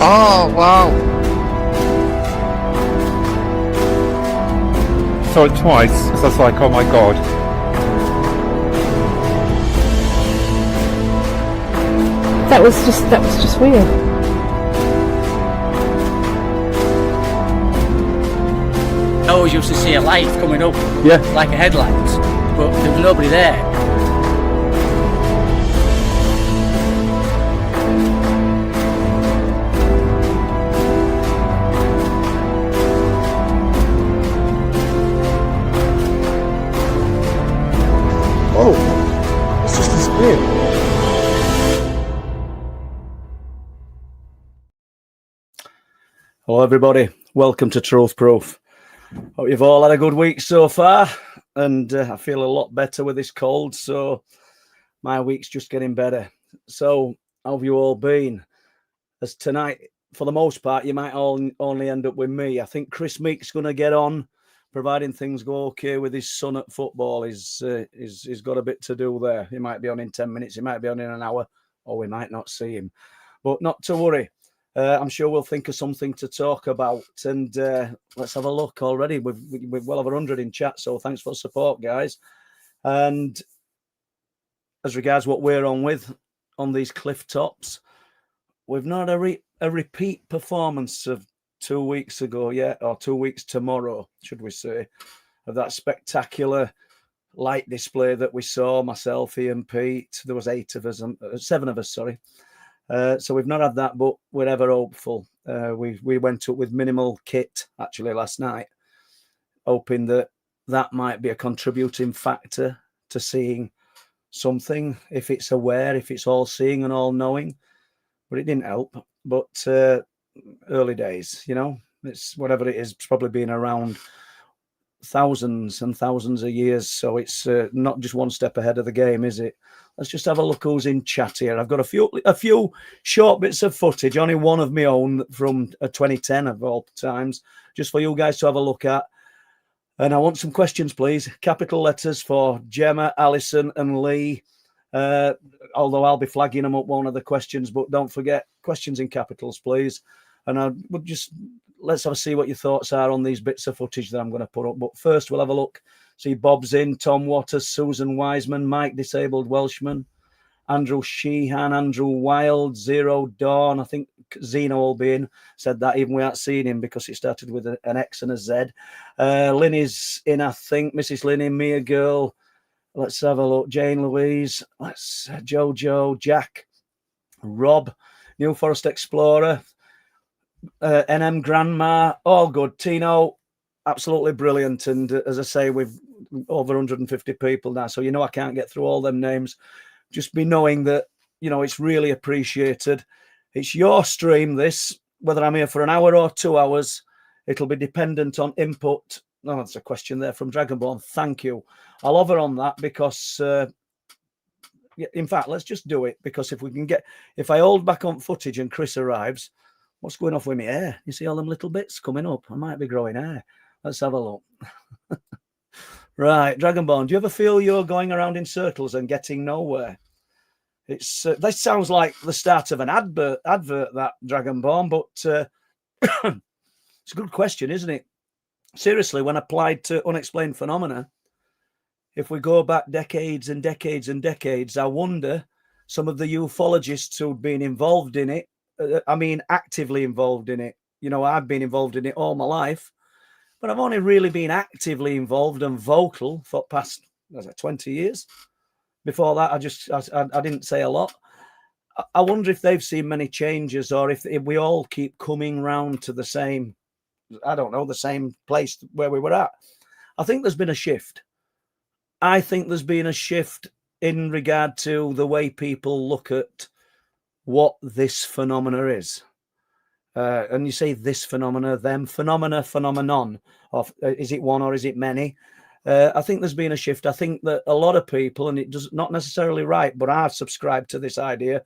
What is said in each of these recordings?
Oh, wow. Saw it twice, so I was like, oh my god. That was just weird. I always used to see a light coming up, Yeah. like a headlight, but there was nobody there. Oh, it's just disappeared. Hello everybody, welcome to Truth Proof. Hope you've all had a good week so far, and I feel a lot better with this cold, so my week's just getting better. So how have you all been? As tonight, for the most part, you might all only end up with me. I think Chris Meek's going to get on, providing things go okay with his son at football. He's got a bit to do there. He might be on in 10 minutes, he might be on in an hour, or we might not see him. But not to worry. I'm sure we'll think of something to talk about, and let's have a look already. We've well over 100 in chat, so thanks for the support, guys. And as regards what we're on with on these Clifftops, we've not had a repeat performance of 2 weeks ago yet, or 2 weeks tomorrow, should we say, of that spectacular light display that we saw, myself, Ian, Pete. There was 7 of us, sorry. So we've not had that, but we're ever hopeful. We went up with minimal kit actually last night, hoping that might be a contributing factor to seeing something, if it's aware, if it's all seeing and all knowing. But it didn't help. But early days, you know, it's whatever it is, it's probably been around thousands and thousands of years, so it's not just one step ahead of the game, is it? Let's just have a look who's in chat here. I've got a few short bits of footage, only one of my own from 2010 of all times, just for you guys to have a look at. And I want some questions, please. Capital letters for Gemma, Alison and Lee, although I'll be flagging them up one of the questions, but don't forget questions in capitals, please. And I would just let's have a see what your thoughts are on these bits of footage that I'm going to put up. But first, we'll have a look. See Bob's in, Tom Waters, Susan Wiseman, Mike Disabled Welshman, Andrew Sheehan, Andrew Wild, Zero Dawn. I think Zeno will be in. Said that even we haven't seen him because it started with an X and a Z. Linny's in, I think. Mrs. Linny, Mia Girl. Let's have a look. Jane Louise. Let's Jojo, Jack, Rob, New Forest Explorer. NM Grandma, all good. Tino, absolutely brilliant. And as I say, we've over 150 people now, so you know I can't get through all them names. Just be knowing that, you know, it's really appreciated. It's your stream, this, whether I'm here for an hour or 2 hours, it'll be dependent on input. No, that's a question there from Dragonborn. Thank you. I'll hover on that because in fact, let's just do it, because if I hold back on footage and Chris arrives, what's going off with my hair? You see all them little bits coming up? I might be growing hair. Let's have a look. Right, Dragonborn, do you ever feel you're going around in circles and getting nowhere? It's this sounds like the start of an advert that, Dragonborn, but it's a good question, isn't it? Seriously, when applied to unexplained phenomena, if we go back decades and decades and decades, I wonder some of the ufologists who've been involved in it, I mean, actively involved in it. You know, I've been involved in it all my life, but I've only really been actively involved and vocal for past 20 years. Before that, I didn't say a lot. I wonder if they've seen many changes, or if we all keep coming round to the same, I don't know, the same place where we were at. I think there's been a shift. I think there's been a shift in regard to the way people look at what this phenomena is. And you say this phenomena, them, phenomenon, or is it one or is it many? I think there's been a shift. I think that a lot of people, and it does not necessarily right, but I've subscribed to this idea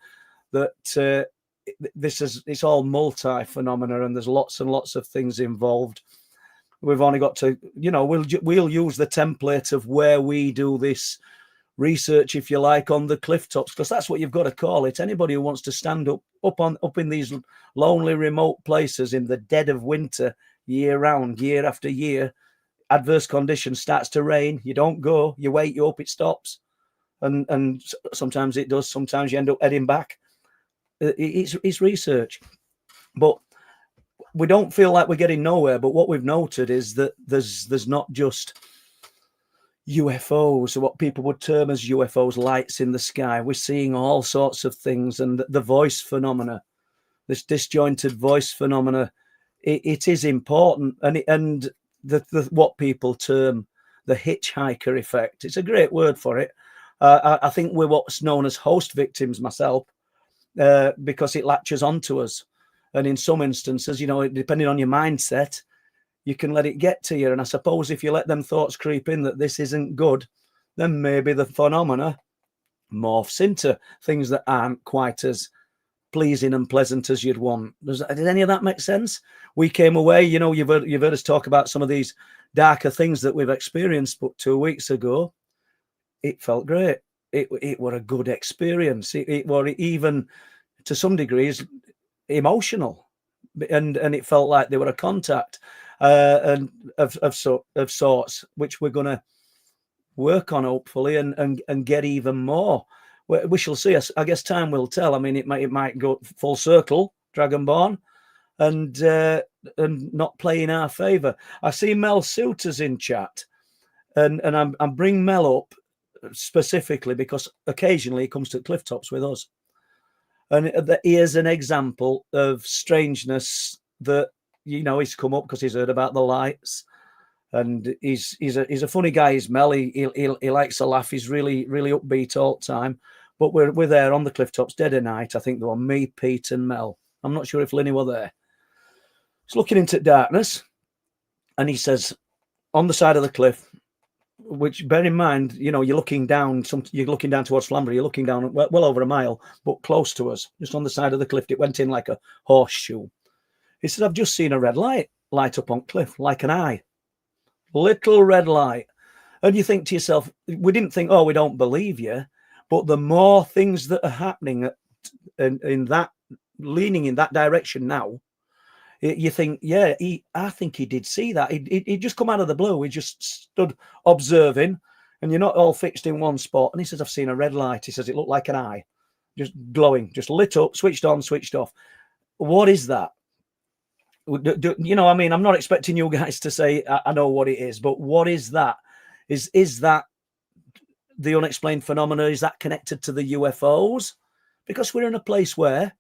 that it's all multi-phenomena and there's lots and lots of things involved. We've only got to, you know, we'll use the template of where we do this research, if you like, on the clifftops, because that's what you've got to call it. Anybody who wants to stand up in these lonely, remote places in the dead of winter, year round, year after year, adverse conditions, starts to rain, you don't go, you wait, you hope it stops, and sometimes it does. Sometimes you end up heading back. It's research, but we don't feel like we're getting nowhere. But what we've noted is that there's not just UFOs, or what people would term as UFOs, lights in the sky. We're seeing all sorts of things, and the voice phenomena, this disjointed voice phenomena, it is important, and the what people term the hitchhiker effect. It's a great word for it. I think we're what's known as host victims myself, because it latches onto us, and in some instances, depending on your mindset, you can let it get to you. And I suppose if you let them thoughts creep in that this isn't good, then maybe the phenomena morphs into things that aren't quite as pleasing and pleasant as you'd want. Did any of that make sense? We came away, you've heard us talk about some of these darker things that we've experienced, but 2 weeks ago, it felt great. It were a good experience. It were even to some degrees emotional, and it felt like they were a contact and of sorts, which we're going to work on hopefully and get even more. We shall see. I guess time will tell. I mean, it might go full circle, Dragonborn, and not play in our favour. I see Mel Suitors in chat, and I'm bringing Mel up specifically because occasionally he comes to Clifftops with us, and here's an example of strangeness that he's come up because he's heard about the lights, and he's a funny guy. He's Mel. He likes to laugh. He's really upbeat all the time. But we're there on the Clifftops dead of night. I think there were me, Pete, and Mel. I'm not sure if Linny were there. He's looking into darkness, and he says, on the side of the cliff, which, bear in mind, you're looking down. You're looking down towards Flamborough. You're looking down well over a mile, but close to us, just on the side of the cliff. It went in like a horseshoe. He said, I've just seen a red light up on cliff, like an eye. Little red light. And you think to yourself, we didn't think, oh, we don't believe you. But the more things that are happening in that, leaning in that direction now, you think, yeah, I think he did see that. He just come out of the blue. He just stood observing, and you're not all fixed in one spot. And he says, I've seen a red light. He says, it looked like an eye, just glowing, just lit up, switched on, switched off. What is that? I mean, I'm not expecting you guys to say, I know what it is, but what is that? Is that the unexplained phenomena? Is that connected to the UFOs? Because we're in a place where,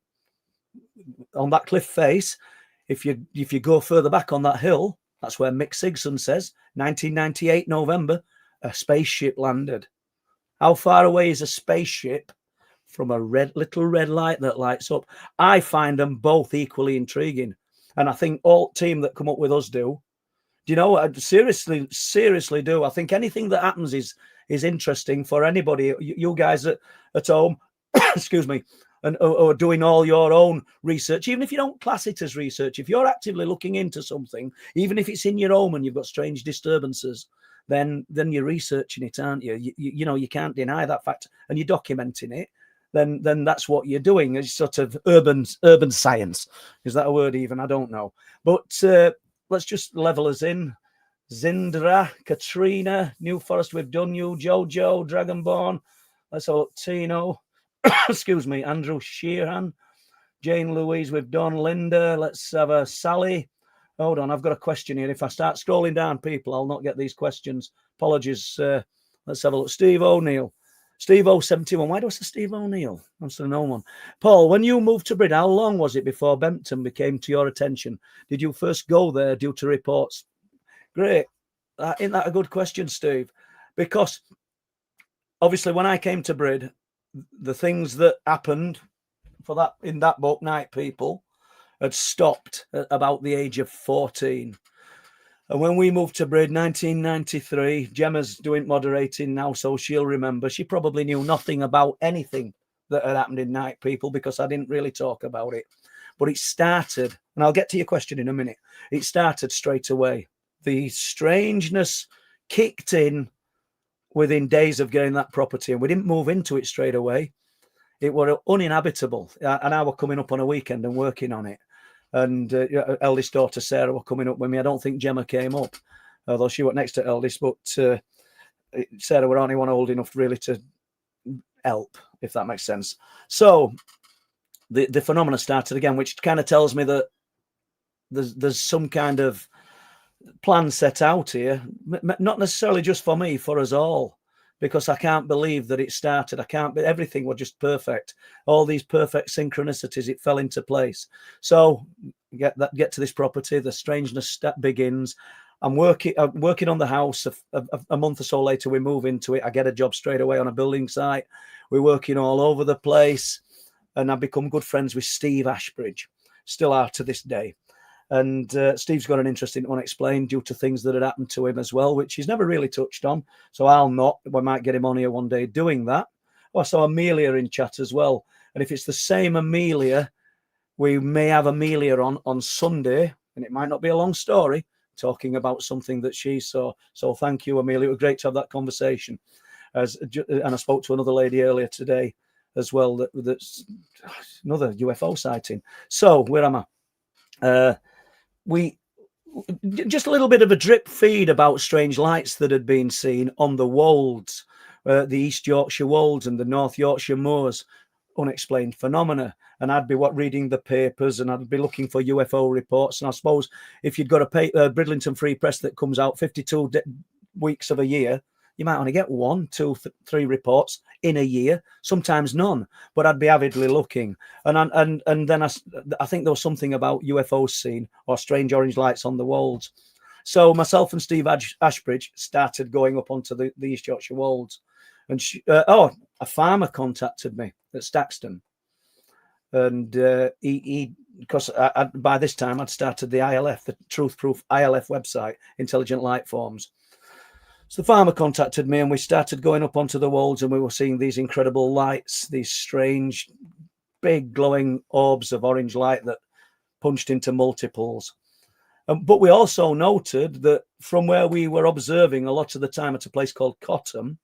on that cliff face, if you go further back on that hill, that's where Mick Sigson says, 1998 November, a spaceship landed. How far away is a spaceship from a little red light that lights up? I find them both equally intriguing, and I think all team that come up with us do. Do you know what? I seriously do. I think anything that happens is interesting for anybody. You guys at home, excuse me, or doing all your own research, even if you don't class it as research. If you're actively looking into something, even if it's in your home and you've got strange disturbances, then you're researching it, aren't you? You can't deny that fact, and you're documenting it. Then that's what you're doing. It's sort of urban science. Is that a word even? I don't know. But let's just level us in. Zindra, Katrina, New Forest, we've done you. Jojo, Dragonborn. Let's have a look. Tino. Excuse me. Andrew Sheehan. Jane Louise, we've done. Linda. Let's have a Sally. Hold on, I've got a question here. If I start scrolling down people, I'll not get these questions. Apologies. Let's have a look. Steve O'Neill. Steve 071. Why do I say Steve O'Neill? That's the known one. Paul, when you moved to Brid, how long was it before Bempton became to your attention? Did you first go there due to reports? Great. Isn't that a good question, Steve? Because obviously when I came to Brid, the things that happened in that book, Night People, had stopped at about the age of 14. And when we moved to Brid, 1993, Gemma's doing moderating now, so she'll remember. She probably knew nothing about anything that had happened in Night People because I didn't really talk about it. But it started, and I'll get to your question in a minute. It started straight away. The strangeness kicked in within days of getting that property, and we didn't move into it straight away. It were uninhabitable, and I were coming up on a weekend and working on it. And eldest daughter Sarah were coming up with me. I don't think Gemma came up, although she was next to eldest, but Sarah were only one old enough really to help, if that makes sense. So the phenomena started again, which kind of tells me that there's some kind of plan set out here, not necessarily just for me, for us all, because I can't believe that it started. Everything was just perfect. All these perfect synchronicities, it fell into place. So get to this property, the strangeness begins. I'm working on the house. A month or so later, we move into it. I get a job straight away on a building site. We're working all over the place, and I've become good friends with Steve Ashbridge, still are to this day. And Steve's got an interest in Unexplained due to things that had happened to him as well, which he's never really touched on. So I'll not. We might get him on here one day doing that. Oh, I saw Amelia in chat as well. And if it's the same Amelia, we may have Amelia on Sunday, and it might not be a long story, talking about something that she saw. So thank you, Amelia. It was great to have that conversation. And I spoke to another lady earlier today as well. That's another UFO sighting. So where am I? We just a little bit of a drip feed about strange lights that had been seen on the wolds, the East Yorkshire wolds and the North Yorkshire moors, unexplained phenomena. And I'd be reading the papers, and I'd be looking for UFO reports. And I suppose if you've got a Bridlington Free Press that comes out 52 weeks of a year, you might only get 1, 2, 3 reports in a year, sometimes none. But I'd be avidly looking, and then I think there was something about UFOs seen or strange orange lights on the walls. So myself and Steve Ashbridge started going up onto the East Yorkshire wolds, and a farmer contacted me at Staxton, and he because by this time I'd started the ILF, the Truth Proof ILF website, Intelligent Light Forms. So the farmer contacted me, and we started going up onto the wolds, and we were seeing these incredible lights, these strange, big glowing orbs of orange light that punched into multiples. But we also noted that from where we were observing a lot of the time at a place called Cottam,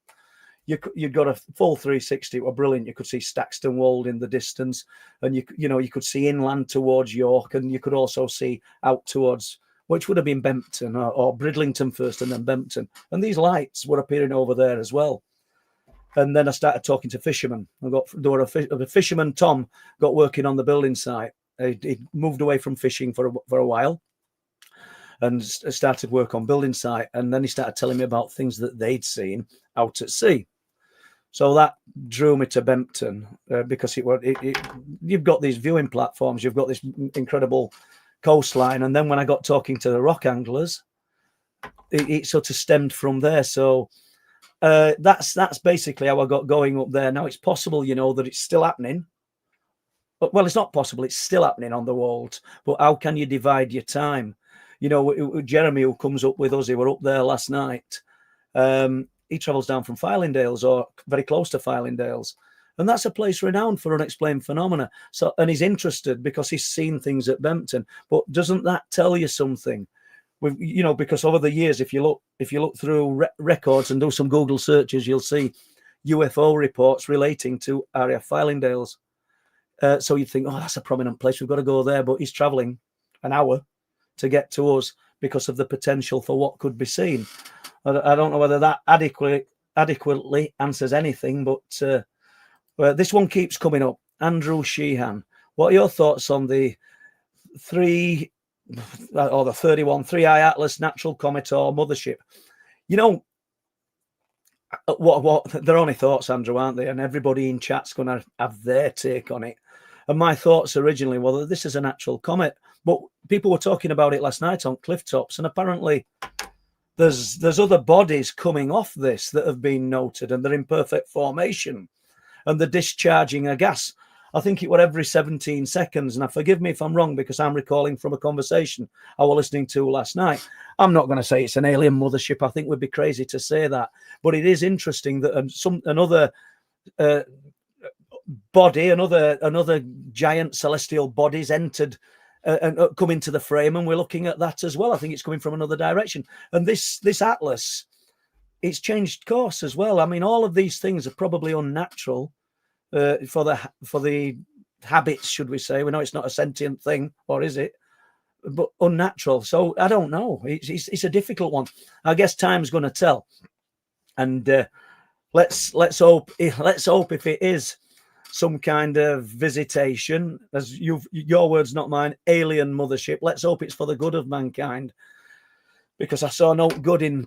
you got a full 360. It was brilliant. You could see Staxton Wold in the distance, and you could see inland towards York, and you could also see out towards, which would have been Bempton or Bridlington first and then Bempton. And these lights were appearing over there as well. And then I started talking to fishermen. There were a fisherman, Tom, got working on the building site. He moved away from fishing for a while and started work on building site. And then he started telling me about things that they'd seen out at sea. So that drew me to Bempton because you've got these viewing platforms. You've got this incredible coastline, and then when I got talking to the rock anglers, it sort of stemmed from there. So that's basically how I got going up there. Now it's possible, that it's still happening. But well, it's not possible. It's still happening on the walls. But how can you divide your time? Jeremy, who comes up with us, he were up there last night. He travels down from Fylingdales or very close to Fylingdales. And that's a place renowned for unexplained phenomena. So, and he's interested because he's seen things at Bempton. But doesn't that tell you something? Because over the years, if you look through records and do some Google searches, you'll see UFO reports relating to area Fylingdales. So you'd think, oh, that's a prominent place. We've got to go there. But he's traveling an hour to get to us because of the potential for what could be seen. I don't know whether that adequately answers anything, but this one keeps coming up. Andrew Sheehan, what are your thoughts on the 31 3i Atlas natural comet or mothership? What they're only thoughts, Andrew, aren't they? And everybody in chat's going to have their take on it. And my thoughts originally were that this is a natural comet, but people were talking about it last night on Clifftops, and apparently there's other bodies coming off this that have been noted, and they're in perfect formation, and they're discharging a gas. I think it was every 17 seconds. Now, forgive me if I'm wrong, because I'm recalling from a conversation I was listening to last night. I'm not going to say it's an alien mothership. I think we'd be crazy to say that. But it is interesting that another body, another giant celestial body's entered and come into the frame, and we're looking at that as well. I think it's coming from another direction. And this Atlas, it's changed course as well. I mean, all of these things are probably unnatural for the habits, should we say? We know it's not a sentient thing, or is it? But unnatural. So I don't know. It's a difficult one. I guess time's going to tell. And let's hope if it is some kind of visitation, as your words, not mine, alien mothership. Let's hope it's for the good of mankind, because I saw no good in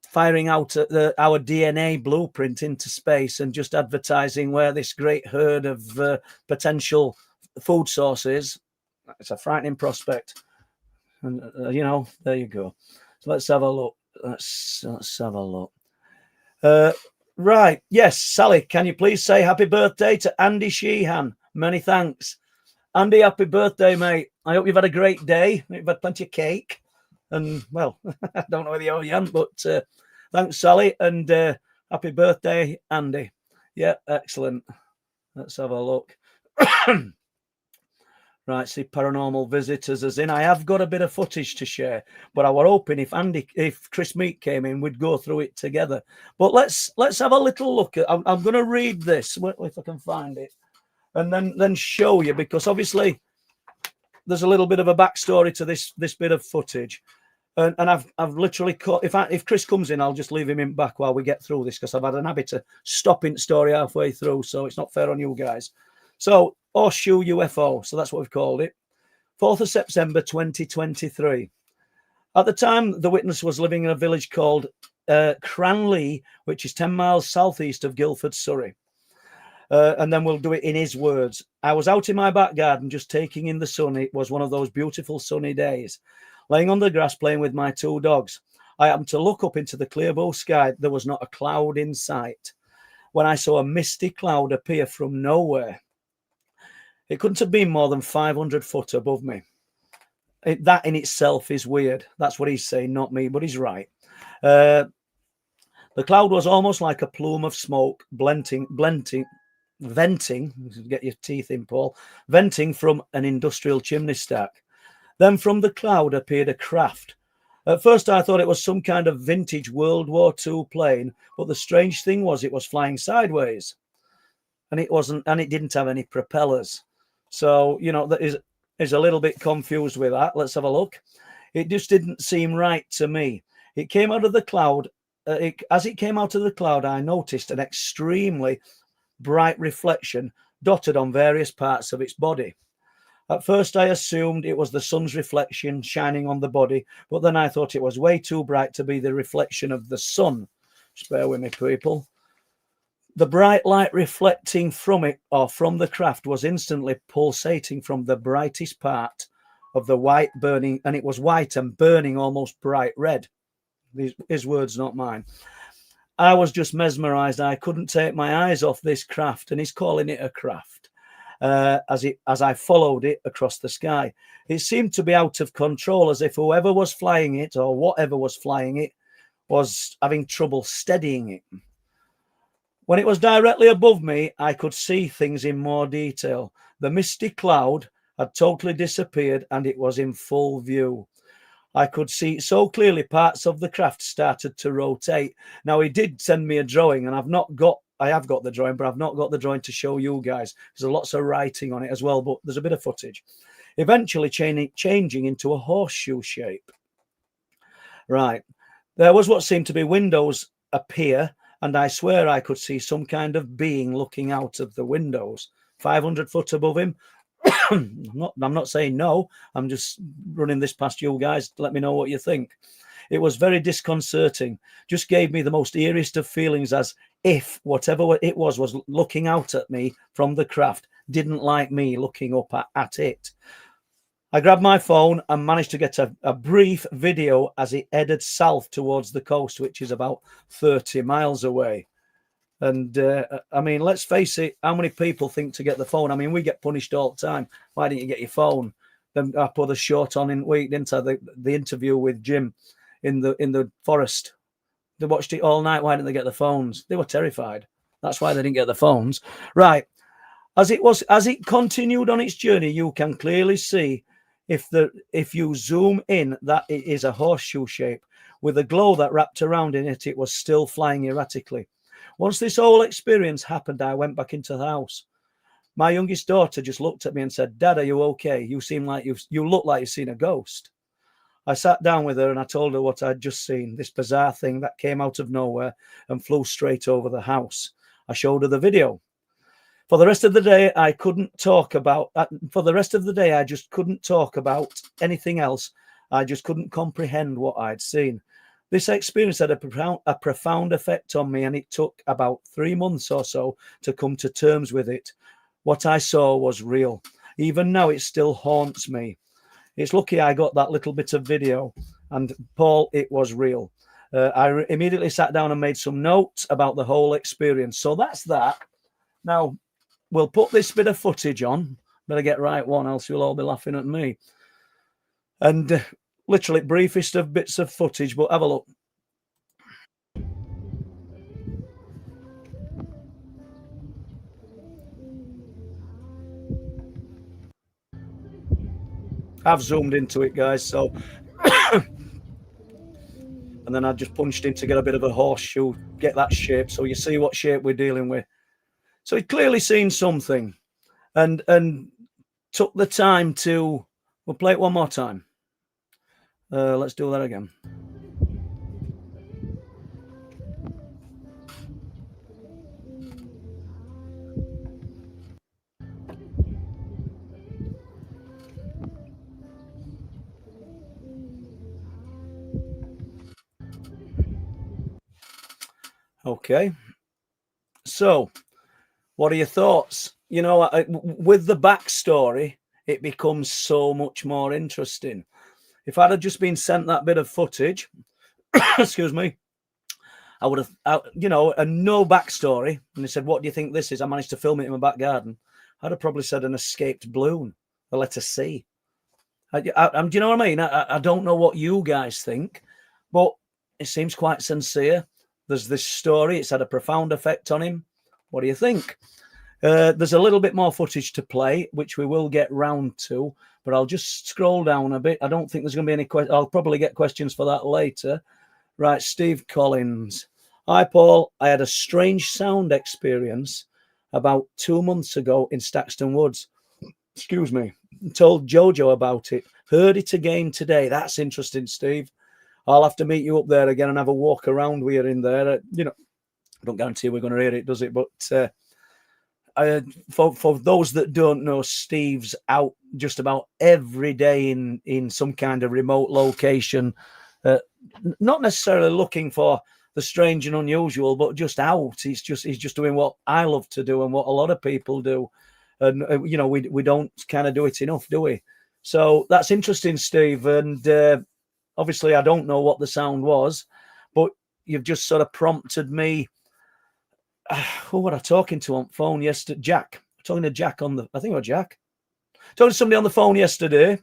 firing out our DNA blueprint into space and just advertising where this great herd of potential food sources. It's a frightening prospect. And, there you go. So let's have a look. Let's have a look. Right. Yes, Sally, can you please say happy birthday to Andy Sheehan? Many thanks. Andy, happy birthday, mate. I hope you've had a great day. You've had plenty of cake. And, well, I don't know whether you're young, but thanks, Sally. And happy birthday, Andy. Yeah, excellent. Let's have a look. Right, see, paranormal visitors as in. I have got a bit of footage to share, but I were hoping if Chris Meek came in, we'd go through it together. But let's have a little look at. I'm going to read this if I can find it, and then show you, because obviously there's a little bit of a backstory to this bit of footage, and I've literally caught. If Chris comes in, I'll just leave him in back while we get through this, because I've had an habit of stopping the story halfway through, so it's not fair on you guys. So, Horseshoe UFO, so that's what we've called it. 4th of September 2023. At the time, the witness was living in a village called Cranley, which is 10 miles southeast of Guildford, Surrey. And then we'll do it in his words. I was out in my back garden just taking in the sun. It was one of those beautiful sunny days. Laying on the grass playing with my 2 dogs. I happened to look up into the clear blue sky. There was not a cloud in sight when I saw a misty cloud appear from nowhere. It couldn't have been more than 500 foot above me. That in itself is weird. That's what he's saying, not me, but he's right. The cloud was almost like a plume of smoke, venting, get your teeth in, Paul, venting from an industrial chimney stack. Then from the cloud appeared a craft. At first I thought it was some kind of vintage World War II plane, but the strange thing was it was flying sideways. And it wasn't, and it didn't have any propellers. So, that is a little bit confused with that. Let's have a look. It just didn't seem right to me. It came out of the cloud. As it came out of the cloud, I noticed an extremely bright reflection dotted on various parts of its body. At first, I assumed it was the sun's reflection shining on the body, but then I thought it was way too bright to be the reflection of the sun. Just bear with me, people. The bright light reflecting from it, or from the craft, was instantly pulsating from the brightest part of the white burning, and it was white and burning almost bright red. His words, not mine. I was just mesmerized. I couldn't take my eyes off this craft, and he's calling it a craft, as I followed it across the sky. It seemed to be out of control, as if whoever was flying it, or whatever was flying it, was having trouble steadying it. When it was directly above me, I could see things in more detail. The misty cloud had totally disappeared and it was in full view. I could see so clearly parts of the craft started to rotate. Now, he did send me a drawing, and I have got the drawing, but I've not got the drawing to show you guys. There's lots of writing on it as well, but there's a bit of footage. Eventually changing into a horseshoe shape. Right. There was what seemed to be windows appear, and I swear I could see some kind of being looking out of the windows, 500 foot above him. I'm not saying no. I'm just running this past you guys to let me know what you think. It was very disconcerting. Just gave me the most eeriest of feelings, as if whatever it was looking out at me from the craft didn't like me looking up at it. I grabbed my phone and managed to get a brief video as it headed south towards the coast, which is about 30 miles away. And I mean, let's face it, how many people think to get the phone? I mean, we get punished all the time. Why didn't you get your phone? Then I put a short on in week, didn't I? The interview with Jim in the forest. They watched it all night. Why didn't they get the phones? They were terrified. That's why they didn't get the phones. Right. As it continued on its journey, you can clearly see If you zoom in, that it is a horseshoe shape with a glow that wrapped around in it. It was still flying erratically. Once this whole experience happened, I went back into the house. My youngest daughter just looked at me and said, "Dad, are you okay? You seem like you look like you've seen a ghost." I sat down with her and I told her what I'd just seen, this bizarre thing that came out of nowhere and flew straight over the house. I showed her the video. For the rest of the day, I couldn't talk about. For the rest of the day, I just couldn't talk about anything else. I just couldn't comprehend what I'd seen. This experience had a profound effect on me, and it took about 3 months or so to come to terms with it. What I saw was real. Even now, it still haunts me. It's lucky I got that little bit of video, and Paul, it was real. I immediately sat down and made some notes about the whole experience. So that's that. Now, we'll put this bit of footage on. Better get right one, else you'll all be laughing at me. And literally briefest of bits of footage, but have a look. I've zoomed into it, guys, so and then I just punched in to get a bit of a horseshoe, get that shape, so you see what shape we're dealing with. So he'd clearly seen something, and took the time to. We'll play it one more time. Let's do that again. Okay. So, what are your thoughts? You know, with the backstory, it becomes so much more interesting. If I'd have just been sent that bit of footage, excuse me, I would have, you know, and no backstory. And they said, "What do you think this is?" I managed to film it in my back garden. I'd have probably said an escaped balloon, the letter C. Do you know what I mean? I don't know what you guys think, but it seems quite sincere. There's this story. It's had a profound effect on him. What do you think? There's a little bit more footage to play, which we will get round to, but I'll just scroll down a bit. I don't think there's going to be any questions. I'll probably get questions for that later. Right, Steve Collins. Hi, Paul. I had a strange sound experience about 2 months ago in Staxton Woods. Excuse me. Told Jojo about it. Heard it again today. That's interesting, Steve. I'll have to meet you up there again and have a walk around with you in there. You know, I don't guarantee we're going to hear it, does it? But for those that don't know, Steve's out just about every day in some kind of remote location, not necessarily looking for the strange and unusual, but just out. He's just doing what I love to do and what a lot of people do. And you know, we don't kind of do it enough, do we? So that's interesting, Steve. And obviously, I don't know what the sound was, but you've just sort of prompted me. Who were I talking to on phone yesterday? Jack. Talking to Jack I think it was Jack. Talking to somebody on the phone yesterday,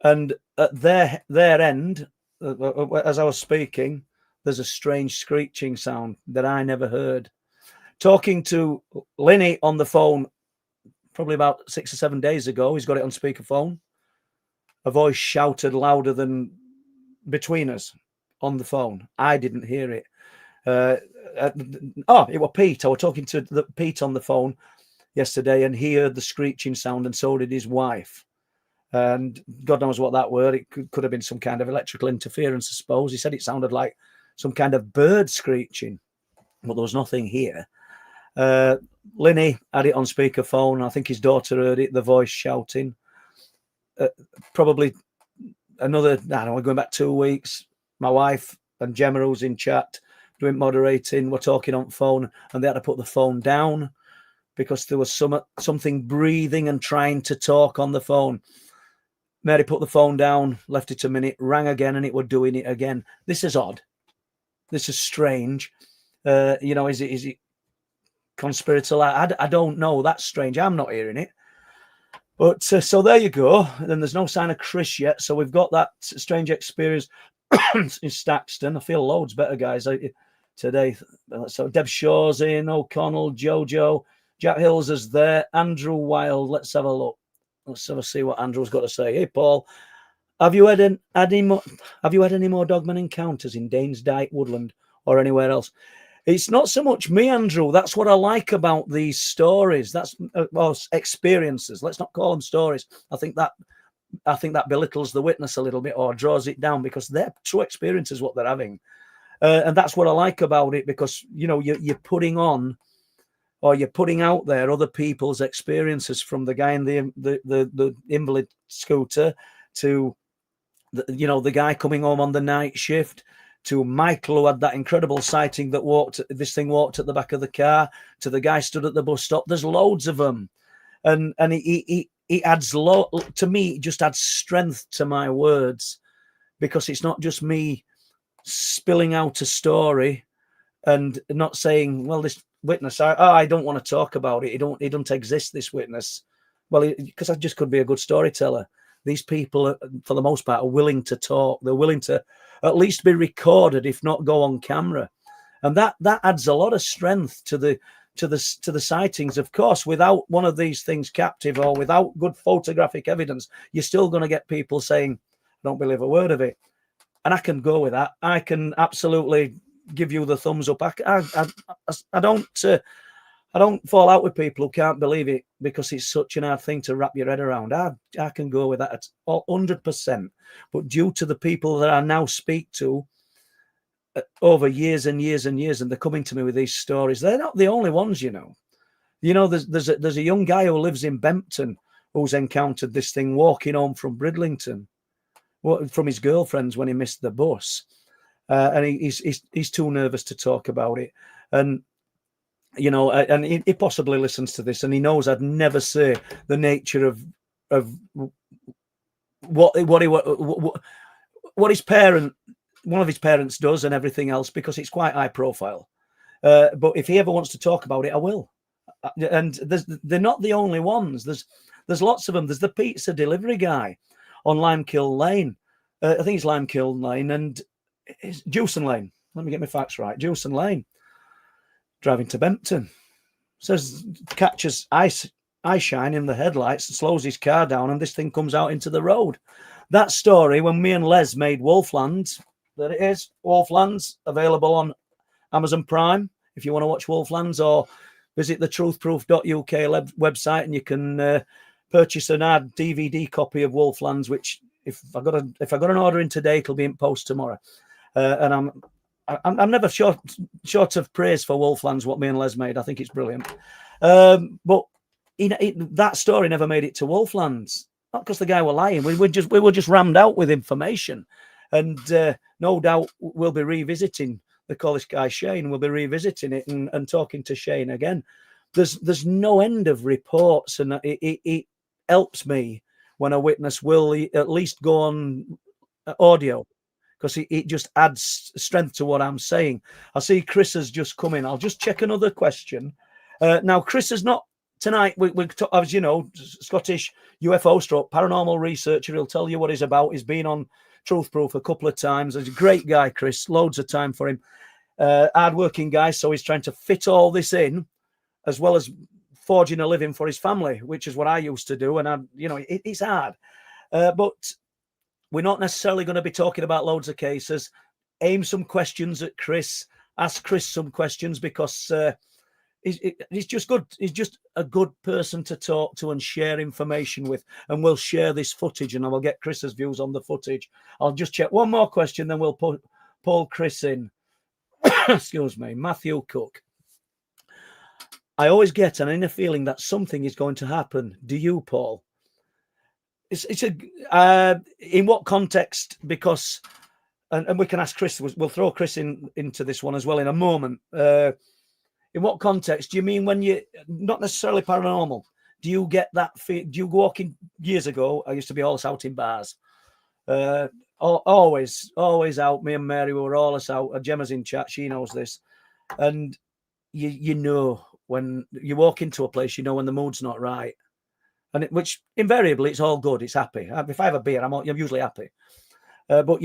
and at their end, as I was speaking, there's a strange screeching sound that I never heard. Talking to Linny on the phone, probably about 6 or 7 days ago, he's got it on speakerphone. A voice shouted louder than between us on the phone. I didn't hear it. It was Pete. I was talking to Pete on the phone yesterday, and he heard the screeching sound, and so did his wife. And God knows what that were. It could have been some kind of electrical interference, I suppose. He said it sounded like some kind of bird screeching, but there was nothing here. Linny had it on speakerphone. I think his daughter heard it, the voice shouting. Probably another, I don't know, going back 2 weeks, my wife and Gemma, who's in chat, doing moderating, were talking on phone, and they had to put the phone down because there was something breathing and trying to talk on the phone. Mary put the phone down, left it a minute, rang again, and it was doing it again. This is odd. This is strange. You know, is it conspiratorial? I don't know. That's strange. I'm not hearing it. But so there you go. Then there's no sign of Chris yet. So we've got that strange experience in Staxton. I feel loads better, guys, today. So Deb Shaw's in, O'Connell, Jojo, Jack Hills is there, Andrew Wild. Let's have a look. Let's have a see what Andrew's got to say. Hey, Paul, have you had any more Dogman encounters in Danes Dyke Woodland or anywhere else? It's not so much me, Andrew. That's what I like about these stories. That's well, experiences. Let's not call them stories. I think that belittles the witness a little bit or draws it down, because their true experience is what they're having, and that's what I like about it, because you're putting on, or you're putting out there, other people's experiences, from the guy in the invalid scooter to the guy coming home on the night shift, to Michael, who had that incredible sighting that walked at the back of the car, to the guy stood at the bus stop. There's loads of them, and he adds to me. It just adds strength to my words, because it's not just me spilling out a story and not saying, well, this witness, I don't want to talk about it. It don't exist, this witness. Well, because I just could be a good storyteller. These people, for the most part, are willing to talk. They're willing to at least be recorded, if not go on camera, and that adds a lot of strength to the sightings. Of course, without one of these things captive, or without good photographic evidence, you're still going to get people saying, "I don't believe a word of it," and I can go with that. I can absolutely give you the thumbs up. I don't fall out with people who can't believe it, because it's such an hard thing to wrap your head around. I can go with that at 100%. But due to the people that I now speak to over years and years and years, and they're coming to me with these stories, they're not the only ones, there's a young guy who lives in Bempton who's encountered this thing walking home from Bridlington, from his girlfriend's, when he missed the bus. And he's too nervous to talk about it. And and he possibly listens to this, and he knows I'd never say the nature of what his one of his parents does and everything else, because it's quite high profile. But if he ever wants to talk about it, I will. And they're not the only ones. There's lots of them. There's the pizza delivery guy on Limekiln Lane. I think it's Limekiln Lane, and it's Jewson Lane. Let me get my facts right. Jewson Lane. Driving to Bempton, catches eye shine in the headlights and slows his car down, and this thing comes out into the road. That story, when me and Les made Wolflands, there it is, Wolflands, available on Amazon Prime if you want to watch Wolflands, or visit the truthproof.uk website, and you can purchase an ad DVD copy of Wolflands, which if I got an order in today, it'll be in post tomorrow. And I'm never short of praise for Wolflands, what me and Les made. I think it's brilliant. But that story never made it to Wolflands, not because the guy were lying. We were just rammed out with information, and no doubt we'll be revisiting. They call this guy Shane. We'll be revisiting it and talking to Shane again. There's no end of reports, and it helps me when a witness will at least go on audio, because it just adds strength to what I'm saying. I see Chris has just come in. I'll just check another question. Now, Chris is not tonight. As you know, Scottish UFO stroke paranormal researcher. He'll tell you what he's about. He's been on Truth Proof a couple of times. He's a great guy, Chris. Loads of time for him. Hard-working guy, so he's trying to fit all this in, as well as forging a living for his family, which is what I used to do. And it's hard. But we're not necessarily going to be talking about loads of cases. Aim some questions at Chris. Ask Chris some questions, because he's just good. He's just a good person to talk to and share information with. And we'll share this footage, and I will get Chris's views on the footage. I'll just check one more question, then we'll pull Chris in. Excuse me. Matthew Cook. I always get an inner feeling that something is going to happen. Do you, Paul? In what context? Because, and we can ask Chris. We'll throw Chris into this one as well in a moment. In what context do you mean when you not necessarily paranormal? Do you get that? Do you go walking? Years ago, I used to be always out in bars. Always out. Me and Mary were always out. Gemma's in chat. She knows this, and you know when you walk into a place, you know when the mood's not right. And which invariably it's all good. It's happy. If I have a beer, I'm usually happy. But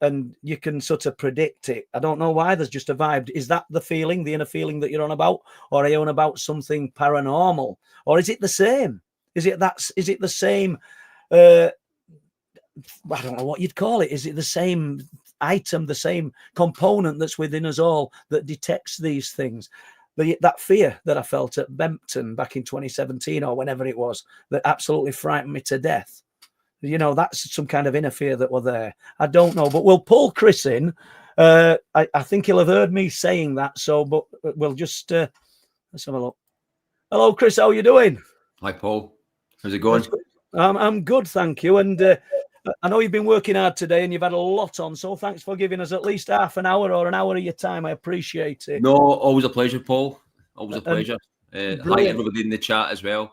and you can sort of predict it. I don't know why. There's just a vibe. Is that the inner feeling that you're on about, or are you on about something paranormal, or is it the same? Is it the same? I don't know what you'd call it. Is it the same item, the same component that's within us all that detects these things? That fear that I felt at Bempton back in 2017 or whenever it was, that absolutely frightened me to death. You know, that's some kind of inner fear that were there. I don't know, but we'll pull Chris in. I think he'll have heard me saying that. So, but we'll just let's have a look. Hello, Chris. How are you doing? Hi, Paul. How's it going? I'm good, thank you. And I know you've been working hard today and you've had a lot on. So thanks for giving us at least half an hour or an hour of your time. I appreciate it. No, always a pleasure, Paul. Always a pleasure. Hi, everybody in the chat as well.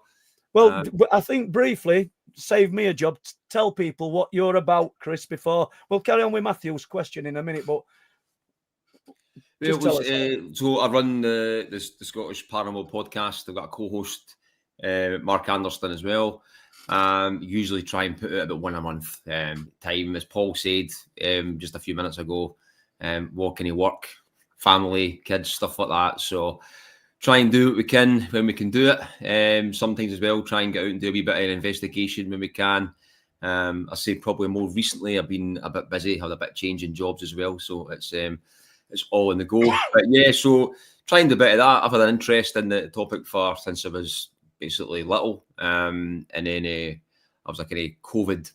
Well, I think briefly, save me a job. Tell people what you're about, Chris, before we'll carry on with Matthew's question in a minute. But so I run the Scottish Paranormal podcast. I've got a co-host, Mark Anderson, as well. Usually try and put out about one a month. Time, as Paul said just a few minutes ago, walking to work, family, kids, stuff like that. So try and do what we can when we can do it. Sometimes as well, try and get out and do a wee bit of an investigation when we can. I say probably more recently I've been a bit busy, had a bit of change in jobs as well. So it's all in the go. But yeah, so try and do a bit of that. I've had an interest in the topic since I was basically little. And then I was a kind of COVID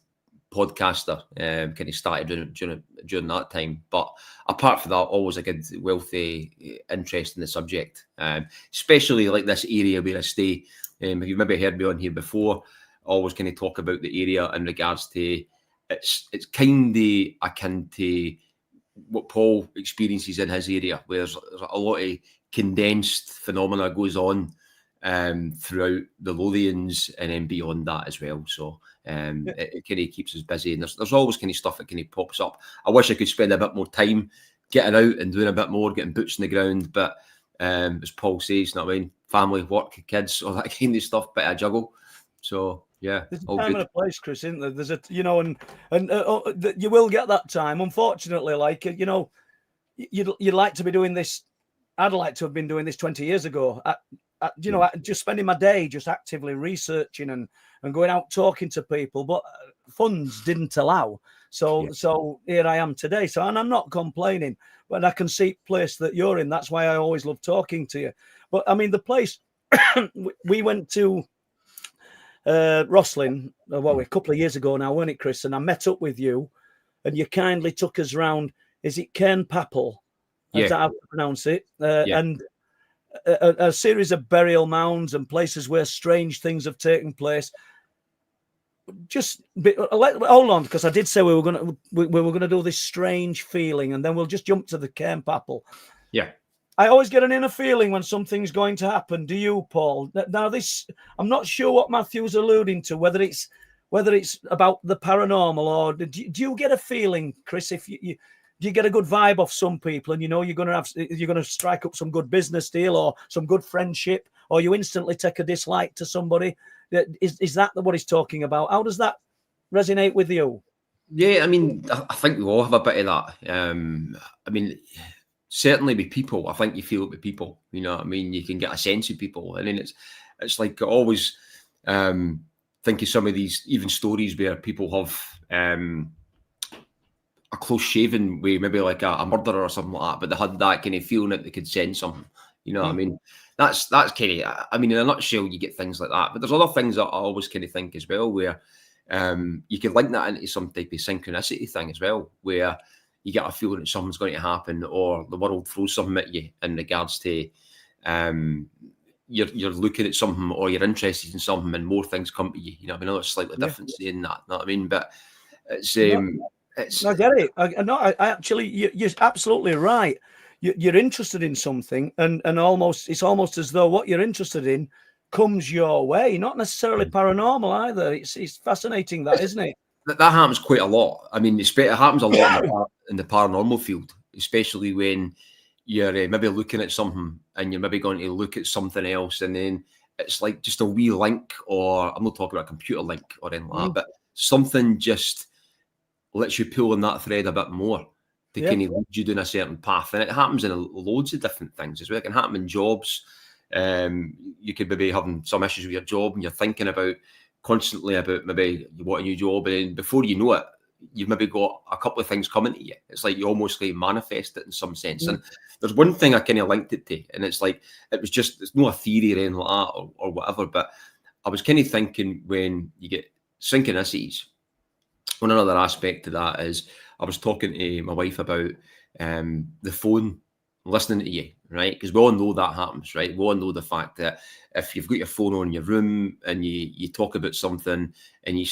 podcaster, kind of started during that time. But apart from that, always a good, wealthy interest in the subject, especially like this area where I stay. If you've maybe heard me on here before, I always kind of talk about the area in regards to it's kind of akin to what Paul experiences in his area, where there's a lot of condensed phenomena goes on throughout the Lothians and then beyond that as well. So it kind of keeps us busy, and there's always kind of stuff that kind of pops up. I wish I could spend a bit more time getting out and doing a bit more, getting boots in the ground, but as Paul says, you know what I mean, family, work, kids, all that kind of stuff, bit of juggle. So yeah, there's a time and a place, Chris, isn't there? There's a, you know, and you will get that time. Unfortunately, like, you know, you'd like to be doing this. I'd like to have been doing this 20 years ago. You know, just spending my day just actively researching and going out talking to people, but funds didn't allow. So here I am today. So, and I'm not complaining, but I can see the place that you're in. That's why I always love talking to you. But I mean, the place we went to Rosslyn, a couple of years ago now, weren't it, Chris? And I met up with you, and you kindly took us round. Is it Cairn Papel? Is that how to pronounce it? And a series of burial mounds and places where strange things have taken place. Hold on, because I did say we were going to do this strange feeling, and then we'll just jump to the Cairn Papel. Yeah. I always get an inner feeling when something's going to happen. Do you, Paul? Now, this, I'm not sure what Matthew's alluding to, whether it's about the paranormal, or do you get a feeling, Chris, if you do you get a good vibe off some people, and you know you're going to strike up some good business deal or some good friendship, or you instantly take a dislike to somebody? Is that what he's talking about? How does that resonate with you? Yeah, I mean, I think we all have a bit of that. I mean, certainly with people, I think you feel it with people. You know what I mean? You can get a sense of people, and then it's like I always think of some of these even stories where people have a close shaven way, maybe like a murderer or something like that, but they had that kind of feeling that they could sense something. You know what I mean? That's kind of, I mean, in a nutshell, you get things like that. But there's other things that I always kind of think as well, where you could link that into some type of synchronicity thing as well, where you get a feeling that something's going to happen, or the world throws something at you in regards to you're looking at something, or you're interested in something, and more things come to you. You know what I mean? I know it's slightly different saying that, you know what I mean? But it's I get it. I actually, you're absolutely right. You're interested in something, and it's almost as though what you're interested in comes your way. Not necessarily paranormal either. It's fascinating, that, isn't it? That happens quite a lot. I mean, it happens a lot in the paranormal field, especially when you're maybe looking at something and you're maybe going to look at something else, and then it's like just a wee link, or I'm not talking about a computer link or anything like that, but something just lets you pull on that thread a bit more to kind of lead you down a certain path. And it happens in loads of different things as well. It can happen in jobs. You could maybe having some issues with your job, and you're thinking about constantly about maybe you want a new job, and then before you know it, you've maybe got a couple of things coming to you. It's like you almost like manifest it in some sense. And there's one thing I kind of linked it to, and it's like it's not a theory or anything like that or whatever, but I was kind of thinking when you get synchronicities, one other aspect to that is I was talking to my wife about the phone listening to you, right? Because we all know that happens, right? We all know the fact that if you've got your phone on in your room and you talk about something and you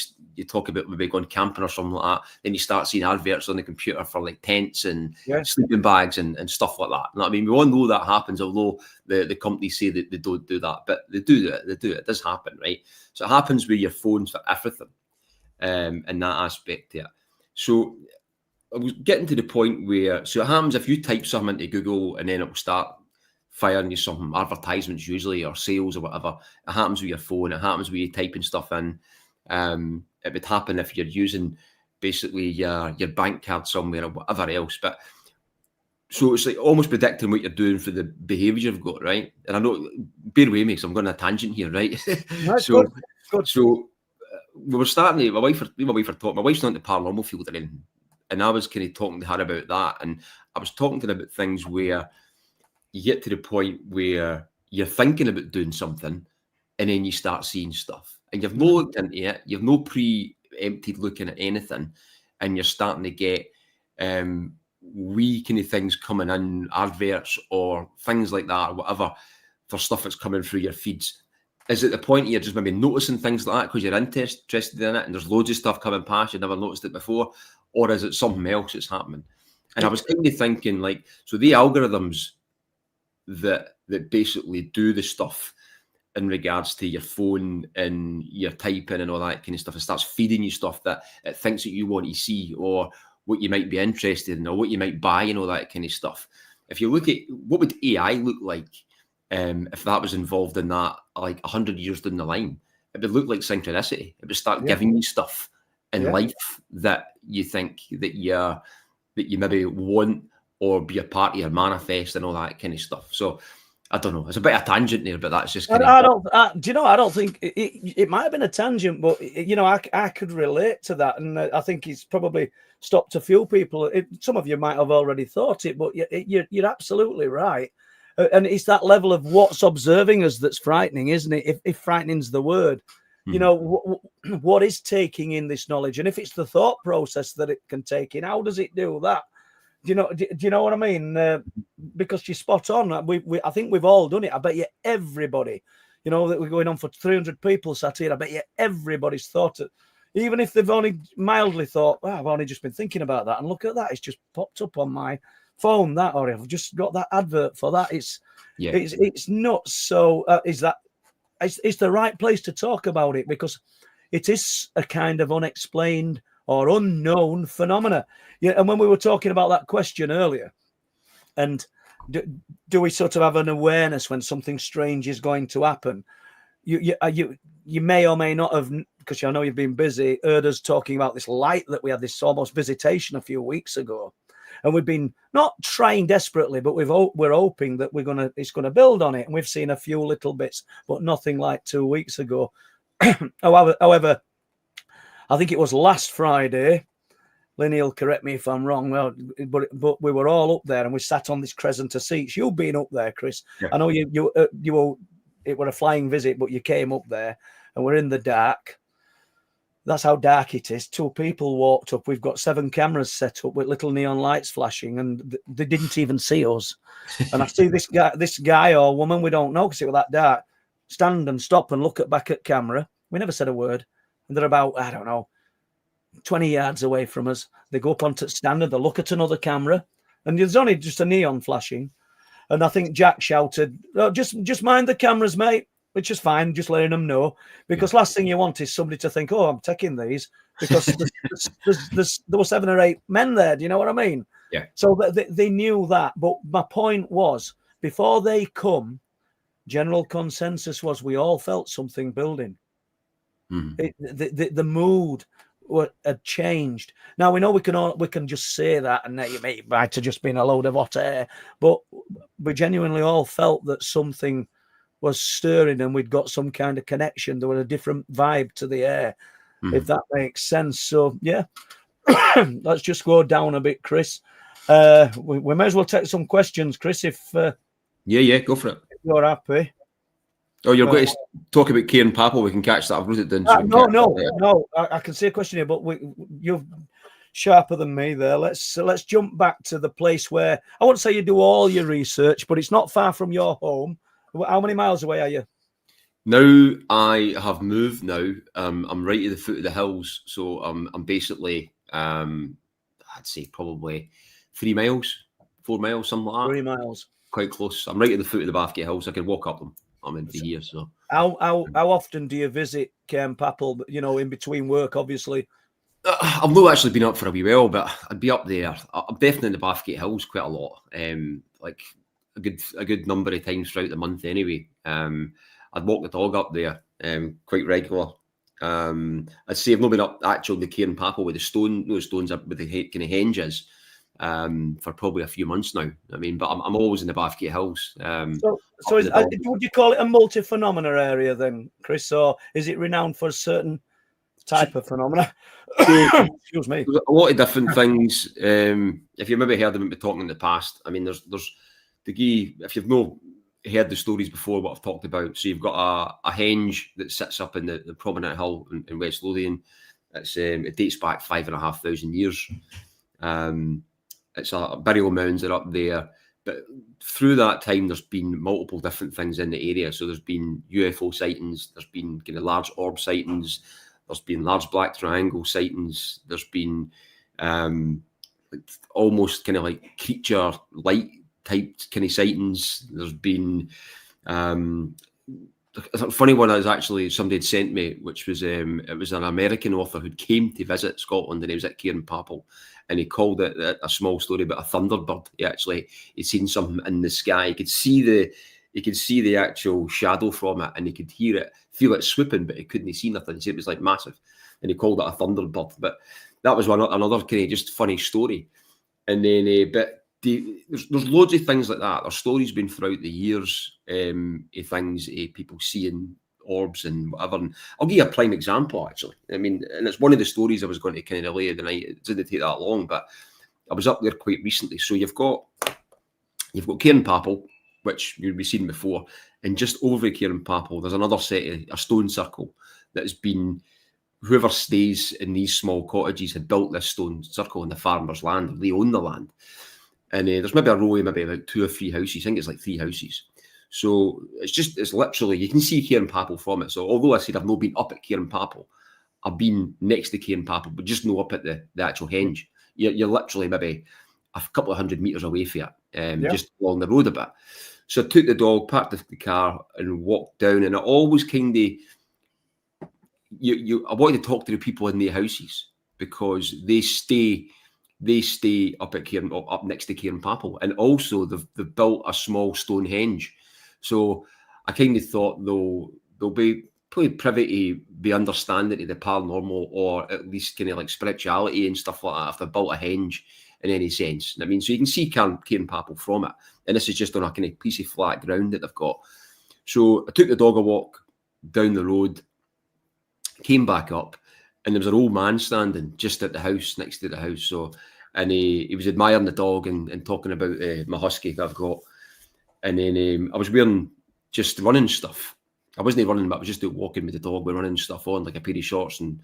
talk about maybe going camping or something like that, then you start seeing adverts on the computer for like tents and sleeping bags and stuff like that. You know what I mean? We all know that happens, although the companies say that they don't do that, but they do it. They do it. It does happen, right? So it happens with your phones for everything, in that aspect there. So I was getting to the point where, so it happens if you type something into Google and then it will start firing you some advertisements usually or sales or whatever. It happens with your phone. It happens with you typing stuff in. It would happen if you're using basically your bank card somewhere or whatever else. But so it's like almost predicting what you're doing for the behaviours you've got, right? And I know, bear with me, so I'm going on a tangent here, right? So we were starting to, my wife are talking, my wife's not in the paranormal field or anything. And I was kind of talking to her about that. And I was talking to her about things where you get to the point where you're thinking about doing something and then you start seeing stuff. And you've no looked into it. You've no pre-empted looking at anything. And you're starting to get wee kind of things coming in, adverts or things like that or whatever, for stuff that's coming through your feeds. Is it the point you're just maybe noticing things like that because you're interested in it and there's loads of stuff coming past, you've never noticed it before? Or is it something else that's happening? And I was kind of thinking, like, so the algorithms that basically do the stuff in regards to your phone and your typing and all that kind of stuff, it starts feeding you stuff that it thinks that you want to see or what you might be interested in or what you might buy and all that kind of stuff. If you look at what would AI look like if that was involved in that, like 100 years down the line, it would look like synchronicity. It would start giving you stuff in life that you think that you maybe want or be a part of your manifest and all that kind of stuff. So I don't know. It's a bit of a tangent there, but that's just kind of... do you know, I don't think it might have been a tangent, but you know, I could relate to that. And I think it's probably stopped a few people. Some of you might have already thought it, but you're absolutely right. And it's that level of what's observing us that's frightening, isn't it? If frightening's the word. You know, what is taking in this knowledge? And if it's the thought process that it can take in, how does it do that? Do you know what I mean? Because you're spot on. I think we've all done it. I bet you everybody, you know, that we're going on for 300 people sat here. I bet you everybody's thought it, even if they've only mildly thought, I've only just been thinking about that. And look at that. It's just popped up on my phone, that, or I've just got that advert for that. It's nuts. So it's the right place to talk about it because it is a kind of unexplained or unknown phenomena. Yeah, and when we were talking about that question earlier, and do we sort of have an awareness when something strange is going to happen? You may or may not have, because I know you've been busy, heard us talking about this light that we had, this almost visitation a few weeks ago. And we've been not trying desperately, but we're hoping that it's gonna build on it. And we've seen a few little bits, but nothing like 2 weeks ago. However, I think it was last Friday. Lenny will correct me if I'm wrong. Well, but we were all up there and we sat on this crescent of seats. You've been up there, Chris. Yeah. I know you were. It were a flying visit, but you came up there and we're in the dark. That's how dark it is. 2 people walked up. We've got 7 cameras set up with little neon lights flashing, and they didn't even see us. And I see this guy or woman, we don't know because it was that dark, stand and stop and look back at camera. We never said a word. And they're about, I don't know, 20 yards away from us. They go up onto stand and they look at another camera, and there's only just a neon flashing. And I think Jack shouted, just mind the cameras, mate. Which is fine, just letting them know. Because last thing you want is somebody to think, I'm taking these. Because there were 7 or 8 men there. Do you know what I mean? Yeah. So they knew that. But my point was, before they come, general consensus was we all felt something building. The mood had changed. Now, we know we can just say that, and that it might have just been a load of hot air. But we genuinely all felt that something was stirring and we'd got some kind of connection. There was a different vibe to the air, if that makes sense. So, yeah, let's just go down a bit, Chris. We may as well take some questions, Chris, if Yeah, go for it. you're happy. Oh, you're going to talk about Kieran Papel. We can catch that. I've wrote it down. No. I can see a question here, but you're sharper than me there. Let's jump back to the place where I won't say you do all your research, but it's not far from your home. How many miles away are you? Now I have moved. Now I'm right at the foot of the hills, so I'm basically I'd say probably 3 miles, 4 miles, something like that. 3 miles, quite close. I'm right at the foot of the Bathgate Hills. I can walk up them. I'm in for years. So how often do you visit Papel? You know, in between work, obviously. I've not actually been up for a wee while, but I'd be up there. I'm definitely in the Bathgate Hills quite a lot. Like a good number of times throughout the month anyway. I'd walk the dog up there quite regular. I'd say I've not been up actually the Kieran Papel with those stones up with the kind of hinges for probably a few months now. I mean, but I'm always in the Bathgate Hills. Would you call it a multi-phenomena area then, Chris, or is it renowned for a certain type of phenomena? Excuse me. There's a lot of different things. If you've maybe heard them talking in the past, I mean, there's the key. If you've not heard the stories before, what I've talked about, so you've got a henge that sits up in the prominent hill in West Lothian. It dates back 5,500 years. It's a burial mounds are up there, but through that time, there's been multiple different things in the area. So there's been UFO sightings, there's been kind of large orb sightings, there's been large black triangle sightings, there's been almost kind of like creature light type kind of sightings. There's been a funny one that actually somebody had sent me, which was it was an American author who came to visit Scotland, and he was at Kieran Papel, and he called it a small story about a thunderbird. He'd seen something in the sky. He could see the actual shadow from it, and he could feel it swooping, but he couldn't see nothing. He said it was like massive, and he called it a thunderbird. But that was another kind of just funny story. And then, there's loads of things like that. There's stories been throughout the years of things, people seeing orbs and whatever. And I'll give you a prime example, actually. I mean, and it's one of the stories I was going to kind of lay tonight. It didn't take that long, but I was up there quite recently. So you've got Kieran Papel, which you've been seen before, and just over Kieran Papel, there's another set of a stone circle that has been. Whoever stays in these small cottages had built this stone circle on the farmer's land. They own the land. And there's maybe a row of maybe about 2 or 3 houses. I think it's like 3 houses. So it's literally, you can see Kieran Papel from it. So although I said I've not been up at Kieran Papel, I've been next to Kieran Papel, but just not up at the actual henge. You're literally maybe a couple of 100 metres away from it, just along the road a bit. So I took the dog, parked the car and walked down, and I always kind of, I wanted to talk to the people in the houses because they stay up at up next to Kieran Papel, and also they've built a small stone henge. So I kind of thought they'll be probably privy to the understanding of the paranormal, or at least kind of like spirituality and stuff like that, if they've built a henge in any sense. I mean, so you can see Kieran Papel from it, and this is just on a kind of piece of flat ground that they've got. So I took the dog a walk down the road, came back up, and there was an old man standing just at the house, next to the house. So, and he was admiring the dog and talking about my husky that I've got. And then I was wearing just running stuff. I wasn't running, but I was just walking with the dog with running stuff on, like a pair of shorts and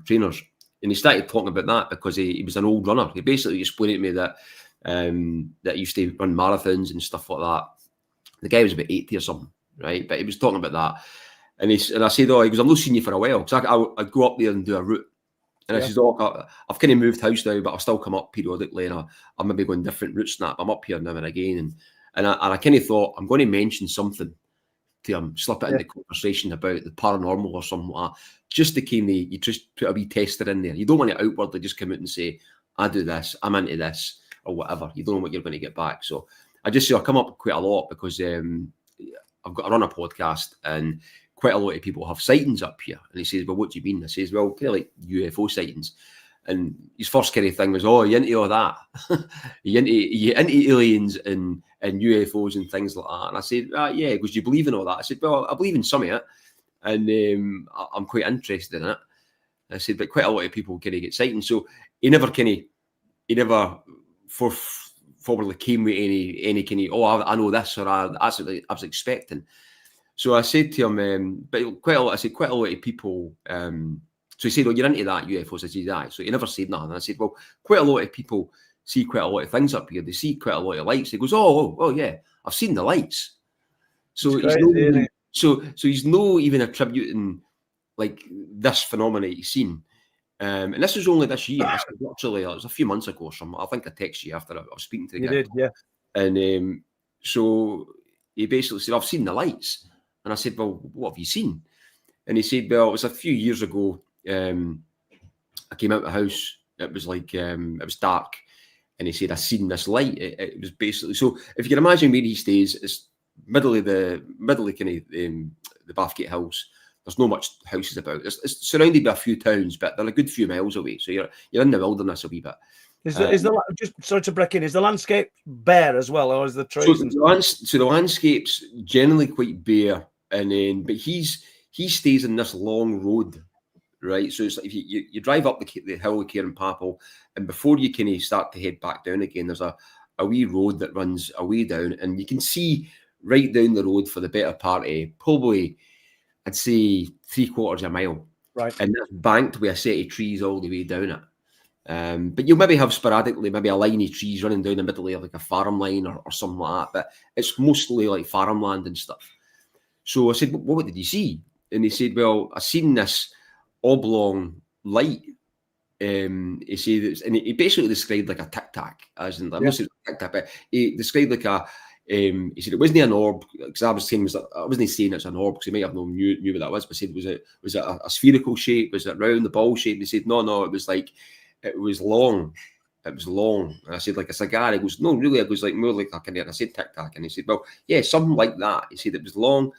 trainers. And he started talking about that because he was an old runner. He basically explained to me that that he used to run marathons and stuff like that. The guy was about 80 or something, right? But he was talking about that. And I said, he goes, I've not seen you for a while. Because I'd go up there and do a route. And I said, I've kind of moved house now, but I'll still come up periodically, and I'll maybe go on different routes. I'm up here now and again. And I kind of thought, I'm going to mention something to him, slip it in the conversation about the paranormal or something like that. Just to kind of, you just put a wee tester in there. You don't want to outwardly just come out and say, I do this, I'm into this, or whatever. You don't know what you're going to get back. So I just say I come up quite a lot because I run a podcast, and quite a lot of people have sightings up here. And he says, well, what do you mean? I says, well, kind of like UFO sightings. And his first kind of thing was, "Oh, you into all that? you into aliens and UFOs and things like that?" And I said, "Yeah." He goes, "Do you believe in all that?" I said, "Well, I believe in some of it, and I'm quite interested in it." I said, "But quite a lot of people kind of get sightings." So he never forwardly came with any kind of, "Oh, I know this," or I was expecting. So I said to him, but quite a lot of people. So he said, "Oh, you're into that UFOs?" I said, "Aye." So he never said nothing. I said, "Well, quite a lot of people see quite a lot of things up here. They see quite a lot of lights." He goes, "Oh, yeah, I've seen the lights." So It's he's crazy, isn't it? so he's no even attributing like this phenomena he's seen. And this was only this year. This was literally, it was a few months ago or something. I think I texted you after I was speaking to the You guy. did, yeah. And so he basically said, "I've seen the lights." And I said, "Well, what have you seen?" And he said, "Well, it was a few years ago. I came out of the house. It was like, it was dark." And he said, "I seen this light." It was basically, so if you can imagine where he stays, it's middle of kind of the Bathgate Hills. There's no much houses about. It's surrounded by a few towns, but they're a good few miles away. So you're in the wilderness a wee bit. Is the just sorry to break in? Is the landscape bare as well, or is the trees? So the landscape's generally quite bare, and then but he stays in this long road, right? So it's like if you drive up the hill of Cairnpapel, and before you kind of start to head back down again, there's a wee road that runs away down, and you can see right down the road for the better part of probably, I'd say, 3/4 of a mile, Right. and that's banked with a set of trees all the way down it. But you'll maybe have sporadically maybe a line of trees running down the middle of like a farm line or something like that. But it's mostly like farmland and stuff. So I said, what did you see? And he said, "Well, I seen this oblong light." He said, and he basically described like a tic tac, as in, I'm not saying tic tac, but he described like a. He said it wasn't an orb, because I was saying I wasn't saying it's an orb because he might have known knew what that was. But I said, was it a spherical shape? Was it round, the ball shape? And he said, no, it was like, it was long. It was long. And I said, like a cigar. He goes, "No, really, it was like more like a kind of," and I said tic tac, and he said, "Well, yeah, something like that." He said it was long,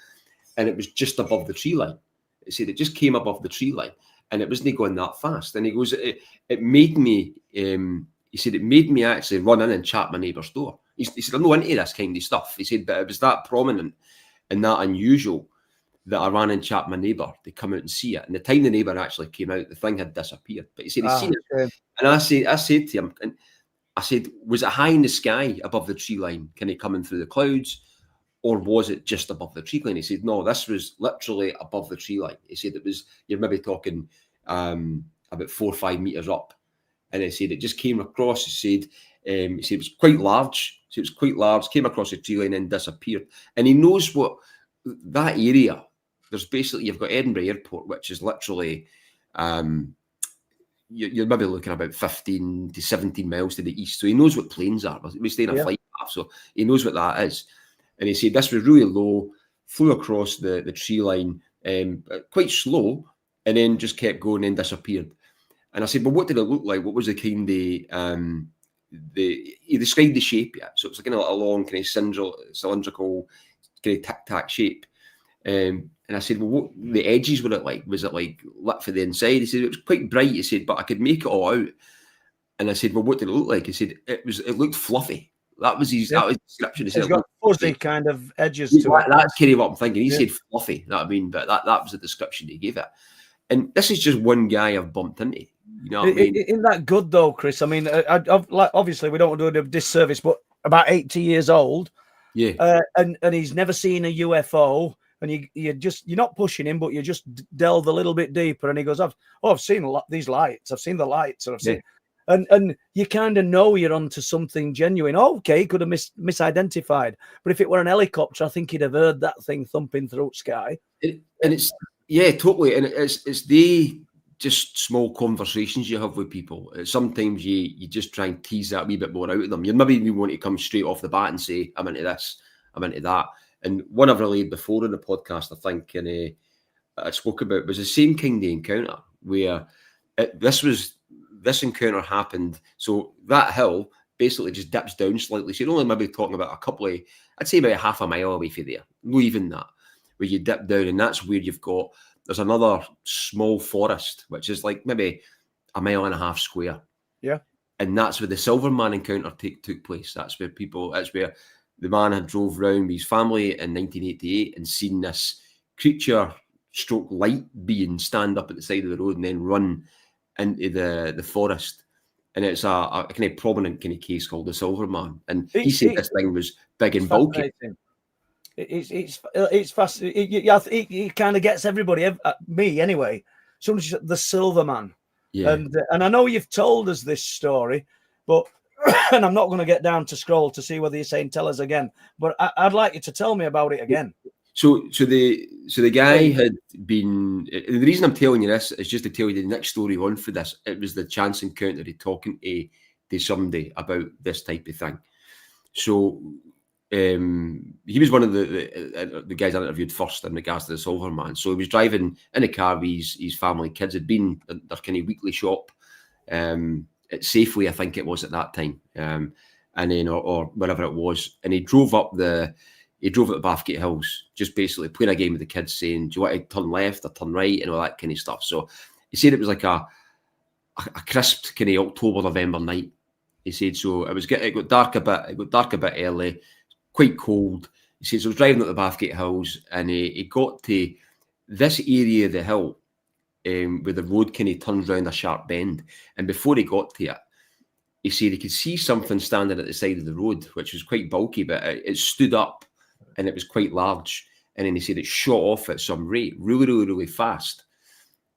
and it was just above the tree line. He said it just came above the tree line, and it wasn't going that fast. And he goes, it made me. He said it made me actually run in and chat my neighbour's door. He said, "I'm not into this kind of stuff." He said, "But it was that prominent and that unusual that I ran and chat my neighbour to come out and see it. And the time the neighbour actually came out, the thing had disappeared. But he said he's seen it." And I said to him, and I said, "Was it high in the sky above the tree line, kind of coming through the clouds, or was it just above the tree line?" He said, "No, this was literally above the tree line." He said it was, you're maybe talking about 4 or 5 meters up. And he said it just came across. He said it was quite large. So it was quite large, came across the tree line and disappeared. And he knows what that area. There's basically, you've got Edinburgh Airport, which is literally, you're maybe looking about 15 to 17 miles to the east. So he knows what planes are. We stay in a flight path, so he knows what that is. And he said this was really low, flew across the tree line, quite slow, and then just kept going and disappeared. And I said, "Well, what did it look like? What was the kind of he described the shape, yeah. So it was like, a long kind of cylindrical kind of tic-tac shape." And I said, "Well, what the edges were it like? Was it like lit for the inside?" He said it was quite bright. He said, "But I could make it all out." And I said, "Well, what did it look like?" He said it looked fluffy. That was his description. He said It's got fuzzy kind of edges to it. That's kind of what I'm thinking. He said fluffy. You know what I mean? But that was the description he gave it. And this is just one guy I've bumped into. You know what I mean? Isn't that good though, Chris? I mean, obviously we don't want to do a disservice, but about 80 years old, and he's never seen a UFO, and you're not pushing him, but you just delve a little bit deeper, and he goes, I've seen these lights, I've seen the lights, and I've seen, and you kind of know you're onto something genuine. Okay, he could have misidentified, but if it were an helicopter, I think he'd have heard that thing thumping through the sky. And it's totally, and it's the just small conversations you have with people. Sometimes you just try and tease that a wee bit more out of them. You maybe even want to come straight off the bat and say, "I'm into this, I'm into that." And one I've relayed before in the podcast, I think, and I spoke about, was the same kind of encounter where this encounter happened. So that hill basically just dips down slightly. So you're only maybe talking about a couple of, I'd say about half a mile away from there. No, even that, where you dip down, and that's where there's another small forest, which is like maybe a mile and a half square. Yeah. And that's where the Silverman encounter took place. That's where the man had drove round with his family in 1988 and seen this creature stroke light being stand up at the side of the road and then run into the forest. And it's a kind of prominent kind of case called the Silverman. And he said this thing was big and bulky. It's fascinating. It kind of gets everybody, me anyway. So the Silverman. Yeah. And I know you've told us this story, but and I'm not going to get down to scroll to see whether you're saying tell us again. But I'd like you to tell me about it again. So the guy had been. The reason I'm telling you this is just to tell you the next story on for this. It was the chance encounter of talking to somebody about this type of thing. So he was one of the guys I interviewed first in regards to the Silverman. So he was driving in a car with his family. Kids had been at their kind of weekly shop at Safeway, I think it was at that time, and then or wherever it was. And he drove up the Bathgate Hills, just basically playing a game with the kids, saying, "Do you want to turn left or turn right?" and all that kind of stuff. So he said it was like a crisp kind of October, November night. He said so. It got dark a bit. It got dark a bit early. Quite cold. He says I was driving up the Bathgate Hills and he got to this area of the hill where the road kind of turns round a sharp bend. And before he got to it, he said he could see something standing at the side of the road, which was quite bulky, but it stood up and it was quite large. And then he said it shot off at some rate, really, really, really fast.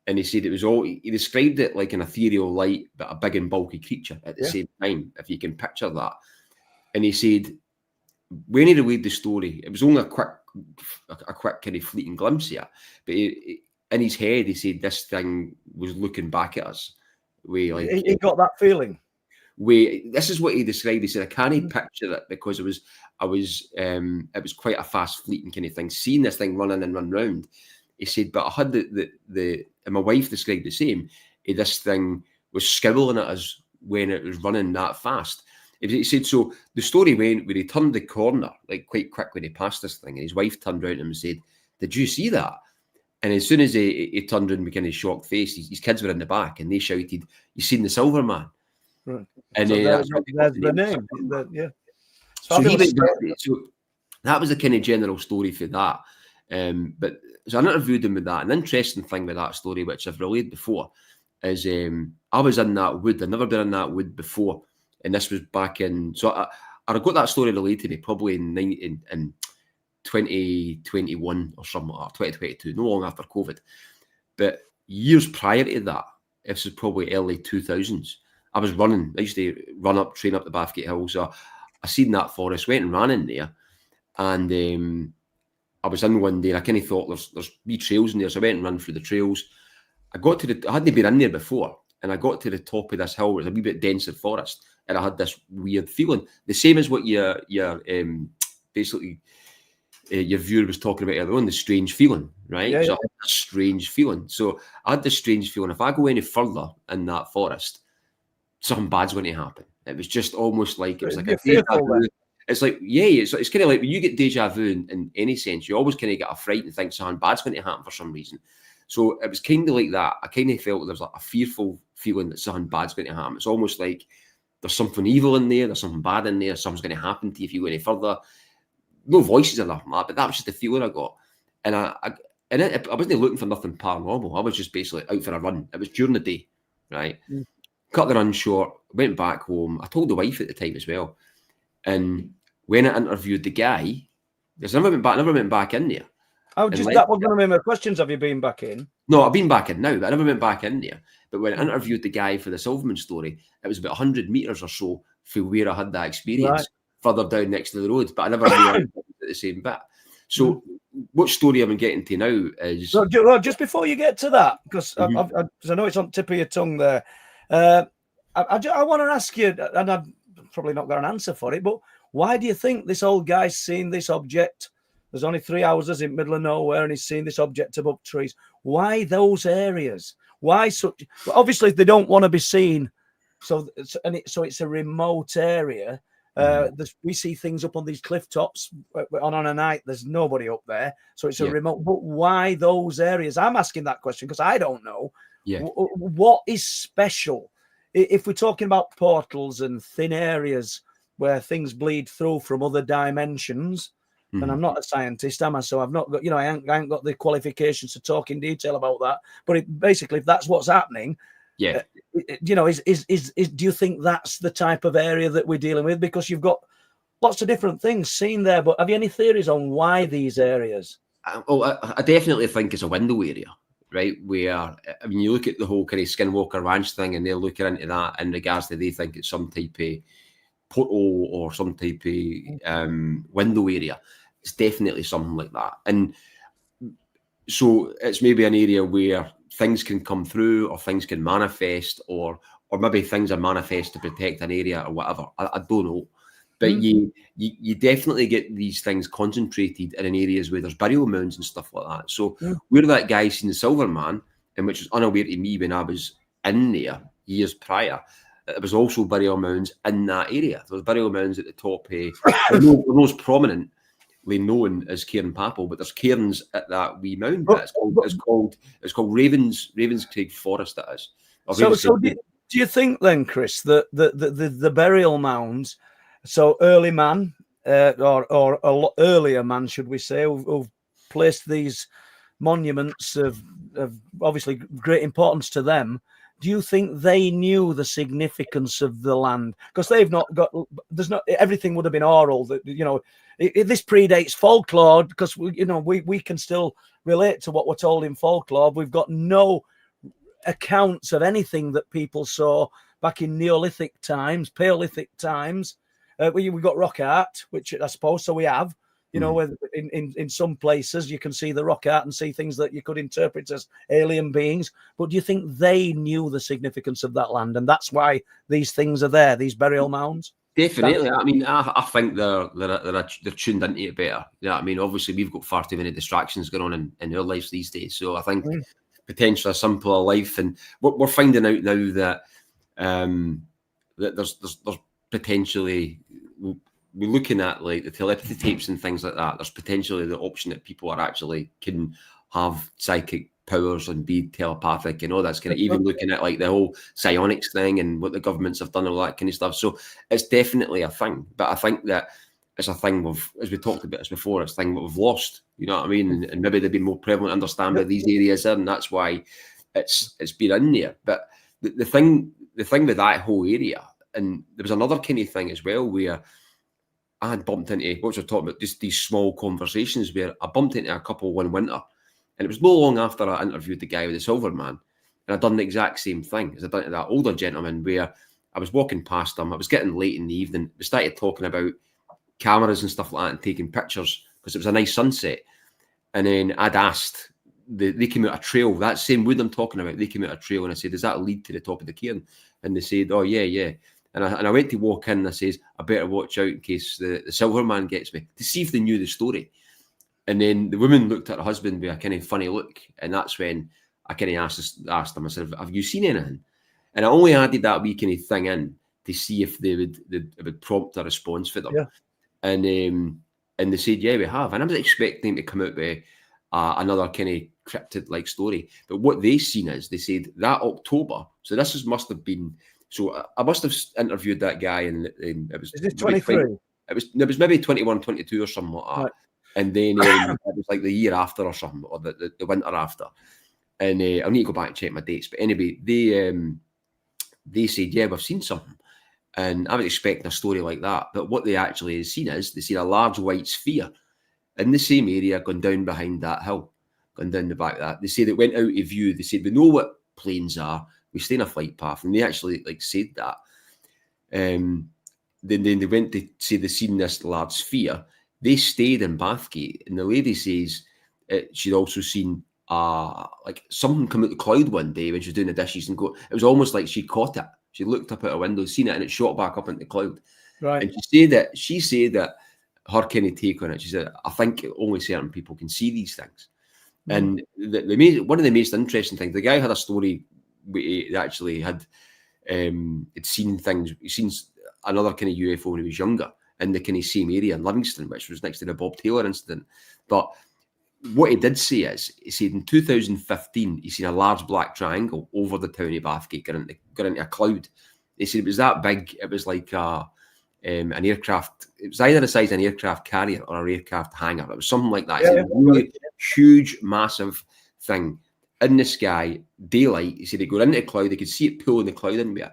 And he said he described it like an ethereal light, but a big and bulky creature at the same time, if you can picture that. And he said, when he relayed the story, it was only a quick kind of fleeting glimpse of it. But in his head, he said this thing was looking back at us. He got that feeling. This is what he described. He said, I can't picture it because it was quite a fast fleeting kind of thing. Seeing this thing running and run round, he said, but I had and my wife described the same. This thing was scribbling at us when it was running that fast. He said, so the story went where he turned the corner, like quite quick when he passed this thing, and his wife turned around to him and said, did you see that? And as soon as he turned around with kind of shocked face, his kids were in the back and they shouted, you seen the Silverman? Right. And so there's the name. Yeah. So that was the kind of general story for that. But so I interviewed him with that. An interesting thing with that story, which I've relayed before, is I was in that wood. I'd never been in that wood before. And this was back in, so I got that story related to me probably in 2021 or something like that, 2022, no long after COVID. But years prior to that, this was probably early 2000s, I was running. I used to train up the Bathgate Hill. So I seen that forest, went and ran in there. And I was in one day and I kind of thought there's wee trails in there. So I went and ran through the trails. I hadn't been in there before. And I got to the top of this hill where it was a wee bit denser forest. And I had this weird feeling, the same as what your viewer was talking about earlier on, the strange feeling, right? Yeah, so I had this strange feeling. So I had this strange feeling, if I go any further in that forest, something bad's going to happen. It was just almost like, it was like a deja vu. It's like, it's kind of like when you get deja vu in any sense, you always kind of get a fright and think something bad's going to happen for some reason. So it was kind of like that. I kind of felt there was like a fearful feeling that something bad's going to happen. It's almost like there's something evil in there, there's something bad in there, something's going to happen to you if you go any further. No voices or nothing like that, but that was just the feeling I got. And I wasn't looking for nothing paranormal. I was just basically out for a run. It was during the day, right? Cut the run short, went back home. I told the wife at the time as well. And when I interviewed the guy, because I never went back in there. Oh, just that was one of my questions. Have you been back in? No, I've been back in now, but I never went back in there. But when I interviewed the guy for the Silverman story, it was about 100 metres or so from where I had that experience, further down next to the road. But I never realised it was at the same bit. So what story I'm getting to now is... So, just before you get to that, because I know it's on the tip of your tongue there, I want to ask you, and I've probably not got an answer for it, but why do you think this old guy's seen this object? There's only 3 houses in the middle of nowhere and he's seen this object above trees. Why those areas? Why such? Obviously, they don't want to be seen. So it's a remote area. We see things up on these cliff tops on a night. There's nobody up there. So it's a remote. But why those areas? I'm asking that question because I don't know. Yeah. What is special? If we're talking about portals and thin areas where things bleed through from other dimensions, and I'm not a scientist, am I? So I've not got, I ain't got the qualifications to talk in detail about that. But basically, if that's what's happening, yeah, do you think that's the type of area that we're dealing with? Because you've got lots of different things seen there, but have you any theories on why these areas? I definitely think it's a window area, right? Where, I mean, you look at the whole kind of Skinwalker Ranch thing, and they're looking into that in regards to they think it's some type of portal or some type of window area. It's definitely something like that. And so it's maybe an area where things can come through or things can manifest, or maybe things are manifest to protect an area or whatever. I don't know. But you definitely get these things concentrated in areas where there's burial mounds and stuff like that. So where that guy seen the Silver Man, and which was unaware to me when I was in there years prior, there was also burial mounds in that area. There was burial mounds at the top. The most prominently known as Cairn Papel, but there's cairns at that wee mound. It's called Ravenscraig Forest. It is. So do you think then, Chris, that the burial mounds? So early man, or a lot earlier man, should we say, who've placed these monuments of obviously great importance to them. Do you think they knew the significance of the land? Because they've not got. There's not everything would have been oral. That this predates folklore, because we can still relate to what we're told in folklore. We've got no accounts of anything that people saw back in Neolithic times, Paleolithic times. We've got rock art, which I suppose so we have. Where in some places you can see the rock art and see things that you could interpret as alien beings. But do you think they knew the significance of that land, and that's why these things are there, these burial mounds? Definitely. I mean, I think they're tuned into it better. I mean, obviously we've got far too many distractions going on in our lives these days. So I think potentially a simpler life, and we're finding out now that that there's potentially. We're looking at like the telepathy tapes and things like that. There's potentially the option that people can have psychic powers and be telepathic and all that's kind of, even looking at like the whole psionics thing and what the governments have done and all that kind of stuff. So it's definitely a thing. But I think that it's a thing as we talked about this before, it's a thing that we've lost. You know what I mean? And maybe they've been more prevalent to understand where these areas are, and that's why it's been in there. But the thing with that whole area, and there was another kind of thing as well where I had bumped into what we're talking about, just these small conversations where I bumped into a couple one winter, and it was not long after I interviewed the guy with the Silver Man, and I'd done the exact same thing as I'd done to that older gentleman, where I was walking past him. I was getting late in the evening. We started talking about cameras and stuff like that and taking pictures because it was a nice sunset. And then I'd asked, they came out a trail, that same wood I'm talking about, they came out a trail, and I said, does that lead to the top of the cairn? And they said, oh, yeah. And I went to walk in, and I says, I better watch out in case the Silver Man gets me, to see if they knew the story. And then the woman looked at her husband with a kind of funny look, and that's when I kind of asked them, I said, have you seen anything? And I only added that wee kind of thing in to see if they would prompt a response for them. Yeah. And they said, yeah, we have. And I was expecting to come out with another kind of cryptid-like story. But what they seen is, they said that October, so this must have been, so I must have interviewed that guy, and it was... Is this 23? It was maybe 21, 22 or something like that. Right. And then it was like the year after or something, or the winter after. And I'll need to go back and check my dates. But anyway, they said, yeah, we've seen something. And I was expecting a story like that. But what they actually seen is, they seen a large white sphere in the same area going down behind that hill, going down the back of that. They said it went out of view. They said, we know what planes are. We stay in a flight path. And they actually said that. Then they went to say they seen this large sphere. They stayed in Bathgate, and the lady says she'd also seen something come out the cloud one day when she was doing the dishes, and it was almost like she caught it. She looked up at her window, seen it, and it shot back up into the cloud. Right. And she said that her kind of take on it, she said, I think only certain people can see these things. And one of the most interesting things, the guy had a story where he actually had seen things. He'd seen another kind of UFO when he was younger in the kind of same area in Livingston, which was next to the Bob Taylor incident. But what he did say is, he said in 2015, he seen a large black triangle over the town of Bathgate going into a cloud. He said it was that big, it was like an aircraft, it was either the size of an aircraft carrier or an aircraft hangar. It was something like that. It's a really huge, massive thing in the sky, daylight. He said it go into the cloud, they could see it pulling the cloud into it.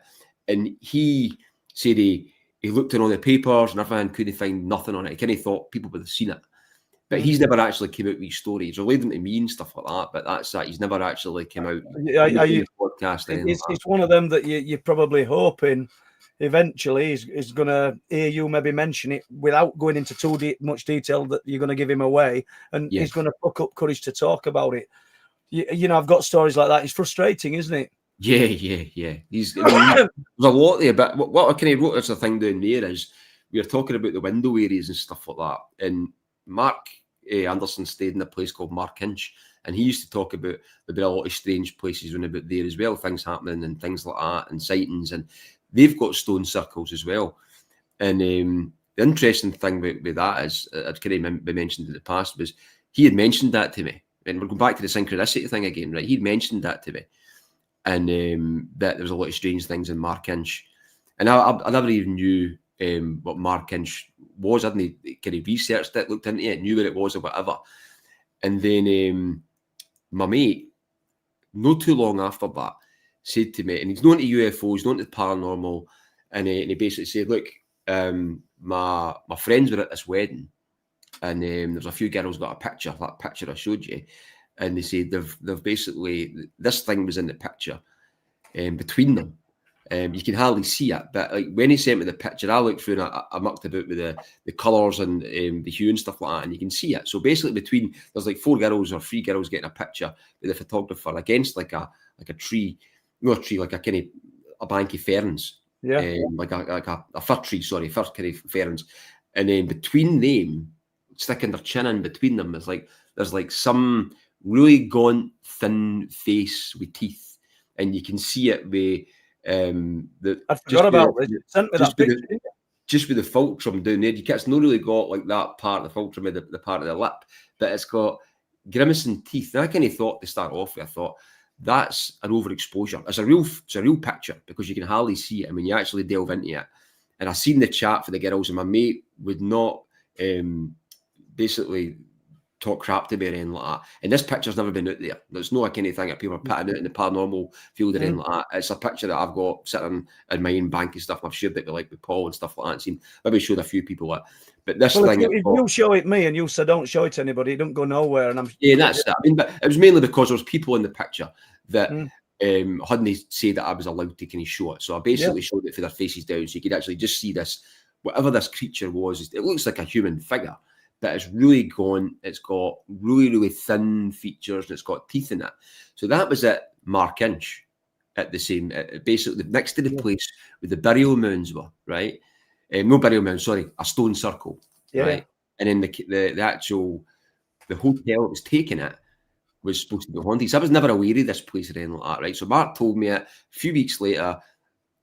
And he said he looked in all the papers and everything, couldn't find nothing on it. He kind of thought people would have seen it. But he's never actually came out with these stories. He's relayed them to me and stuff like that, but that's that. He's never actually came out with the podcast. It's one of them that you're probably hoping eventually is going to hear you maybe mention it without going into too much detail that you're going to give him away, and he's going to pluck up courage to talk about it. You know, I've got stories like that. It's frustrating, isn't it? Yeah. There's a lot there, but what I kind of wrote as a thing down there is we were talking about the window areas and stuff like that, and Mark Anderson stayed in a place called Markinch, and he used to talk about there'd been a lot of strange places when about there as well, things happening and things like that, and sightings, and they've got stone circles as well. And the interesting thing with that is, I've kind of mentioned in the past, was he had mentioned that to me, and we're going back to the synchronicity thing again, right? He'd mentioned that to me, and that there was a lot of strange things in Markinch, and I never even knew what Markinch was. I hadn't kind of researched it, looked into it, knew where it was or whatever. And then my mate, not too long after that, said to me, and he's known to UFOs, known to the paranormal, and he basically said, look, my friends were at this wedding, and there's a few girls got a picture, that picture I showed you, and they said they've basically, this thing was in the picture between them. You can hardly see it, but like when he sent me the picture, I looked through and I mucked about with the colours and the hue and stuff like that, and you can see it. So basically, there's like 4 girls or 3 girls getting a picture with the photographer against like a tree, not a tree, like a kind of a bank of ferns, like a fir tree, fir kind of ferns, and then between them, sticking their chin in between them, is like there's like some really gaunt, thin face with teeth, and you can see it with. I forgot about this. Sent me that picture, just with the fulcrum down there, it's not really got like that part of the fulcrum with the part of the lip, but it's got grimacing teeth. And I kind of thought to start off with, I thought that's an overexposure. It's a real picture because you can hardly see it. I mean, you actually delve into it. And I seen the chat for the girls, and my mate would not basically talk crap to me or anything like that. And this picture's never been out there. There's no kind of thing that people are putting out in the paranormal field or anything like that. It's a picture that I've got sitting in my own bank and stuff. I've shared it with Paul and stuff like that. And seen, maybe showed a few people it. But this thing, if you show it me and you say don't show it to anybody, it don't go nowhere. And that's it. I mean, but it was mainly because there was people in the picture that hadn't said that I was allowed to kind of show it. So I basically showed it for their faces down, so you could actually just see this, whatever this creature was. It looks like a human figure, but it's really gaunt. It's got really, really thin features, and it's got teeth in it. So that was at Markinch, at the same, basically next to the place where the burial mounds were, right? No burial mounds, sorry, a stone circle, right? And then the actual, the hotel that was taking it was supposed to be haunted. So I was never aware of this place or anything like that, right? So Mark told me it. A few weeks later,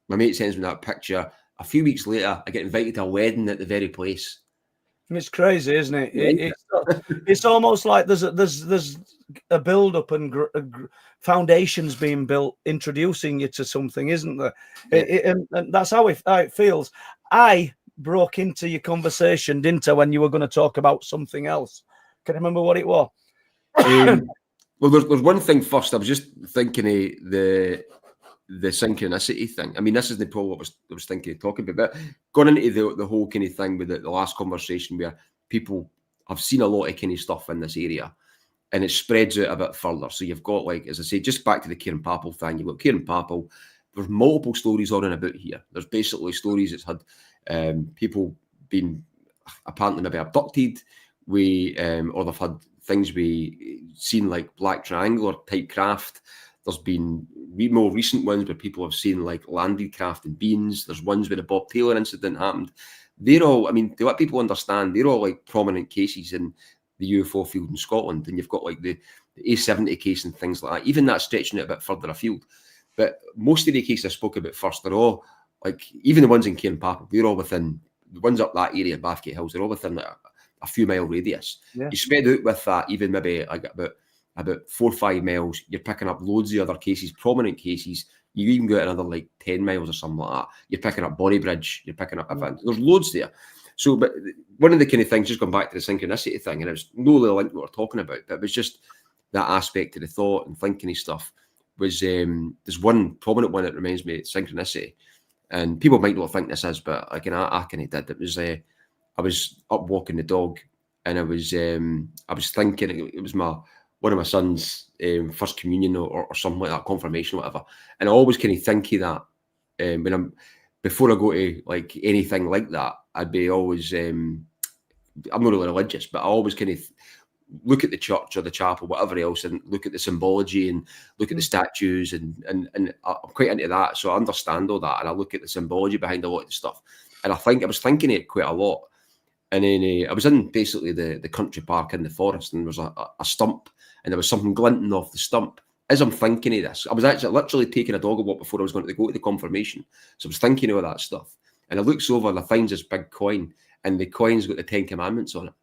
my mate sends me that picture. A few weeks later, I get invited to a wedding at the very place. It's crazy, isn't it? It's almost like there's a build up and foundations being built, introducing you to something, isn't there? And that's how it feels. I broke into your conversation, didn't I, when you were going to talk about something else? Can you remember what it was? Well, there's one thing first. I was just thinking of the synchronicity thing. I mean, this isn't probably what I was thinking of talking about, but going into the whole kind of thing with the last conversation where people have seen a lot of kind of stuff in this area and it spreads out a bit further. So you've got, like, as I say, just back to the Kieran Papel thing, you've got Kieran Papel. There's multiple stories on and about here. There's basically stories that's had people being apparently maybe abducted, or they've had things we seen like black triangular type craft. There's been more recent ones where people have seen like landed craft and beans. There's ones where the Bob Taylor incident happened. They're all, I mean, to let people understand, they're all like prominent cases in the UFO field in Scotland. And you've got like the A70 case and things like that. Even that stretching it a bit further afield. But most of the cases I spoke about first, they're all like, even the ones in Kieran Papel, they're all within, the ones up that area, Bathgate Hills, they're all within like a few mile radius. Yeah. You spread out with that, even maybe like about 4 or 5 miles, you're picking up loads of other cases, prominent cases. You even go another like 10 miles or something like that. You're picking up Bonnybridge, you're picking up there's loads there. So, but one of the kind of things, just going back to the synchronicity thing, and it was no link what we're talking about, but it was just that aspect of the thought and thinking and stuff. Was there's one prominent one that reminds me of synchronicity, and people might not think this is, but I kind of did. It was I was up walking the dog, and I was thinking it was one of my son's first communion or something like that, confirmation or whatever, and I always kind of think of that before I go to like anything like that, I'd be always I'm not really religious, but I always kind of look at the church or the chapel, whatever else, and look at the symbology and look at the statues, and I'm quite into that, so I understand all that, and I look at the symbology behind a lot of the stuff, and I was thinking it quite a lot, and then I was in basically the country park in the forest, and there was a stump, and there was something glinting off the stump. As I'm thinking of this, I was actually literally taking a dog a walk before I was going to go to the confirmation, so I was thinking of all that stuff, and I looks over and I find this big coin, and the coin's got the 10 Commandments on it.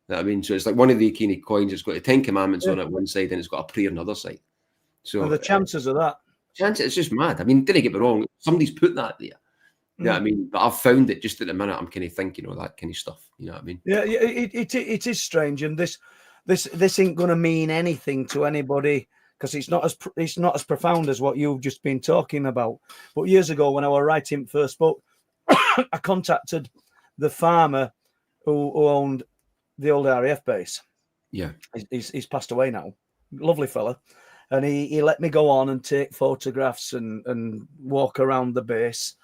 You know what I mean? So it's like one of the kind of coins, it's got the 10 Commandments on it one side, and it's got a prayer on the other side. So and the chances of that. It's just mad. I mean, didn't get me wrong, somebody's put that there. You know what I mean? But I've found it just at the minute, I'm kind of thinking all that kind of stuff. You know what I mean? Yeah, it is strange, and this ain't going to mean anything to anybody, because it's not as profound as what you've just been talking about. But years ago, when I was writing first book, I contacted the farmer who owned the old RAF base. Yeah, he's passed away now. Lovely fella, and he let me go on and take photographs and walk around the base,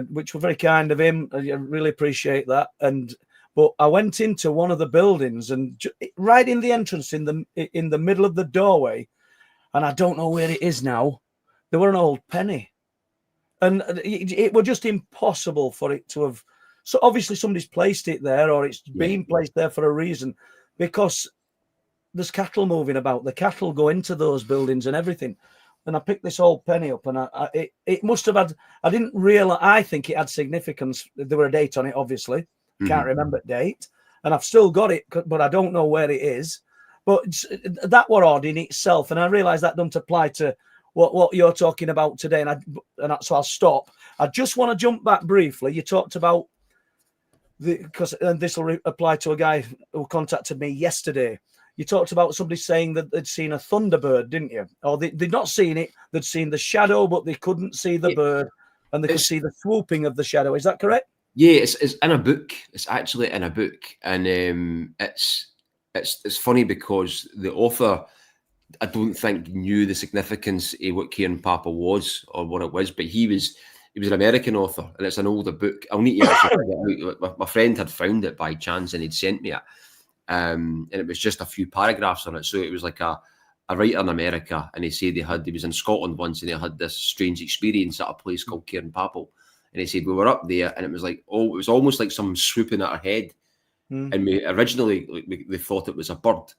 which were very kind of him. I really appreciate that. But I went into one of the buildings, and right in the entrance, in the middle of the doorway, and I don't know where it is now, there were an old penny, and it was just impossible for it to have. So obviously somebody's placed it there, or it's been placed there for a reason, because there's cattle moving about. The cattle go into those buildings and everything. And I picked this old penny up, and it must have had. I didn't realize. I think it had significance. There were a date on it, obviously. Can't remember date, and I've still got it, but I don't know where it is. But that were odd in itself, and I realised that doesn't apply to what you're talking about today. So I'll stop. I just want to jump back briefly. You talked about and this will apply to a guy who contacted me yesterday. You talked about somebody saying that they'd seen a Thunderbird, didn't you? Or they'd not seen it. They'd seen the shadow, but they couldn't see the bird, and they could see the swooping of the shadow. Is that correct? Yeah, it's in a book. It's actually in a book, and it's funny because the author, I don't think, knew the significance of what Cairn Papa was or what it was, but he was an American author, and it's an older book. I'll need to actually get it out. My friend had found it by chance, and he'd sent me it, and it was just a few paragraphs on it. So it was like a writer in America, and he said he was in Scotland once, and he had this strange experience at a place called Cairn Papa. And he said we were up there, and it was like, it was almost like someone swooping at our head. And we originally they thought it was a bird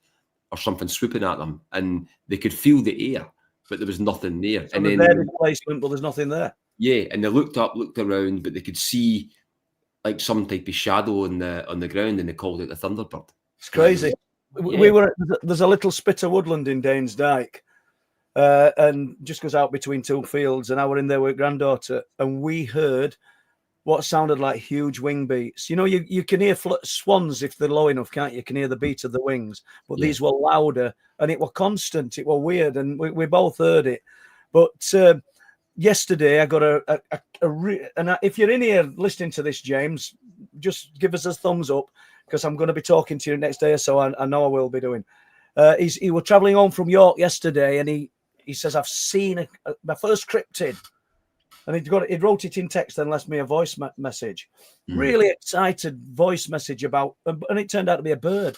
or something swooping at them, and they could feel the air, but there was nothing there. So and then their displacement, but there's nothing there. Yeah, and they looked around, but they could see like some type of shadow on the ground, and they called it the Thunderbird. It's crazy. Yeah. There's a little spit of woodland in Danes Dyke. And just goes out between two fields, and I were in there with granddaughter, and we heard what sounded like huge wing beats. You know, you can hear swans if they're low enough, can't you? You can hear the beat of the wings, but these were louder, and it were constant. It were weird, and we both heard it. But yesterday I got and if you're in here listening to this, James, just give us a thumbs up, because I'm going to be talking to you next day or so. I know I will be doing. He was travelling home from York yesterday, and he says, I've seen my first cryptid, and he wrote it in text and left me a voice message, really excited voice message about, and it turned out to be a bird,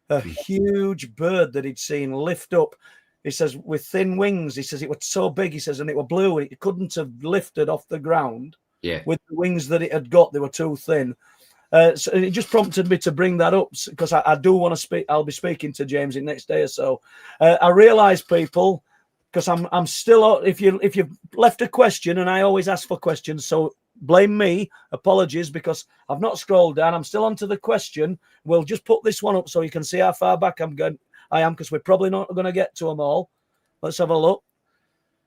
a huge bird that he'd seen lift up. He says with thin wings. He says it was so big. He says, and it were blue. It couldn't have lifted off the ground. Yeah, with the wings that it had got, they were too thin. So it just prompted me to bring that up, because I do want to speak. I'll be speaking to James in the next day or so. I realise, people, because I'm still. If you've left a question, and I always ask for questions, so blame me. Apologies, because I've not scrolled down. I'm still onto the question. We'll just put this one up so you can see how far back I am, because we're probably not going to get to them all. Let's have a look.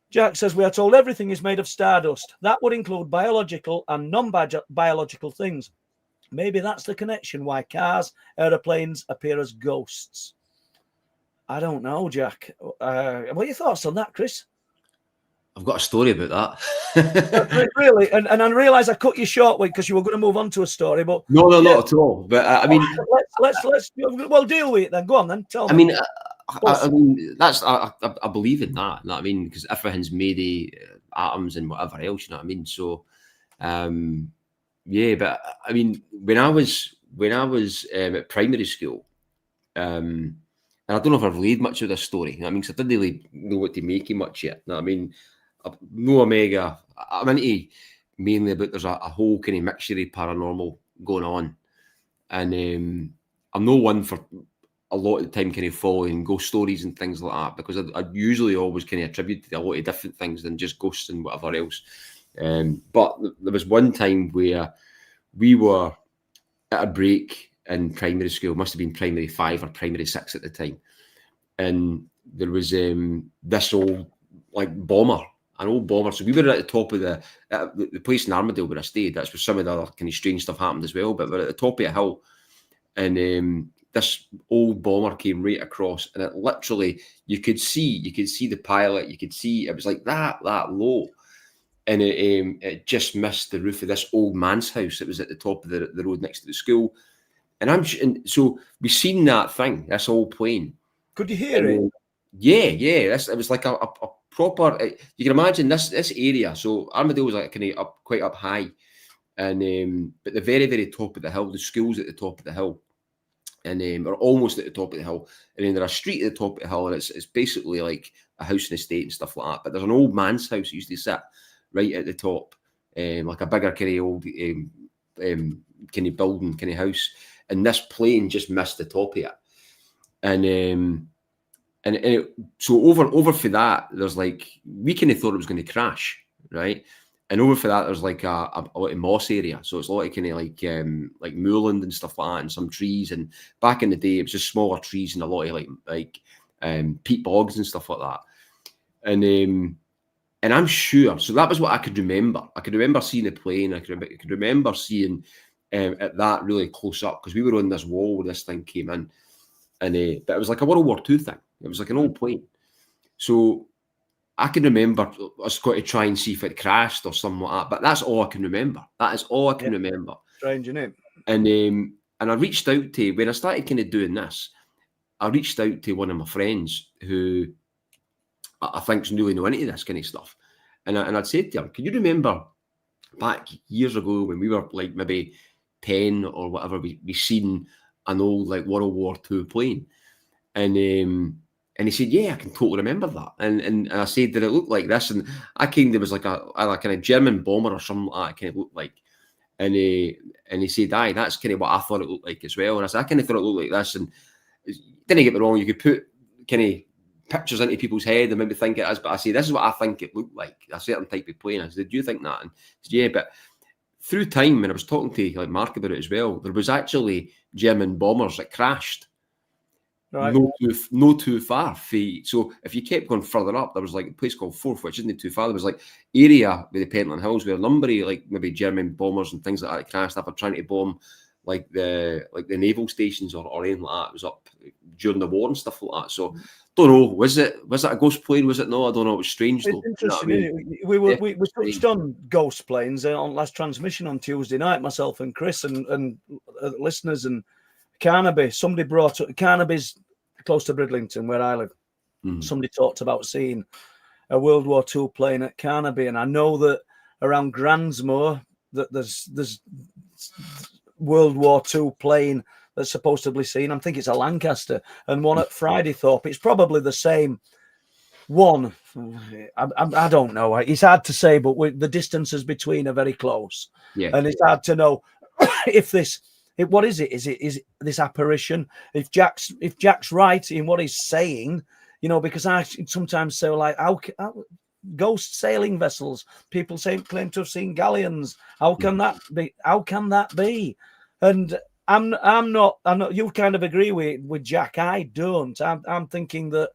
Jack says, we are told everything is made of stardust. That would include biological and non-biological things. Maybe that's the connection why cars, aeroplanes appear as ghosts. I don't know, Jack. What are your thoughts on that, Chris? I've got a story about that. Really? And I realise I cut you short because you were going to move on to a story, but no, not at all. But I mean, let's well deal with it then. Go on then. Tell me. I mean, that's I believe in that. You know what I mean? Because everything's made of atoms and whatever else. You know what I mean? So, yeah. But I mean, when I was at primary school, and I don't know if I've relayed much of this story. You know what I mean? Because I didn't really know what to make of much yet. You know what I mean? No Omega. I'm into mainly about there's a whole kind of mixture of paranormal going on, and I'm no one for a lot of the time kind of following ghost stories and things like that, because I usually always kind of attribute to a lot of different things than just ghosts and whatever else. But there was one time where we were at a break in primary school, must have been primary 5 or primary 6 at the time, and there was this old an old bomber. So we were at the top of the place in Armadale where I stayed. That's where some of the other kind of strange stuff happened as well. But we're at the top of a hill, and this old bomber came right across, and it literally, you could see the pilot, you could see it was like that low, and it just missed the roof of this old man's house. It was at the top of the road next to the school, and so we seen that thing, this old plane. Could you hear it? Yeah. It was like a proper. You can imagine this area. So Armadale was like kind of quite up high, and but the very, very top of the hill, the school's at the top of the hill, and or almost at the top of the hill, and then there's a street at the top of the hill, and it's basically like a house and estate and stuff like that. But there's an old man's house that used to sit right at the top, like a bigger kind of old kind of building, kind of house, and this plane just missed the top of it, and so over for that, there's like, we kind of thought it was going to crash, right? And over for that, there's like a lot of moss area, so it's a lot of kind of like moorland and stuff like that, and some trees. And back in the day, it was just smaller trees and a lot of like peat bogs and stuff like that. And I'm sure, so that was what I could remember. I could remember seeing the plane. I could remember seeing at that really close up, because we were on this wall where this thing came in, and but it was like a World War II thing. It was like an old plane. So I can remember us going to try and see if it crashed or something like that. But that's all I can remember. That is all I can remember. Strange, isn't it? And I reached out to, when I started kind of doing this, I reached out to one of my friends who I think's really know into this kind of stuff. And I'd said to him, can you remember back years ago when we were like maybe 10 or whatever, we seen an old like World War II plane? And he said, yeah, I can totally remember that. And I said, did it look like this? And I kind of was like a kind of German bomber or something like that, kind of looked like. And he said, aye, that's kind of what I thought it looked like as well. And I said, I kind of thought it looked like this. And didn't get me wrong, you could put kind of pictures into people's head and maybe think it is, but I say, this is what I think it looked like, a certain type of plane. I said, do you think that? And he said, yeah, but through time, when I was talking to like Mark about it as well, there was actually German bombers that crashed. Right. No too far. So if you kept going further up, there was like a place called Forth, which isn't too far. There was like area with the Pentland Hills where a number of like maybe German bombers and things like that crashed after trying to bomb like the naval stations or anything like that. It was up during the war and stuff like that. So don't know, was it a ghost plane? Was it no? I don't know. It was strange though. It's interesting. You know what I mean? We touched on ghost planes on last transmission on Tuesday night. Myself and Chris and listeners and Carnaby. Somebody brought up Carnaby's close to Bridlington, where I live. Somebody talked about seeing a World War II plane at Carnaby, and I know that around Gransmoor that there's World War II plane that's supposedly seen. I think it's a Lancaster, and one at Fridaythorpe. It's probably the same one. I don't know. It's hard to say, but the distances between are very close. Yeah, and it's hard to know if what is it? Is it this apparition? If Jack's right in what he's saying, you know, because I sometimes say, like, how ghost sailing vessels. People claim to have seen galleons. How can that be? How can that be? And I'm not. You kind of agree with Jack. I don't. I'm thinking that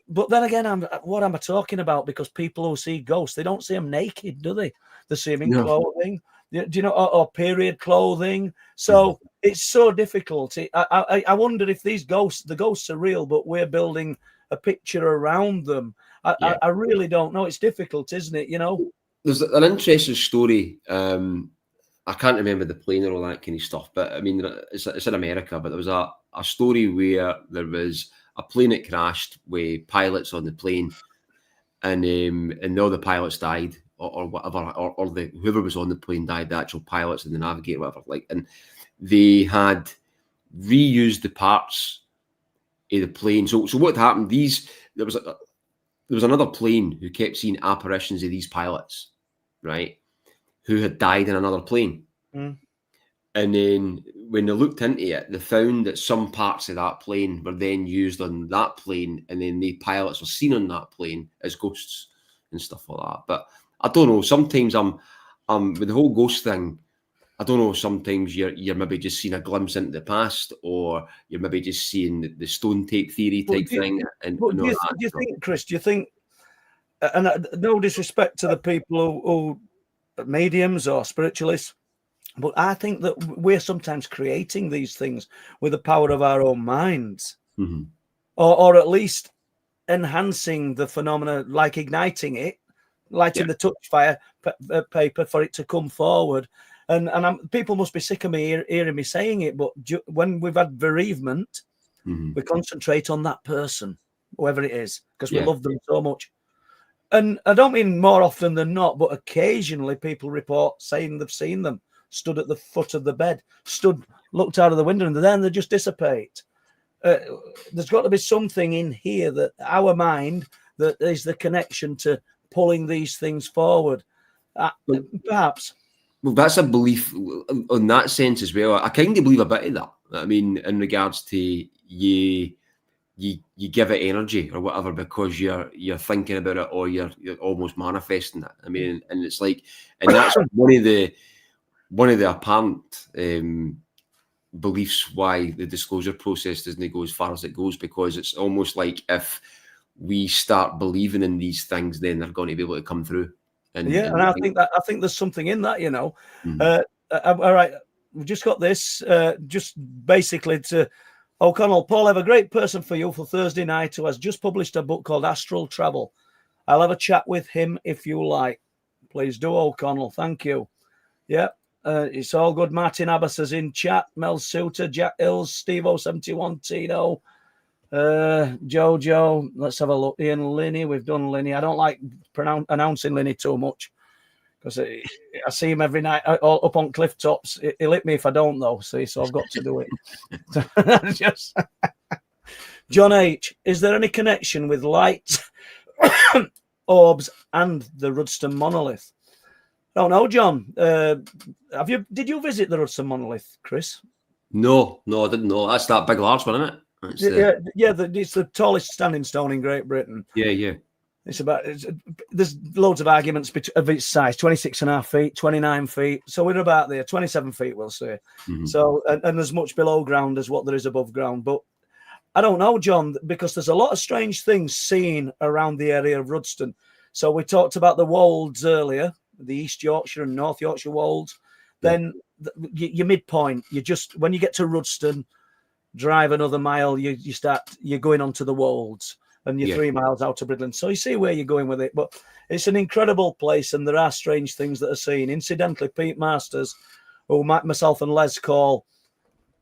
but then again, what am I talking about? Because people who see ghosts, they don't see them naked, do they? They see them in clothing. Do you know, or period clothing? So it's so difficult. I wonder if the ghosts are real, but we're building a picture around them. I really don't know. It's difficult, isn't it? You know, there's an interesting story. I can't remember the plane or all that kind of stuff, but I mean, it's in America. But there was a story where there was a plane that crashed with pilots on the plane, and all the pilots died, or whatever, or whoever was on the plane died, the actual pilots and the navigator, whatever. And they had reused the parts of the plane. So what happened? There was another plane who kept seeing apparitions of these pilots, right, who had died in another plane. And then when they looked into it, they found that some parts of that plane were then used on that plane, and then the pilots were seen on that plane as ghosts and stuff like that. But I don't know. Sometimes I'm with the whole ghost thing. I don't know. Sometimes you're maybe just seeing a glimpse into the past, or you're maybe just seeing the stone tape theory type thing. Do you think, Chris? Do you think? And no disrespect to the people who mediums or spiritualists. But I think that we're sometimes creating these things with the power of our own minds, or at least enhancing the phenomena, like igniting it, lighting the touch fire paper for it to come forward. And people must be sick of me hearing me saying it, but when we've had bereavement, we concentrate on that person, whoever it is, because we love them so much. And I don't mean more often than not, but occasionally people report saying they've seen them. Stood at the foot of the bed, looked out of the window, and then they just dissipate. There's got to be something in here that our mind that is the connection to pulling these things forward. Perhaps. Well, that's a belief in that sense as well. I kind of believe a bit of that. I mean, in regards to you give it energy or whatever because you're thinking about it, or you're almost manifesting it. I mean, and it's like, and that's one of the apparent beliefs why the disclosure process doesn't go as far as it goes, because it's almost like if we start believing in these things, then they're going to be able to come through. And I think there's something in that, you know. All right, we've just got this. Just basically to O'Connell, Paul, I have a great person for you for Thursday night who has just published a book called Astral Travel. I'll have a chat with him if you like. Please do, O'Connell. Thank you. Yeah. It's all good. Martin Abbas is in chat. Mel Suter, Jack Hills, Steve-O71, Tino, Jojo. Let's have a look. Ian Linney. We've done Linney. I don't like announcing Linney too much because I see him every night up on Clifftops. He'll hit me if I don't, though. See, so I've got to do it. Just John H. Is there any connection with light, orbs, and the Rudston Monolith? Oh no, John. Did you visit the Rudston Monolith, Chris? No, I didn't know. That's that big, large one, isn't it? It's the tallest standing stone in Great Britain. Yeah. There's loads of arguments of its size: 26.5 feet, 29 feet. So we're about there, 27 feet, we'll say. So, and there's much below ground as what there is above ground. But I don't know, John, because there's a lot of strange things seen around the area of Rudston. So we talked about the wolds earlier. The East Yorkshire and North Yorkshire wolds. Then your midpoint, when you get to Rudston, drive another mile, you're going onto the wolds, and you're 3 miles out of Bridland. So you see where you're going with it. But it's an incredible place, and there are strange things that are seen. Incidentally, Pete Masters, who myself and Les call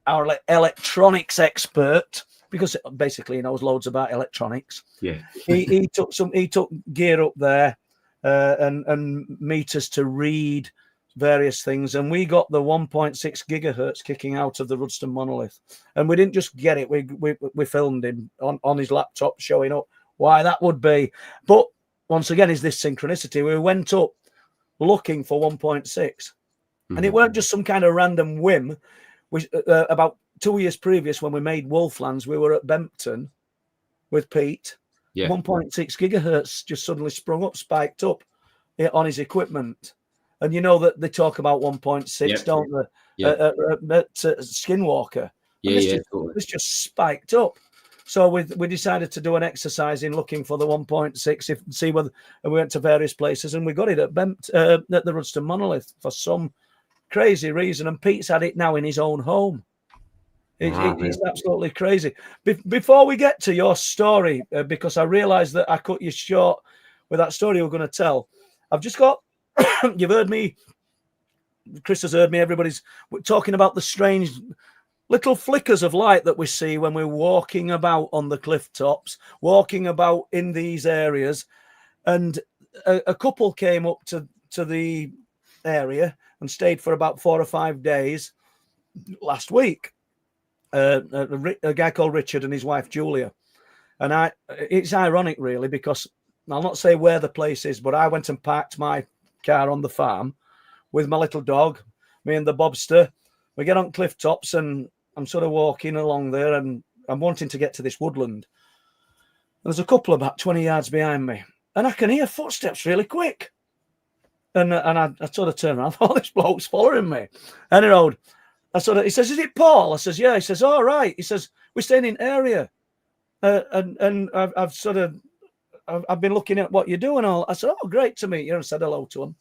our electronics expert, because basically he knows loads about electronics. Yeah, he took gear up there. And meters to read various things, and we got the 1.6 gigahertz kicking out of the Rudston Monolith, and we didn't just get it. We filmed him on his laptop showing up why that would be. But once again, is this synchronicity? We went up looking for 1.6, and it weren't just some kind of random whim. About 2 years previous, when we made Wolflands, we were at Bempton with Pete. Yeah. 1.6 gigahertz just suddenly sprung up, spiked up on his equipment. And you know that they talk about 1.6, don't they? Yeah. At Skinwalker. Yeah, And this just spiked up. So we decided to do an exercise in looking for the 1.6, see whether, and we went to various places, and we got it at the Rudston Monolith for some crazy reason. And Pete's had it now in his own home. It's absolutely crazy. Before we get to your story, because I realised that I cut you short with that story you were going to tell, I've just got, you've heard me, Chris has heard me, everybody's talking about the strange little flickers of light that we see when we're walking about on the cliff tops, walking about in these areas. And a couple came up to the area and stayed for about 4 or 5 days last week. A guy called Richard and his wife Julia. And it's ironic, really, because I'll not say where the place is, but I went and parked my car on the farm with my little dog, me and the bobster. We get on cliff tops and I'm sort of walking along there and I'm wanting to get to this woodland. There's a couple about 20 yards behind me and I can hear footsteps really quick. And I sort of turn around, oh, this bloke's following me. And he says, is it Paul? I says, yeah. He says, all right. He says, we're staying in area. And I've been looking at what you're doing. All I said, oh, great to meet you. And said hello to him.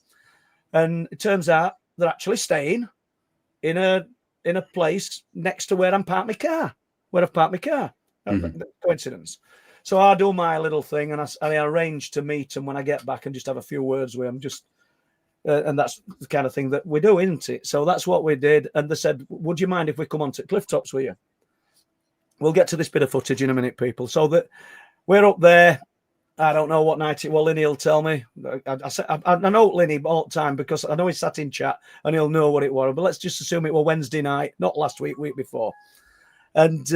And it turns out they're actually staying in a place next to where I've parked my car. Coincidence. So I do my little thing and I arrange to meet him when I get back and just have a few words with him. And that's the kind of thing that we do, isn't it? So that's what we did. And they said, would you mind if we come on to Clifftops with you? We'll get to this bit of footage in a minute, people. So that we're up there. I don't know what night it was. Linny will tell me. I know Linny all the time because I know he sat in chat and he'll know what it was. But let's just assume it was Wednesday night, not last week, week before. And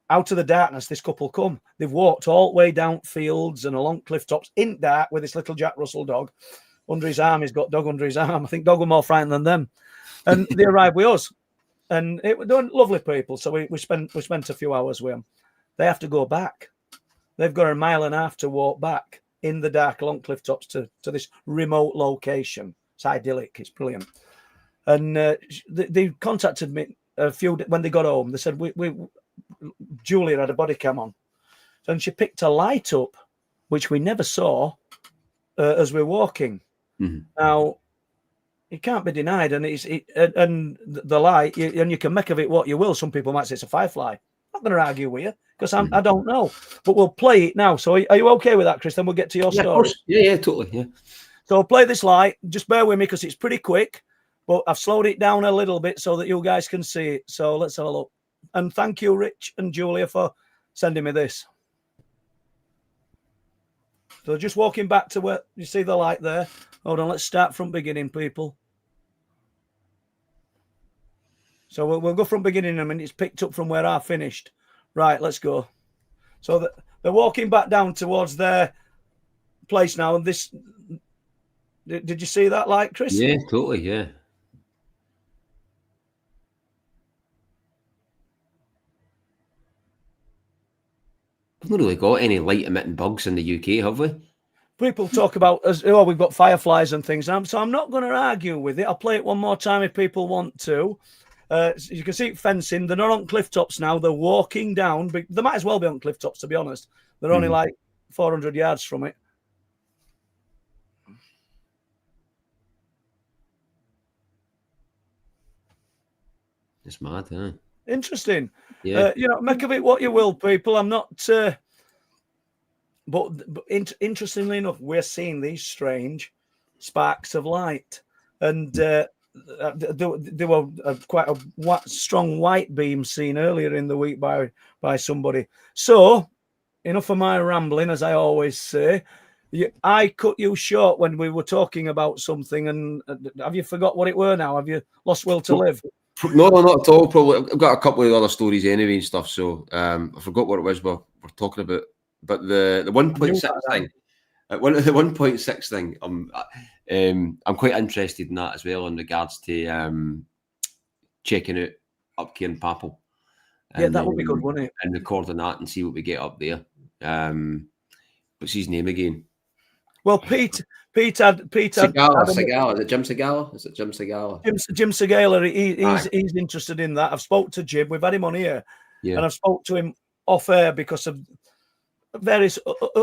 out of the darkness, this couple come. They've walked all the way down fields and along cliff tops in dark with this little Jack Russell dog under his arm. He's got dog under his arm. I think dog were more frightened than them. And they arrived with us. And they were lovely people. So we spent a few hours with them. They have to go back. They've got 1.5 miles to walk back in the dark along cliff tops to this remote location. It's idyllic. It's brilliant. And they contacted me when they got home. They said, Julia had a body cam on. And she picked a light up, which we never saw as we're walking. Mm-hmm. Now, it can't be denied. And and the light, and you can make of it what you will. Some people might say it's a firefly. I'm not going to argue with you because I don't know. But we'll play it now. So are you okay with that, Chris? Then we'll get to your story. Of course. Yeah, totally. Yeah. So I'll play this light. Just bear with me because it's pretty quick. But I've slowed it down a little bit so that you guys can see it. So let's have a look. And thank you, Rich and Julia, for sending me this. So just walking back to where you see the light there. Hold on, let's start from beginning, people. So we'll go from beginning. I mean, it's picked up from where I finished. Right, let's go. So they're walking back down towards their place now. And this, did you see that light, Chris? Yeah, totally, yeah. We've not really got any light-emitting bugs in the UK, have we? People talk about, we've got fireflies and things. So I'm not going to argue with it. I'll play it one more time if people want to. You can see it fencing. They're not on cliff tops now. They're walking down. They might as well be on cliff tops, to be honest. They're only like 400 yards from it. It's mad, huh? Interesting. Yeah. Make of it what you will, people. I'm not... But interestingly enough, we're seeing these strange sparks of light. And there were quite a strong white beam seen earlier in the week by somebody. So, enough of my rambling, as I always say. I cut you short when we were talking about something. And have you forgot what it were now? Have you lost will to live? No, not at all. Probably I've got a couple of other stories anyway and stuff. So I forgot what it was we're talking about. But the 1.6 thing, the 1.6 thing, I'm quite interested in that as well in regards to checking out up Cairn Papel. Yeah, that would be good, wouldn't it? And recording that and see what we get up there. What's his name again? Well, Pete Segala. Is it Jim Segala? Is it Jim Segala? Jim Segala, he's interested in that. I've spoke to Jim. We've had him on here, and I've spoke to him off air because of various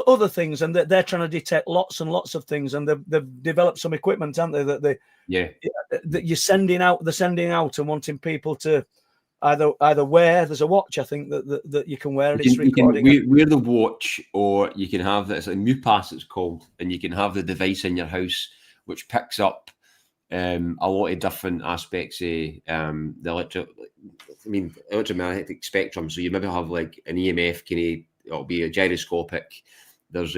other things, and they're trying to detect lots and lots of things, and they've developed some equipment, haven't they? That you're sending out. They're sending out and wanting people to either wear. There's a watch, I think, that you can wear, and it's recording. You can wear the watch, or you can have this. Like MuPass, it's called, and you can have the device in your house which picks up a lot of different aspects of the electromagnetic spectrum. So you maybe have like an EMF, it'll be a gyroscopic. There's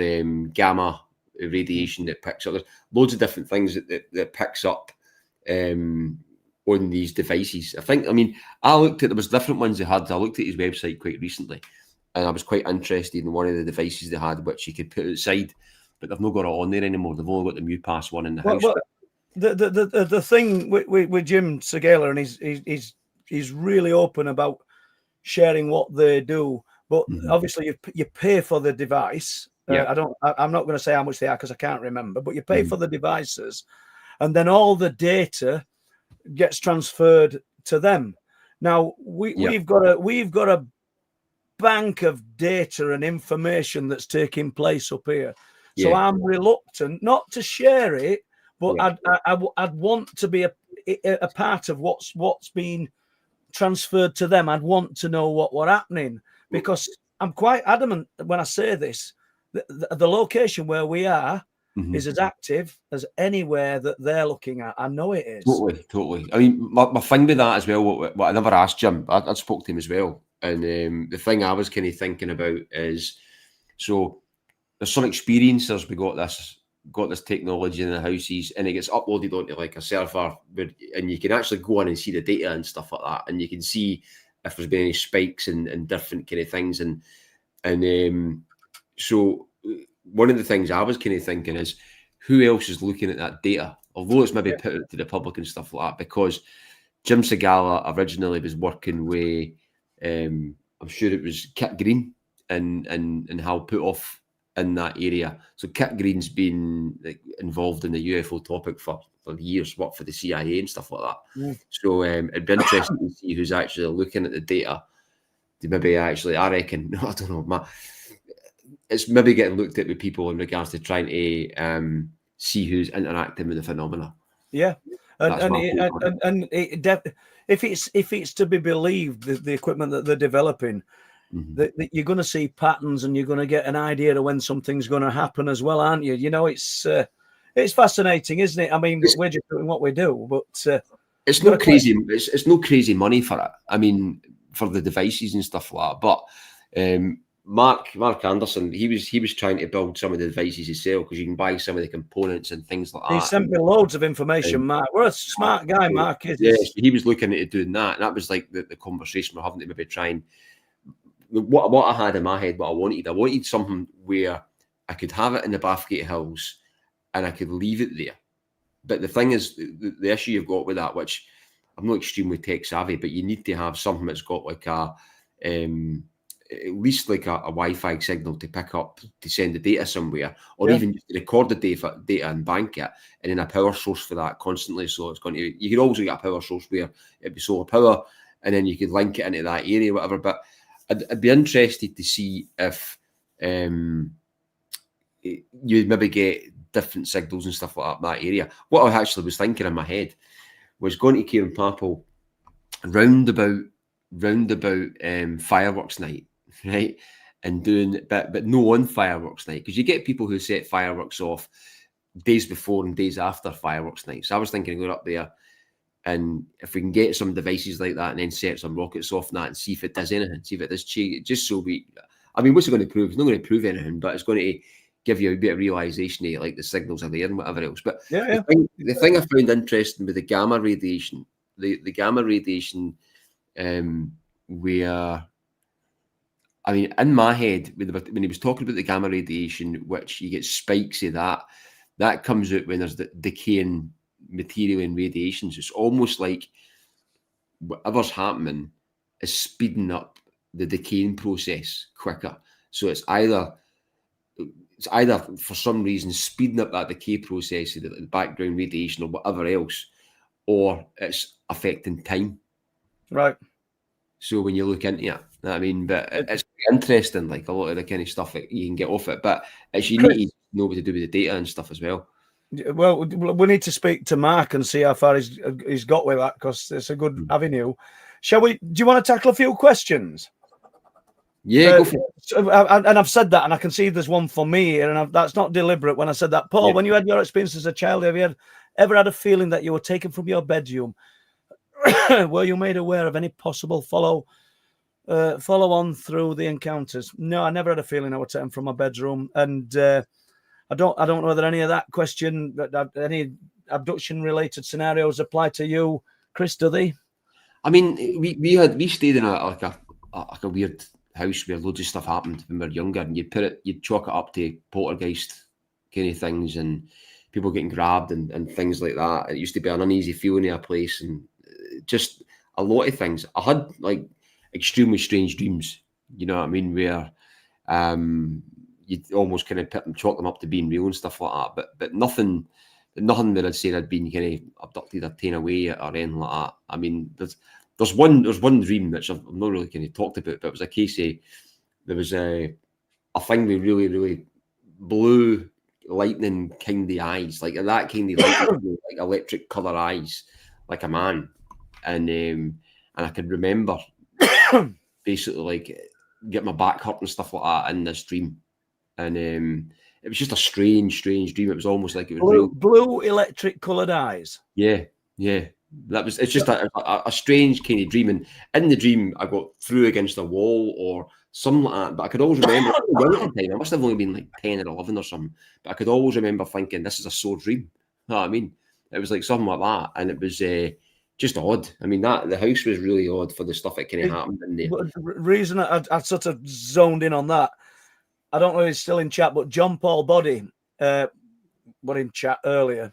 gamma radiation that picks up. There's loads of different things that picks up on these devices. I looked at, there was different ones they had. I looked at his website quite recently, and I was quite interested in one of the devices they had, which you could put outside, but they've not got it on there anymore. They've only got the MuPass one in the house. The thing with Jim Segala, and he's really open about sharing what they do, but obviously you pay for the device. I'm not going to say how much they are because I can't remember, but you pay for the devices, and then all the data gets transferred to them. Now we've got a bank of data and information that's taking place up here. So I'm reluctant not to share it, but I'd want to be a part of what's been transferred to them. I'd want to know what's happening, because I'm quite adamant when I say this. The location where we are is as active as anywhere that they're looking at. I know it is. Totally. I mean, my thing with that as well, what I never asked Jim, I spoke to him as well. And the thing I was kind of thinking about is, so there's some experiencers, we got this technology in the houses, and it gets uploaded onto like a server, and you can actually go in and see the data and stuff like that, and you can see if there's been any spikes and different kind of things. And so one of the things I was kind of thinking is, who else is looking at that data? Although it's maybe put out to the public and stuff like that, because Jim Segala originally was working with, I'm sure it was Kit Green and Hal Putoff in that area. So Kit Green's been involved in the UFO topic for years, worked for the CIA and stuff like that. So it'd be interesting to see who's actually looking at the data. Maybe actually, I reckon, I don't know, it's maybe getting looked at with people in regards to trying to see who's interacting with the phenomena. Yeah, and if it's to be believed, the equipment that they're developing, that you're going to see patterns, and you're going to get an idea of when something's going to happen as well, aren't you? You know, it's fascinating, isn't it? I mean, we're just doing what we do, but it's no crazy. It's no crazy money for it. I mean, for the devices and stuff like that. But Mark Anderson, he was trying to build some of the devices himself, because you can buy some of the components and things like that. He sent me loads of information, Mark. We're a smart guy, Mark. Yeah, so he was looking at doing that, and that was like the conversation we're having, to maybe try and what I had in my head, what I wanted something where I could have it in the Bathgate Hills and I could leave it there. But the thing is, the issue you've got with that, which I'm not extremely tech savvy, but you need to have something that's got like a at least like a Wi-Fi signal to pick up, to send the data somewhere, or even just to record the data and bank it, and then a power source for that constantly. So it's going to, you could also get a power source where it'd be solar power, and then you could link it into that area, whatever. But I'd be interested to see if you'd maybe get different signals and stuff like that in that area. What I actually was thinking in my head was going to Kieran Papel roundabout fireworks night, right? And doing, but no on fireworks night, because you get people who set fireworks off days before and days after fireworks night. So I was thinking of going up there, and if we can get some devices like that and then set some rockets off that and see if it does anything, see if it does change, just so we, I mean, what's it going to prove? It's not going to prove anything, but it's going to give you a bit of realization of like the signals are there and whatever else. But the thing I found interesting with the gamma radiation, the gamma radiation, where, I mean, in my head, when he was talking about the gamma radiation, which you get spikes of that comes out when there's the decaying material and radiations. It's almost like whatever's happening is speeding up the decaying process quicker. So it's either, it's either for some reason speeding up that decay process, the background radiation or whatever else, or it's affecting time. Right. So when you look into it, I mean, but it's interesting, like a lot of the kind of stuff that you can get off it. But it's you need to know what to do with the data and stuff as well. Well, we need to speak to Mark and see how far he's got with that, because it's a good avenue. Shall we? Do you want to tackle a few questions? Yeah, go for it. And I've said that, and I can see there's one for me here, and that's not deliberate when I said that. Paul, when you had your experience as a child, have you ever had a feeling that you were taken from your bedroom? Were you made aware of any possible follow on through the encounters? No, I never had a feeling I was taken from my bedroom, and I don't know whether any of that question, any abduction related scenarios apply to you, Chris. Do they? I mean, we stayed in a weird house where loads of stuff happened when we were younger, and you'd chalk it up to poltergeist kind of things and people getting grabbed and things like that. It used to be an uneasy feeling in a place, and just a lot of things. I had like extremely strange dreams, you know what I mean, where you'd almost kind of chalk them up to being real and stuff like that. But nothing that I'd say I'd been kind of abducted or taken away or anything like that. I mean, there's one dream which I've not really kind of talked about, but it was a case of there was a thing with really, really blue lightning kind of eyes, like that kind of lightning, like electric colour eyes, like a man. And I could remember basically like get my back hurt and stuff like that in this dream. And it was just a strange dream. It was almost like it was blue electric coloured eyes. Yeah. It's just a strange kind of dream. And in the dream, I got through against a wall or something like that. But I could always remember at the time, I must have only been like 10 or 11 or something. But I could always remember thinking, this is a sore dream. You know what I mean? It was like something like that. And it was just odd. I mean, the house was really odd for the stuff that kind of happened in there. The reason I sort of zoned in on that, I don't know if he's still in chat, but John Paul Body were in chat earlier.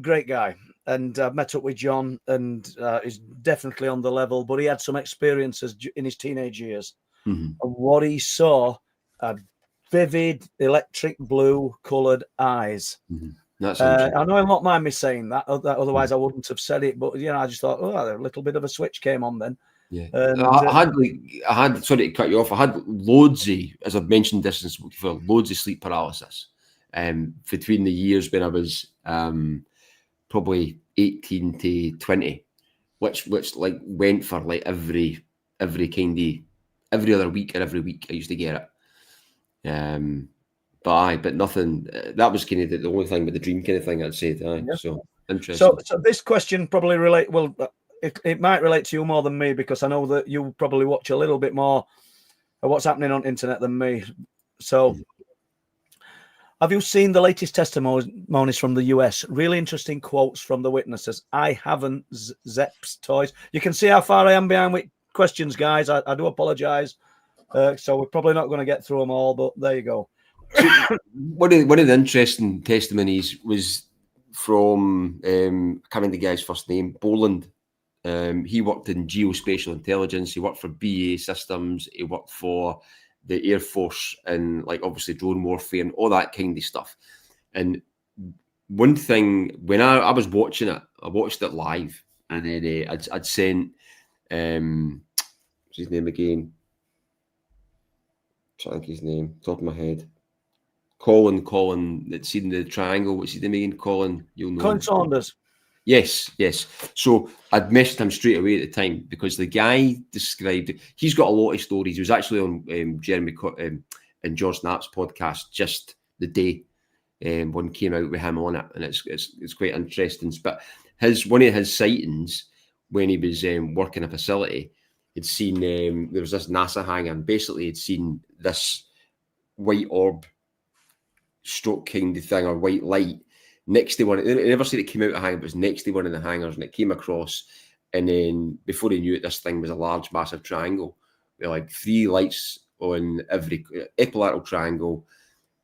Great guy. And I've met up with John, and he's definitely on the level, but he had some experiences in his teenage years. And what he saw had vivid electric blue coloured eyes. That's I know he'll not mind me saying that, otherwise I wouldn't have said it. But I just thought, a little bit of a switch came on then. Yeah, I had. Sorry to cut you off. I had loads of, as I've mentioned this before, loads of sleep paralysis. Between the years when I was probably 18 to 20, which like went for like every other week or every week I used to get it. But nothing. That was kind of the only thing with the dream kind of thing I'd say. Yeah. So interesting. So this question probably relate. Well, it might relate to you more than me, because I know that you probably watch a little bit more of what's happening on internet than me. So, have you seen the latest testimonies from the US? Really interesting quotes from the witnesses. I haven't. Zepp's toys. You can see how far I am behind with questions, guys. I do apologise. So we're probably not going to get through them all, but there you go. One of the interesting testimonies was from I can't remember the guy's first name, Boland. He worked in geospatial intelligence. He worked for BA Systems. He worked for the Air Force and like obviously drone warfare and all that kind of stuff. And one thing, when I was watching it, I watched it live, and then I'd sent what's his name again? I think his name, top of my head. Colin, that's seen the triangle. What's his name again? Colin, you'll know. Colin Saunders. Yes. So I'd messaged him straight away at the time, because the guy described it. He's got a lot of stories. He was actually on Jeremy and George Knapp's podcast just the day one came out with him on it, and it's quite interesting. But one of his sightings when he was working a facility, he'd seen there was this NASA hangar, and basically he'd seen this white orb stroke kind of thing, or white light next to one. I never said it came out of the hangar, but it was next to one of the hangars, and it came across, and then before he knew it, this thing was a large, massive triangle with like 3 lights on every equilateral triangle,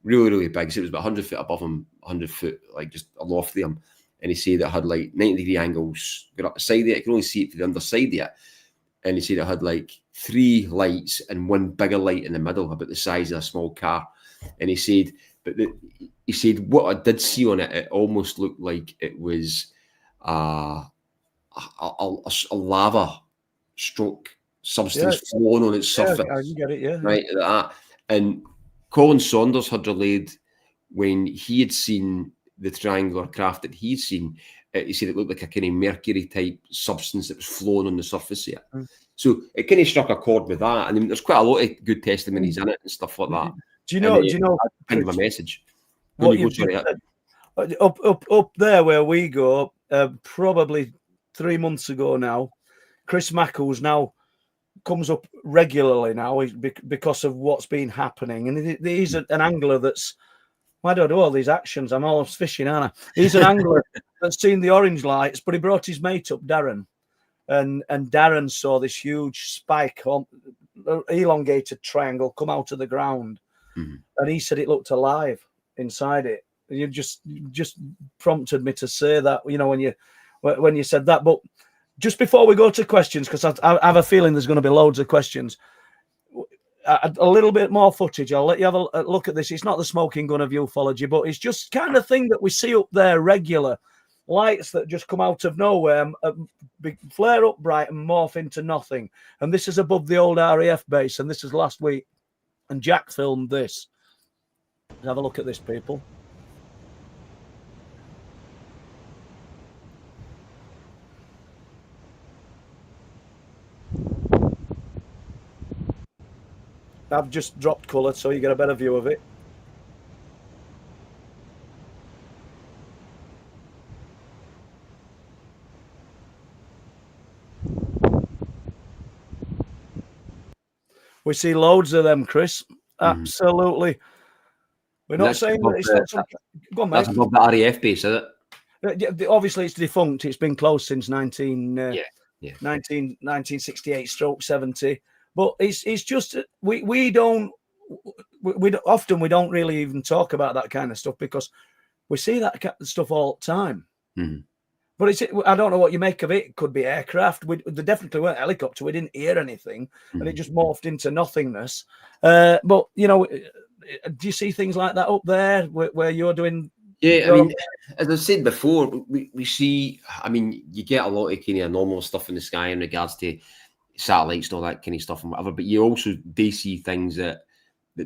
really, really big. So it was about 100 foot above him, 100 foot, like just aloft of him. And he said it had like 90-degree angles going up the side of it. You could only see it from the underside of it. And he said it had like 3 lights and 1 bigger light in the middle, about the size of a small car. and he said, he said what I did see on it, it almost looked like it was a lava stroke substance flowing on its surface. I can get it, yeah. Right, that. And Colin Saunders had relayed when he had seen the triangular craft that he'd seen, he said it looked like a kind of mercury type substance that was flowing on the surface here. So it kind of struck a chord with that. And I mean, there's quite a lot of good testimonies in it and stuff like that. Do you know? Kind of a message. What you've just said, up there where we go, probably 3 months ago now, Chris Meek, who's now comes up regularly now because of what's been happening, and he's an angler that's. I don't do all these actions. I'm almost fishing, aren't I? He's an angler that's seen the orange lights, but he brought his mate up, Darren, and Darren saw this huge spike, elongated triangle come out of the ground, and he said it looked alive inside it. And you just prompted me to say that, you know, when you said that. But just before we go to questions, because I have a feeling there's going to be loads of questions. A little bit more footage. I'll let you have a look at this. It's not the smoking gun of ufology, but it's just kind of thing that we see up there regular. Lights that just come out of nowhere, flare up bright and morph into nothing. And this is above the old RAF base, and this is last week. And Jack filmed this. Let's have a look at this, people. I've just dropped colour so you get a better view of it. We see loads of them, Chris. Absolutely. We're not saying that it's not something. Go on, mate. That's above the RAF base, is it? Obviously, it's defunct. It's been closed since 1968/70. But it's just we don't really even talk about that kind of stuff because we see that kind of stuff all the time. But I don't know what you make of it. It could be aircraft. They definitely weren't helicopter. We didn't hear anything, and it just morphed into nothingness. But you know, do you see things like that up there where you're doing? Yeah, I mean, as I said before, we see. I mean, you get a lot of kind of anomalous stuff in the sky in regards to satellites and all that kind of stuff and whatever, but you also do see things that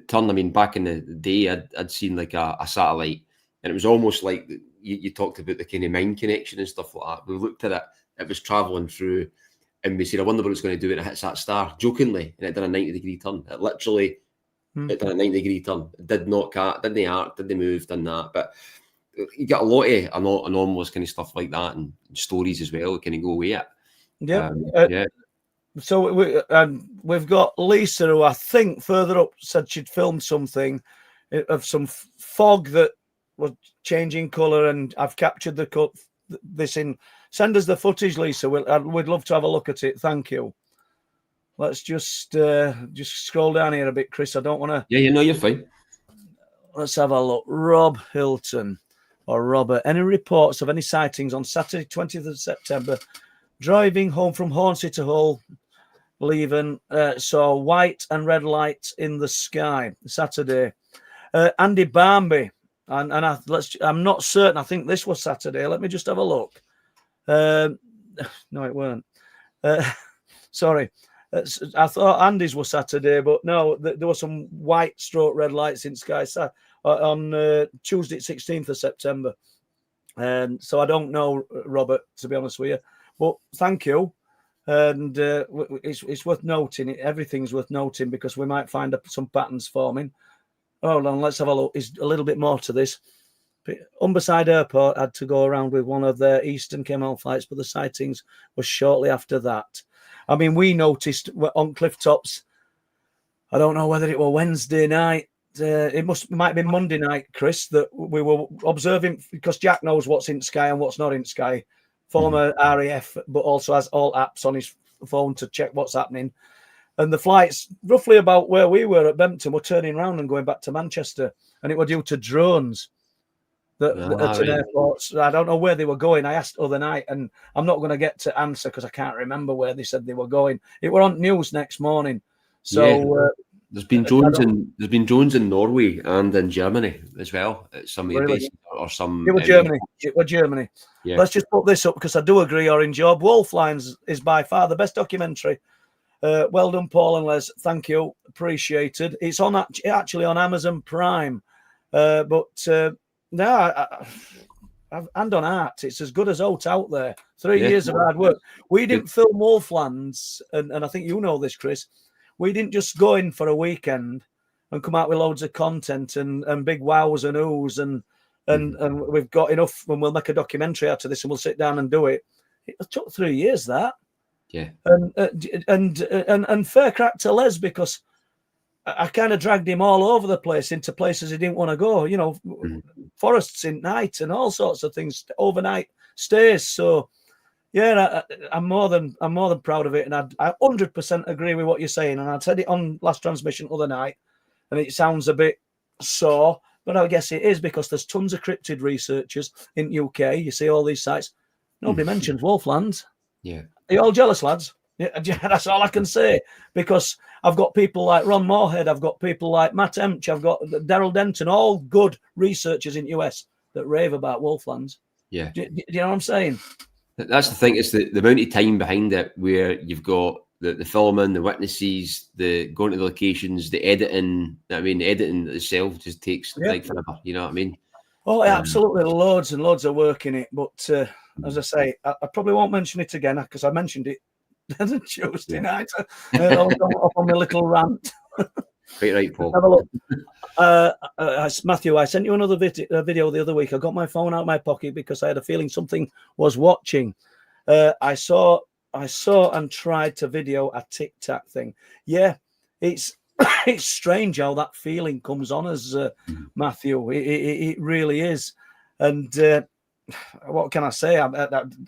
turn. I mean, back in the day, I'd seen like a satellite, and it was almost like you talked about the kind of mind connection and stuff like that. We looked at it; it was traveling through, and we said, "I wonder what it's going to do when it hits that star." Jokingly, and it did a 90-degree turn. It literally it did a 90-degree turn. It did not didn't arc, didn't move, done that. But you get a lot of anomalous kind of stuff like that, and stories as well. Kind of go away. Yeah. So we've got Lisa, who I think further up said she'd filmed something of some fog that was changing colour, and I've captured this in. Send us the footage, Lisa. We'd love to have a look at it. Thank you. Let's just scroll down here a bit, Chris. I don't want to. Yeah, you're fine. Let's have a look. Rob Hilton or Robert. Any reports of any sightings on Saturday, 20th of September? Driving home from Hornsey to Hull, leaving, saw white and red lights in the sky. Saturday. Andy Barmby, and I'm not certain. I think this was Saturday. Let me just have a look. No, it weren't. Sorry, I thought Andy's was Saturday, but no, there were some white stroke red lights in sky on Tuesday, 16th of September. So I don't know, Robert, to be honest with you. But thank you, and it's worth noting. Everything's worth noting because we might find some patterns forming. Hold on, let's have a look. There's a little bit more to this. Humberside Airport had to go around with one of their Eastern Kemal flights, but the sightings were shortly after that. I mean, we noticed on Clifftops. I don't know whether it was Wednesday night. It might be Monday night, Chris, that we were observing because Jack knows what's in sky and what's not in sky. Former RAF, but also has all apps on his phone to check what's happening. And the flights, roughly about where we were at Bempton, were turning around and going back to Manchester. And it were due to drones at an airport. So I don't know where they were going. I asked other night, and I'm not going to get to answer because I can't remember where they said they were going. It were on news next morning. So There's been drones in Norway and in Germany as well. At some of the bases or some. It was Germany. It was Germany. Yeah. Let's just put this up because I do agree, Orange Job. Wolflines is by far the best documentary. Well done, Paul and Les. Thank you. Appreciated. It's on actually on Amazon Prime. But and on art, it's as good as out there. 3 years of hard work. We didn't film Wolflands, and I think you know this, Chris. We didn't just go in for a weekend and come out with loads of content and big wows and oohs and we've got enough and we'll make a documentary out of this and we'll sit down and do it. It took 3 years, that. Yeah. And fair crack to Les, because I kind of dragged him all over the place into places he didn't want to go, you know, forests in night and all sorts of things, overnight stays. So yeah, I'm more than proud of it, and I 100% agree with what you're saying. And I said it on last transmission other night, and it sounds a bit sore, but I guess it is because there's tons of cryptid researchers in UK. You see all these sites. Nobody mentions Wolflands. Yeah, are you all jealous, lads? Yeah, that's all I can say, because I've got people like Ron Moorhead, I've got people like Matt Emch, I've got Daryl Denton, all good researchers in US that rave about Wolflands. Yeah, do you know what I'm saying? That's the thing. It's the amount of time behind it, where you've got the filming, the witnesses, the going to the locations, the editing. I mean, editing itself just takes like forever. You know what I mean? Oh, absolutely, loads and loads of work in it. But as I say, I probably won't mention it again because I mentioned it Tuesday night. I was up on my little rant. Right, Paul. Have a look. Matthew, I sent you another video the other week. I got my phone out of my pocket because I had a feeling something was watching. I saw and tried to video a Tic Tac thing. Yeah, it's it's strange how that feeling comes on us, Matthew. It really is. And what can I say?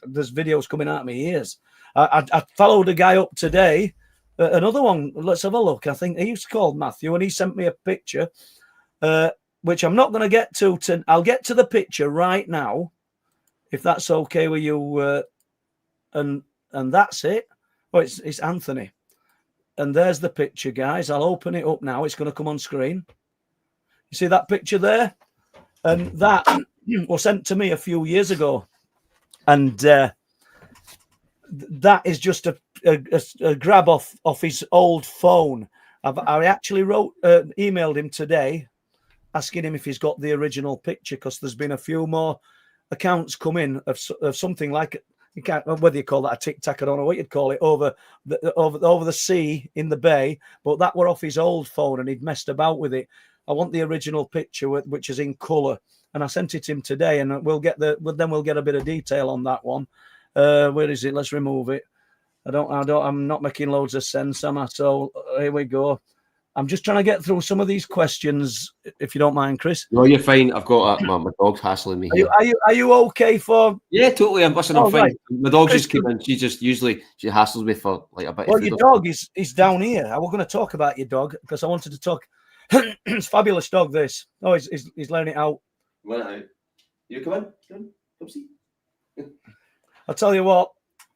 There's videos coming out of my ears. I followed a guy up today. Another one, let's have a look. I think he's called Matthew, and he sent me a picture, which I'm not going to get to. I'll get to the picture right now, if that's okay with you. And that's it. Oh, it's Anthony. And there's the picture, guys. I'll open it up now. It's going to come on screen. You see that picture there? And that was sent to me a few years ago. And that is just a grab off his old phone. I actually emailed him today asking him if he's got the original picture, because there's been a few more accounts come in of something like, you can't, whether you call that a Tic Tac, I don't know what you'd call it, over the sea in the bay, but that were off his old phone and he'd messed about with it. I want the original picture, which is in colour, and I sent it him today, and we'll get a bit of detail on that one. Where is it? Let's remove it. I'm not making loads of sense, am I? So here we go. I'm just trying to get through some of these questions, if you don't mind, Chris. No, you're fine. I've got my dog's hassling me here. Are you okay for? Yeah, totally. I'm fine. Right. My dog just came in. She hassles me for like a bit. Well, your dog is down here. I was going to talk about your dog because I wanted to talk. It's a fabulous dog. This. Oh, he's letting it out. Let it out. You come in. Come see. I'll tell you what.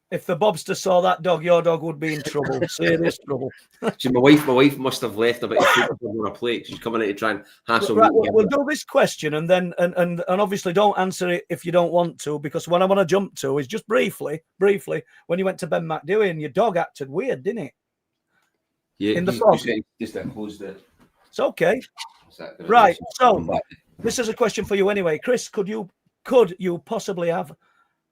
If the Bobster saw that dog, your dog would be in trouble. Serious trouble. See, my wife must have left a bit of food on her plate. She's coming in to try and hassle me. We'll do this question and then and obviously don't answer it if you don't want to, because what I want to jump to is just briefly when you went to Ben Macdui and your dog acted weird, didn't it? Yeah. In the front. Just closed it. It's okay. Right. So this is a question for you anyway, Chris. Could you possibly have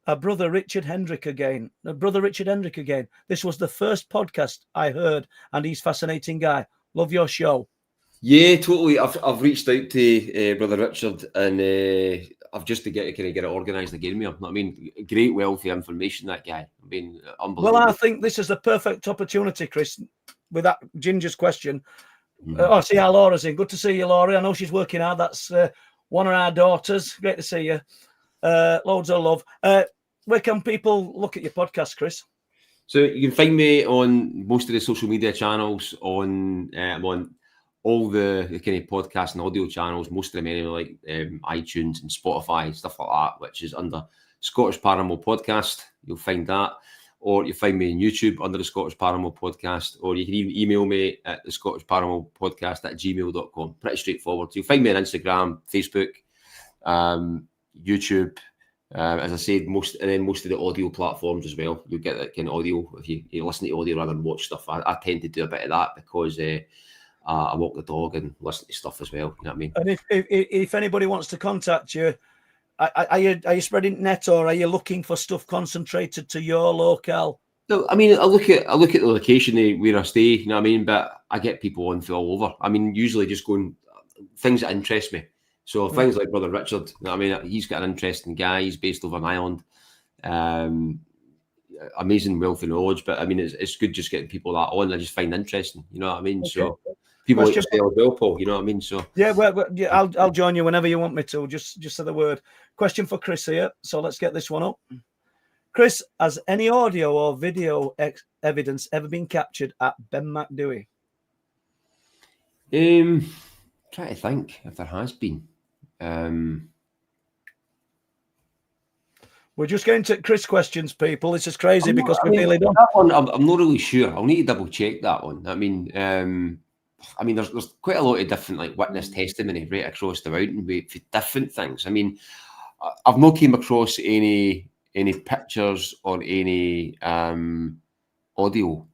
a brother Richard Hendrick again? This was the first podcast I heard, and he's a fascinating guy. Love your show. Yeah, totally. I've reached out to brother Richard, and I've just to get it organised again with him. I mean, great wealth of information, that guy. I mean, unbelievable. Well, I think this is the perfect opportunity, Chris, with that Ginger's question. See how Laura's in. Good to see you, Laura. I know she's working hard. That's one of our daughters. Great to see you. Loads of love. Where can people look at your podcast, Chris? So you can find me on most of the social media channels. I'm on all the kind of podcast and audio channels, most of them anyway, like iTunes and Spotify, stuff like that, which is under Scottish Paranormal Podcast. You'll find that. or you find me on YouTube under the Scottish Paranormal Podcast, or you can even email me at the Scottish Paranormal Podcast at gmail.com. Pretty straightforward. So you'll find me on Instagram, Facebook, YouTube. As I said, most of the audio platforms as well. You'll get that kind of audio if you listen to audio rather than watch stuff. I tend to do a bit of that because I walk the dog and listen to stuff as well. You know what I mean? And if anybody wants to contact you, are you spreading net, or are you looking for stuff concentrated to your locale? No, I mean, I look at the location where I stay. You know what I mean? But I get people on from all over. I mean, usually just going things that interest me. So things like Brother Richard, you know what I mean, he's got an interesting guy. He's based over in Ireland. Amazing wealth of knowledge, but I mean, it's good just getting people that on. I just find interesting, you know what I mean? Okay. So people like yourself as well, Paul, you know what I mean? So yeah, well, yeah, I'll join you whenever you want me to. Just say the word. Question for Chris here. So let's get this one up. Chris, has any audio or video evidence ever been captured at Ben Macdui? Try to think if there has been. We're just getting to Chris questions, people. This is crazy because we really don't. That one, I'm not really sure. I'll need to double check that one. I mean, there's quite a lot of different like witness testimony right across the mountain for different things. I mean, I've not came across any pictures or any audio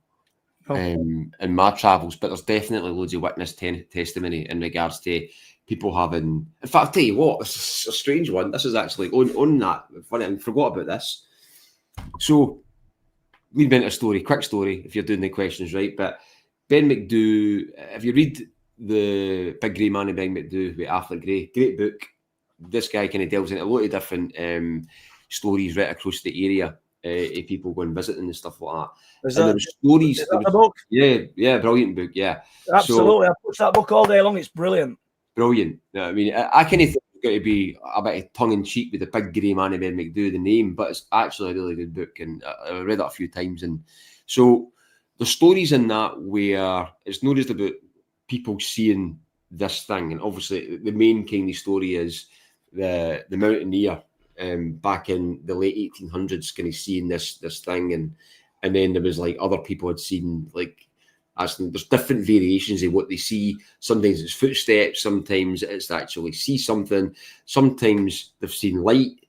in my travels, but there's definitely loads of witness testimony in regards to people having. In fact, I'll tell you what, this is a strange one. This is actually on that. Funny, I forgot about this. So we've been a story, quick story, if you're doing the questions right. But Ben Macdui, if you read the Big Grey Man of Ben Macdui with Arthur Gray, great book. This guy kind of delves into a lot of different stories right across the area. If people go and visiting and stuff like that. Is that stories? Is that the book? Yeah, brilliant book. Yeah, absolutely. I push that book all day long. It's brilliant. Brilliant. You know what I mean, I kind of think it's got to be a bit of tongue in cheek with the Big Grey Man of Ben Macdui, the name, but it's actually a really good book, and I read it a few times. And so the stories in that where it's not just about people seeing this thing, and obviously the main kind of story is the mountaineer. Back in the late 1800s, kind of seeing this thing, and then there was like other people had seen like there's different variations of what they see. Sometimes it's footsteps, sometimes it's actually see something, sometimes they've seen light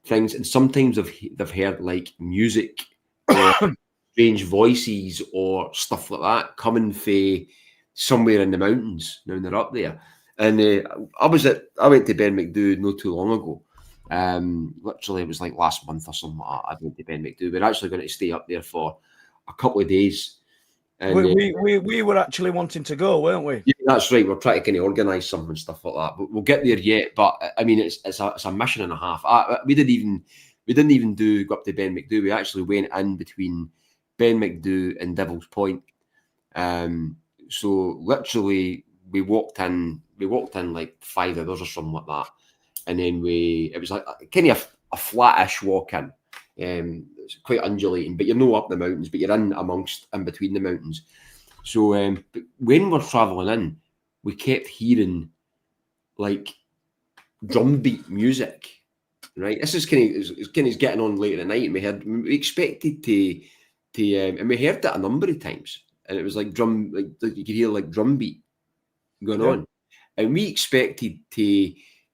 things, and sometimes they've heard like music or strange voices or stuff like that coming from somewhere in the mountains when they're up there. And I went to Ben Macdui not too long ago. Literally it was like last month or something like that. I went to Ben Macdui. We're actually going to stay up there for a couple of days. And, we were actually wanting to go, weren't we? Yeah, that's right. We're trying to kind of organise something and stuff like that. But we'll get there yet. But I mean, it's a mission and a half. We didn't even go up to Ben Macdui. We actually went in between Ben Macdui and Devil's Point. So literally we walked in like 5 hours or something like that. And then it was like kind of a flattish walk in. It's quite undulating, but you're not up the mountains, but you're in between the mountains. So but when we're travelling in, we kept hearing like drum beat music, right? This is kind of getting on late at night, and we expected to and we heard it a number of times, and it was like you could hear like drum beat going on, and we expected to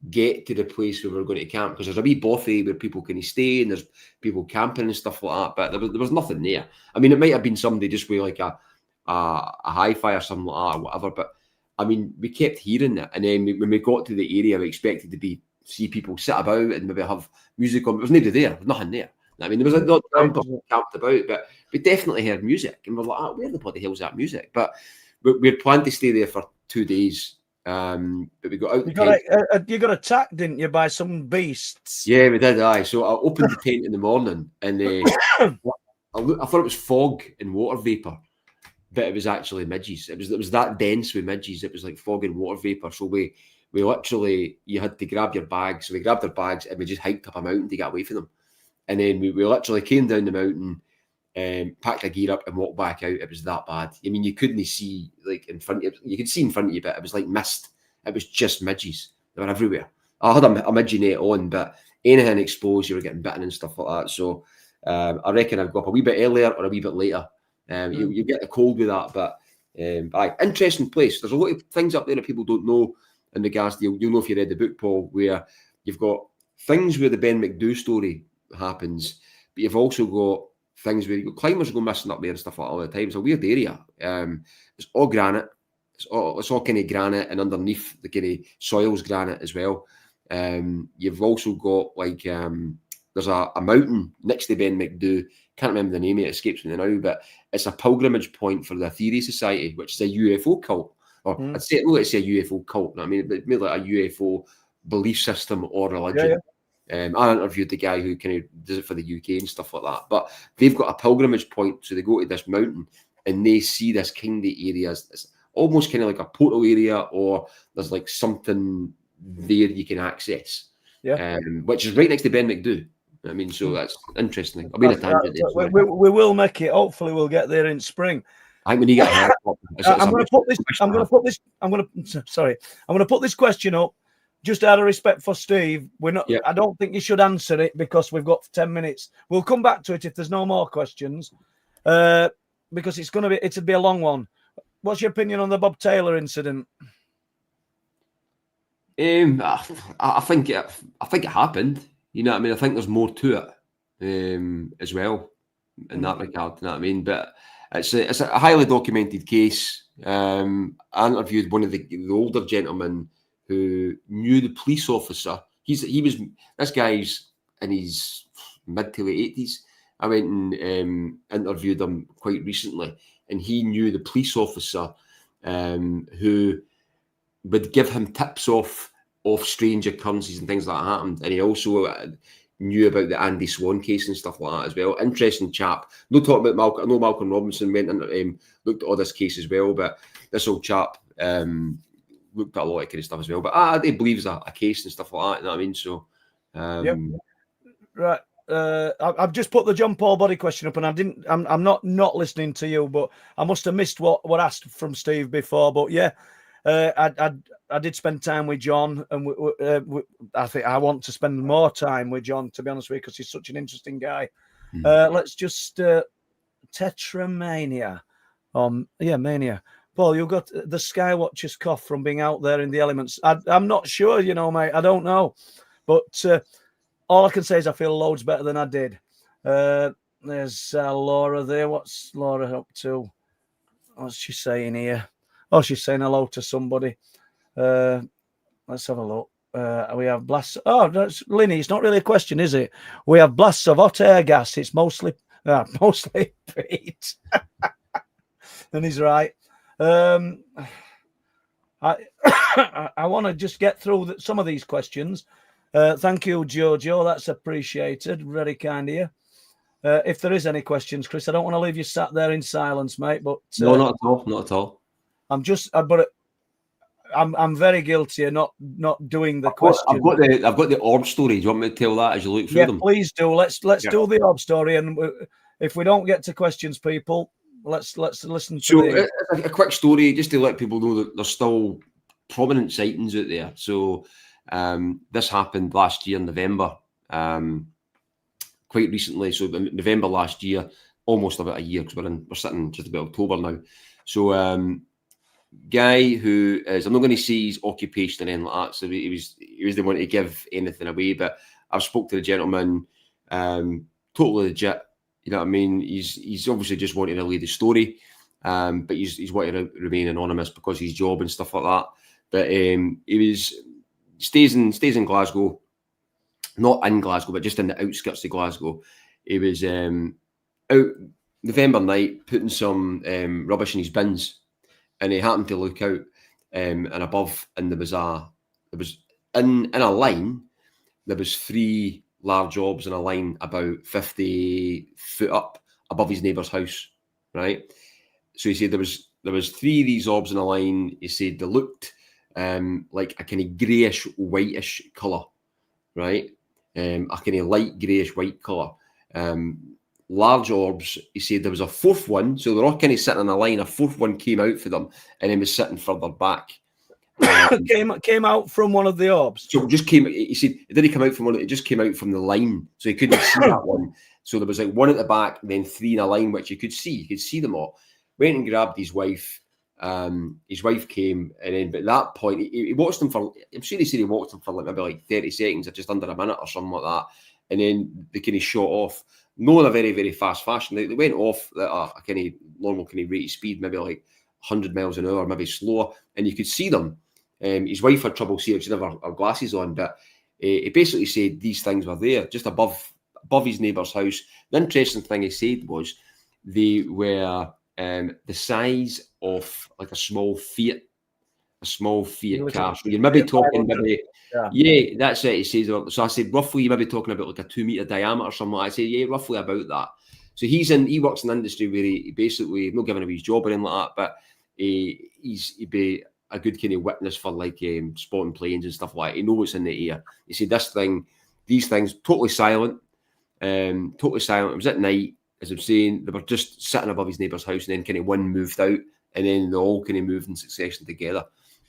get to the place where we're going to camp, because there's a wee bothy where people can stay and there's people camping and stuff like that, but there was nothing there. I mean, it might have been somebody just with like a hi-fi or something like that or whatever, but I mean, we kept hearing it, and then when we got to the area, we expected to see people sit about and maybe have music on. There was nobody there. There was nothing there. I mean, there was not camped about, but we definitely heard music, and we're like, where the bloody hell's that music? But we had planned to stay there for 2 days. But we got out. You got attacked, didn't you, by some beasts? Yeah, we did. Aye. So I opened the tent in the morning, and I thought it was fog and water vapor, but it was actually midges. It was that dense with midges. It was like fog and water vapor. So we literally, you had to grab your bags. So we grabbed our bags and we just hiked up a mountain to get away from them. And then we literally came down the mountain, packed our gear up and walked back out. It was that bad. I mean, you couldn't see like in front of you. You could see in front of you, but it was like mist. It was just midges. They were everywhere. I had a midgie net on, but anything exposed, you were getting bitten and stuff like that. So I reckon I'd go up a wee bit earlier or a wee bit later. You get the cold with that, but interesting place. There's a lot of things up there that people don't know in regards to, you'll know if you read the book, Paul, where you've got things where the Ben Macdui story happens, but you've also got things where climbers go missing up there and stuff like that all the time. It's a weird area. It's all granite. It's all kind of granite, and underneath the kind of soil's granite as well. You've also got like there's a mountain next to Ben Macdui. Can't remember the name, it escapes me now, but it's a pilgrimage point for the Theory Society, which is a UFO cult. Or I'd say a UFO cult. I mean, maybe like a UFO belief system or religion. I interviewed the guy who kind of does it for the UK and stuff like that. But they've got a pilgrimage point, so they go to this mountain and they see this kind of area. It's almost kind of like a portal area, or there's like something there you can access. Which is right next to Ben Macdui. I mean, so that's interesting. I'll be in a tangent. We will make it. Hopefully, we'll get there in spring. I think we need to get I'm going to put this question up just out of respect for Steve. We're not. I don't think you should answer it because we've got 10 minutes. We'll come back to it if there's no more questions, because it'll be a long one. What's your opinion on the Bob Taylor incident? I think it happened. You know what I mean? I think there's more to it as well in that regard. You know what I mean? But it's a highly documented case. I interviewed one of the older gentlemen who knew the police officer. This guy's in his mid to late 80s. I went and interviewed him quite recently, and he knew the police officer who would give him tips off strange occurrences and things like that happened. And he also knew about the Andy Swan case and stuff like that as well. Interesting chap. No talking about Malcolm. I know Malcolm Robinson went and looked at all this case as well, but this old chap looked at a lot of kind of stuff as well. But he believes a case and stuff like that. You know what I mean? So, right. I've just put the John Paul body question up, and I'm not listening to you, but I must have missed what asked from Steve before. But yeah, I did spend time with John, and I think I want to spend more time with John, to be honest with you, because he's such an interesting guy. Let's just Tetramania. Mania. Paul, you got the Skywatcher's cough from being out there in the elements. I'm not sure, mate. I don't know, but all I can say is I feel loads better than I did. There's Laura there. What's Laura up to? What's she saying here? Oh, she's saying hello to somebody. Let's have a look. We have blasts. Oh, that's Linny. It's not really a question, is it? We have blasts of hot air gas. It's mostly Pete. And he's right. I want to just get through some of these questions. Thank you, Jojo. That's appreciated. Very kind of you. If there is any questions, Chris, I don't want to leave you sat there in silence, mate. But no, not at all. Not at all. I'm very guilty of not doing the question. I've got the orb story. Do you want me to tell that as you look through them? Please do. Let's do the orb story, and if we don't get to questions, people, let's listen to a quick story just to let people know that there's still prominent sightings out there. So this happened last year in November, quite recently. So in November last year, almost about a year, because we're sitting just about October now. So guy who is, I'm not going to say his occupation or anything like that, so he was the one to give anything away, but I've spoke to the gentleman, totally legit, you know what I mean? He's obviously just wanting to lay the story, but he's wanting to remain anonymous because of his job and stuff like that. But he stays in Glasgow, not in Glasgow, but just in the outskirts of Glasgow. He was out November night putting some rubbish in his bins, and he happened to look out and above, and there was in a line, there was 3 large orbs in a line about 50 foot up above his neighbour's house, right? So he said there was 3 of these orbs in a line. He said they looked like a kind of greyish whitish colour, right? A kind of light greyish white colour. Large orbs. He said there was a 4th one, so they're all kind of sitting in a line. A 4th one came out for them, and then was sitting further back. Came out from one of the orbs. So it just came. He said it didn't come out from one. It just came out from the line, so he couldn't see that one. So there was like one at the back, then three in a line, which you could see them all. Went and grabbed his wife. His wife came, and then but at that point he watched them for, I'm sure he said he watched them for like maybe like 30 seconds or just under a minute or something like that, and then they kind of shot off, not in a very, very fast fashion. They went off at a kind of normal kind of rate of speed, maybe like 100 miles an hour, maybe slower, and you could see them. His wife had trouble seeing, she didn't have her glasses on, but he basically said these things were there just above his neighbour's house. The interesting thing he said was they were the size of like a small Fiat car. So you're maybe talking yeah, that's it. He says, so I said roughly you're maybe talking about like a 2 metre diameter or something. I said, yeah, roughly about that. So he works in an industry where he basically, not giving away his job or anything like that, but he'd be a good kind of witness for like spotting planes and stuff like that. He knows what's in the air. He said these things, totally silent. It was at night, as I'm saying. They were just sitting above his neighbour's house, and then kind of one moved out, and then they all kind of moved in succession together.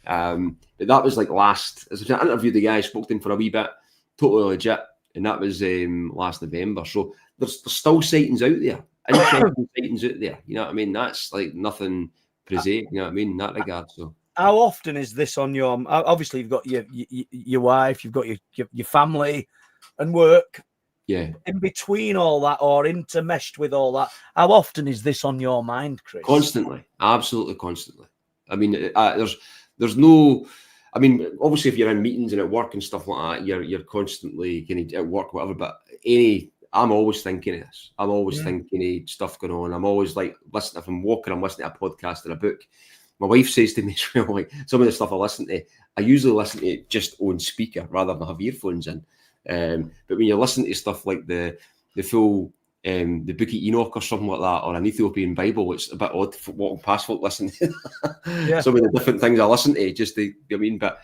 But that was like last, as I interviewed the guy, spoke to him for a wee bit, totally legit, and that was last November. So there's still sightings out there, interesting sightings out there. You know what I mean? That's like nothing prosaic. You know what I mean? In that regard. So how often is this on your? Obviously, you've got your wife, you've got your family, and work. Yeah. In between all that, or intermeshed with all that, how often is this on your mind, Chris? Constantly, absolutely constantly. I mean, there's no. I mean, obviously, if you're in meetings and at work and stuff like that, you're constantly kind of at work, whatever. But I'm always thinking of this. I'm always thinking of stuff going on. I'm always like listening. If I'm walking, I'm listening to a podcast or a book. My wife says to me, like some of the stuff I listen to, I usually listen to it just on speaker rather than have earphones in. But when you listen to stuff like the full the Book of Enoch or something like that, or an Ethiopian Bible, it's a bit odd for walking past folk listening to some of the different things I listen to. Just but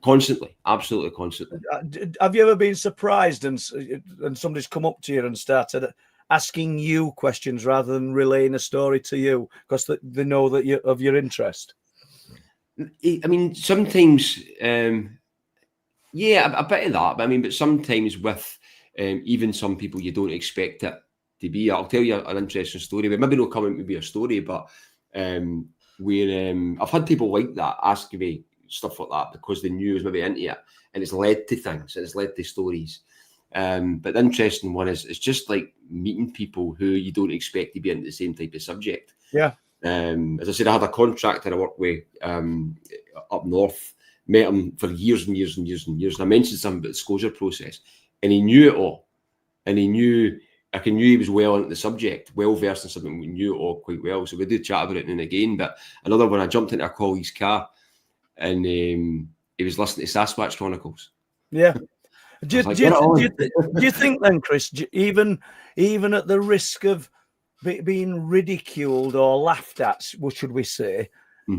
constantly, absolutely constantly. Have you ever been surprised and somebody's come up to you and started asking you questions rather than relaying a story to you because they know that you're of your interest? I mean, sometimes. Yeah, a bit of that. But I mean, but sometimes with even some people you don't expect it to be. I'll tell you an interesting story. But maybe not coming to be a story, but where I've had people like that ask me stuff like that because they knew I was maybe into it, and it's led to things, and it's led to stories. But the interesting one is it's just like meeting people who you don't expect to be into the same type of subject. Yeah. As I said, I had a contractor I worked with up north. Met him for years and years and years and years. And I mentioned something about the disclosure process, and he knew it all. And he knew he was well into the subject, well versed in something. We knew it all quite well. So we did chat about it now and again. But another one, I jumped into a colleague's car, and he was listening to Sasquatch Chronicles. Yeah. Do you think then, Chris, even at the risk of being ridiculed or laughed at, what should we say,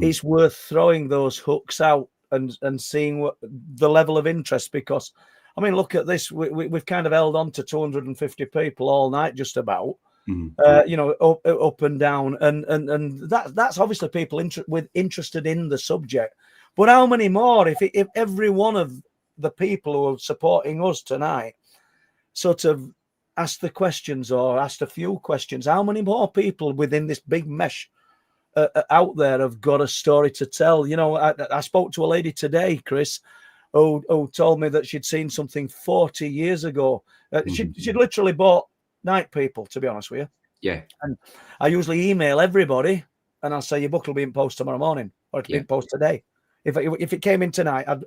it's worth throwing those hooks out and seeing what the level of interest, because I mean, look at this. We've kind of held on to 250 people all night, just about. You know, up and down, and that's obviously people interested in the subject. But how many more? If every one of the people who are supporting us tonight sort of asked the questions or asked a few questions, how many more people within this big mesh out there have got a story to tell? You know, I spoke to a lady today, Chris, who told me that she'd seen something 40 years ago. She'd literally bought Night People, to be honest with you. Yeah. And I usually email everybody and I'll say your book will be in post tomorrow morning, or it'll be in post today. If it came in tonight, I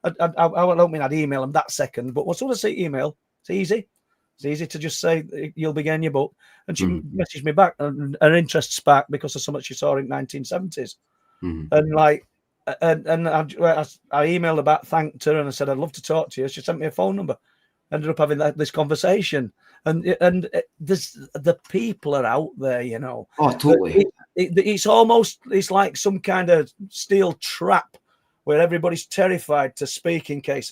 don't mean I'd email them that second, but as soon as I say email, it's easy. It's easy to just say you'll be getting your book. And she messaged me back, and her interest sparked because of so much she saw in 1970s. And like, and I emailed her back, thanked her, and I said I'd love to talk to you. She sent me a phone number. Ended up having this conversation, and the people are out there, you know. Oh, totally. It's like some kind of steel trap where everybody's terrified to speak in case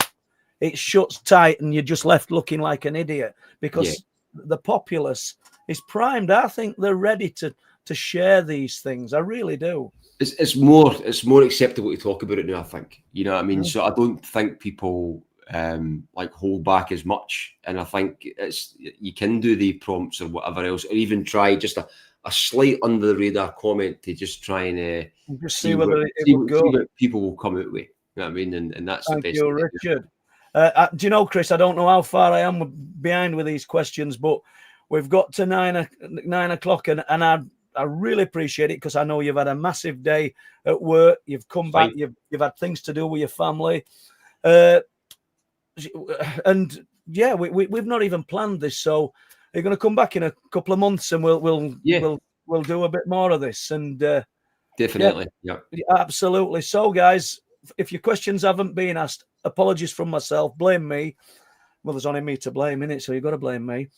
it shuts tight and you're just left looking like an idiot, because the populace is primed. I think they're ready to share these things. I really do. It's more acceptable to talk about it now, I think. You know what I mean? So I don't think people like hold back as much. And I think you can do the prompts or whatever else, or even try just a slight under the radar comment to just try and just see whether it will go. See what people will come out with. You know what I mean? And that's Thank the best. you, Richard. Do you know, Chris? I don't know how far I am behind with these questions, but we've got to 9 o'clock, and I really appreciate it because I know you've had a massive day at work. You've come back. You've had things to do with your family, and yeah, we've not even planned this. So you're going to come back in a couple of months, and we'll do a bit more of this. And definitely, yeah, absolutely. So, guys, if your questions haven't been asked, apologies from myself. Blame me. Well, there's only me to blame, innit? So you've got to blame me.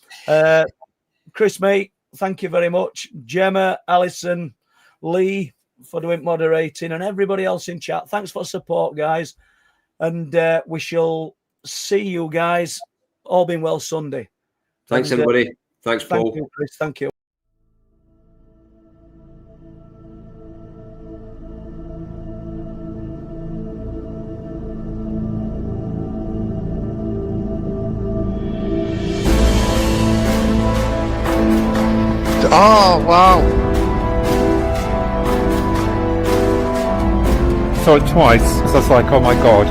Chris Meek, thank you very much. Gemma, Alison, Lee for doing moderating, and everybody else in chat. Thanks for support, guys. And we shall see you guys, all being well, Sunday. Thanks, everybody. Thanks, Paul. Thank you, Chris. Thank you. Oh, wow. Saw it twice, so I was like, oh my god.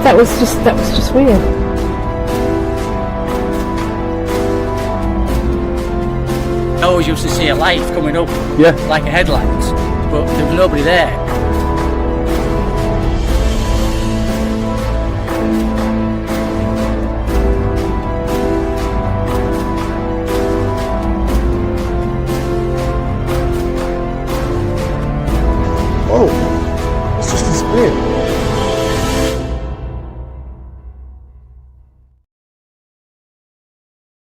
That was just weird. I always used to see a light coming up, like a headlight, but there was nobody there. Oh, it's just as weird.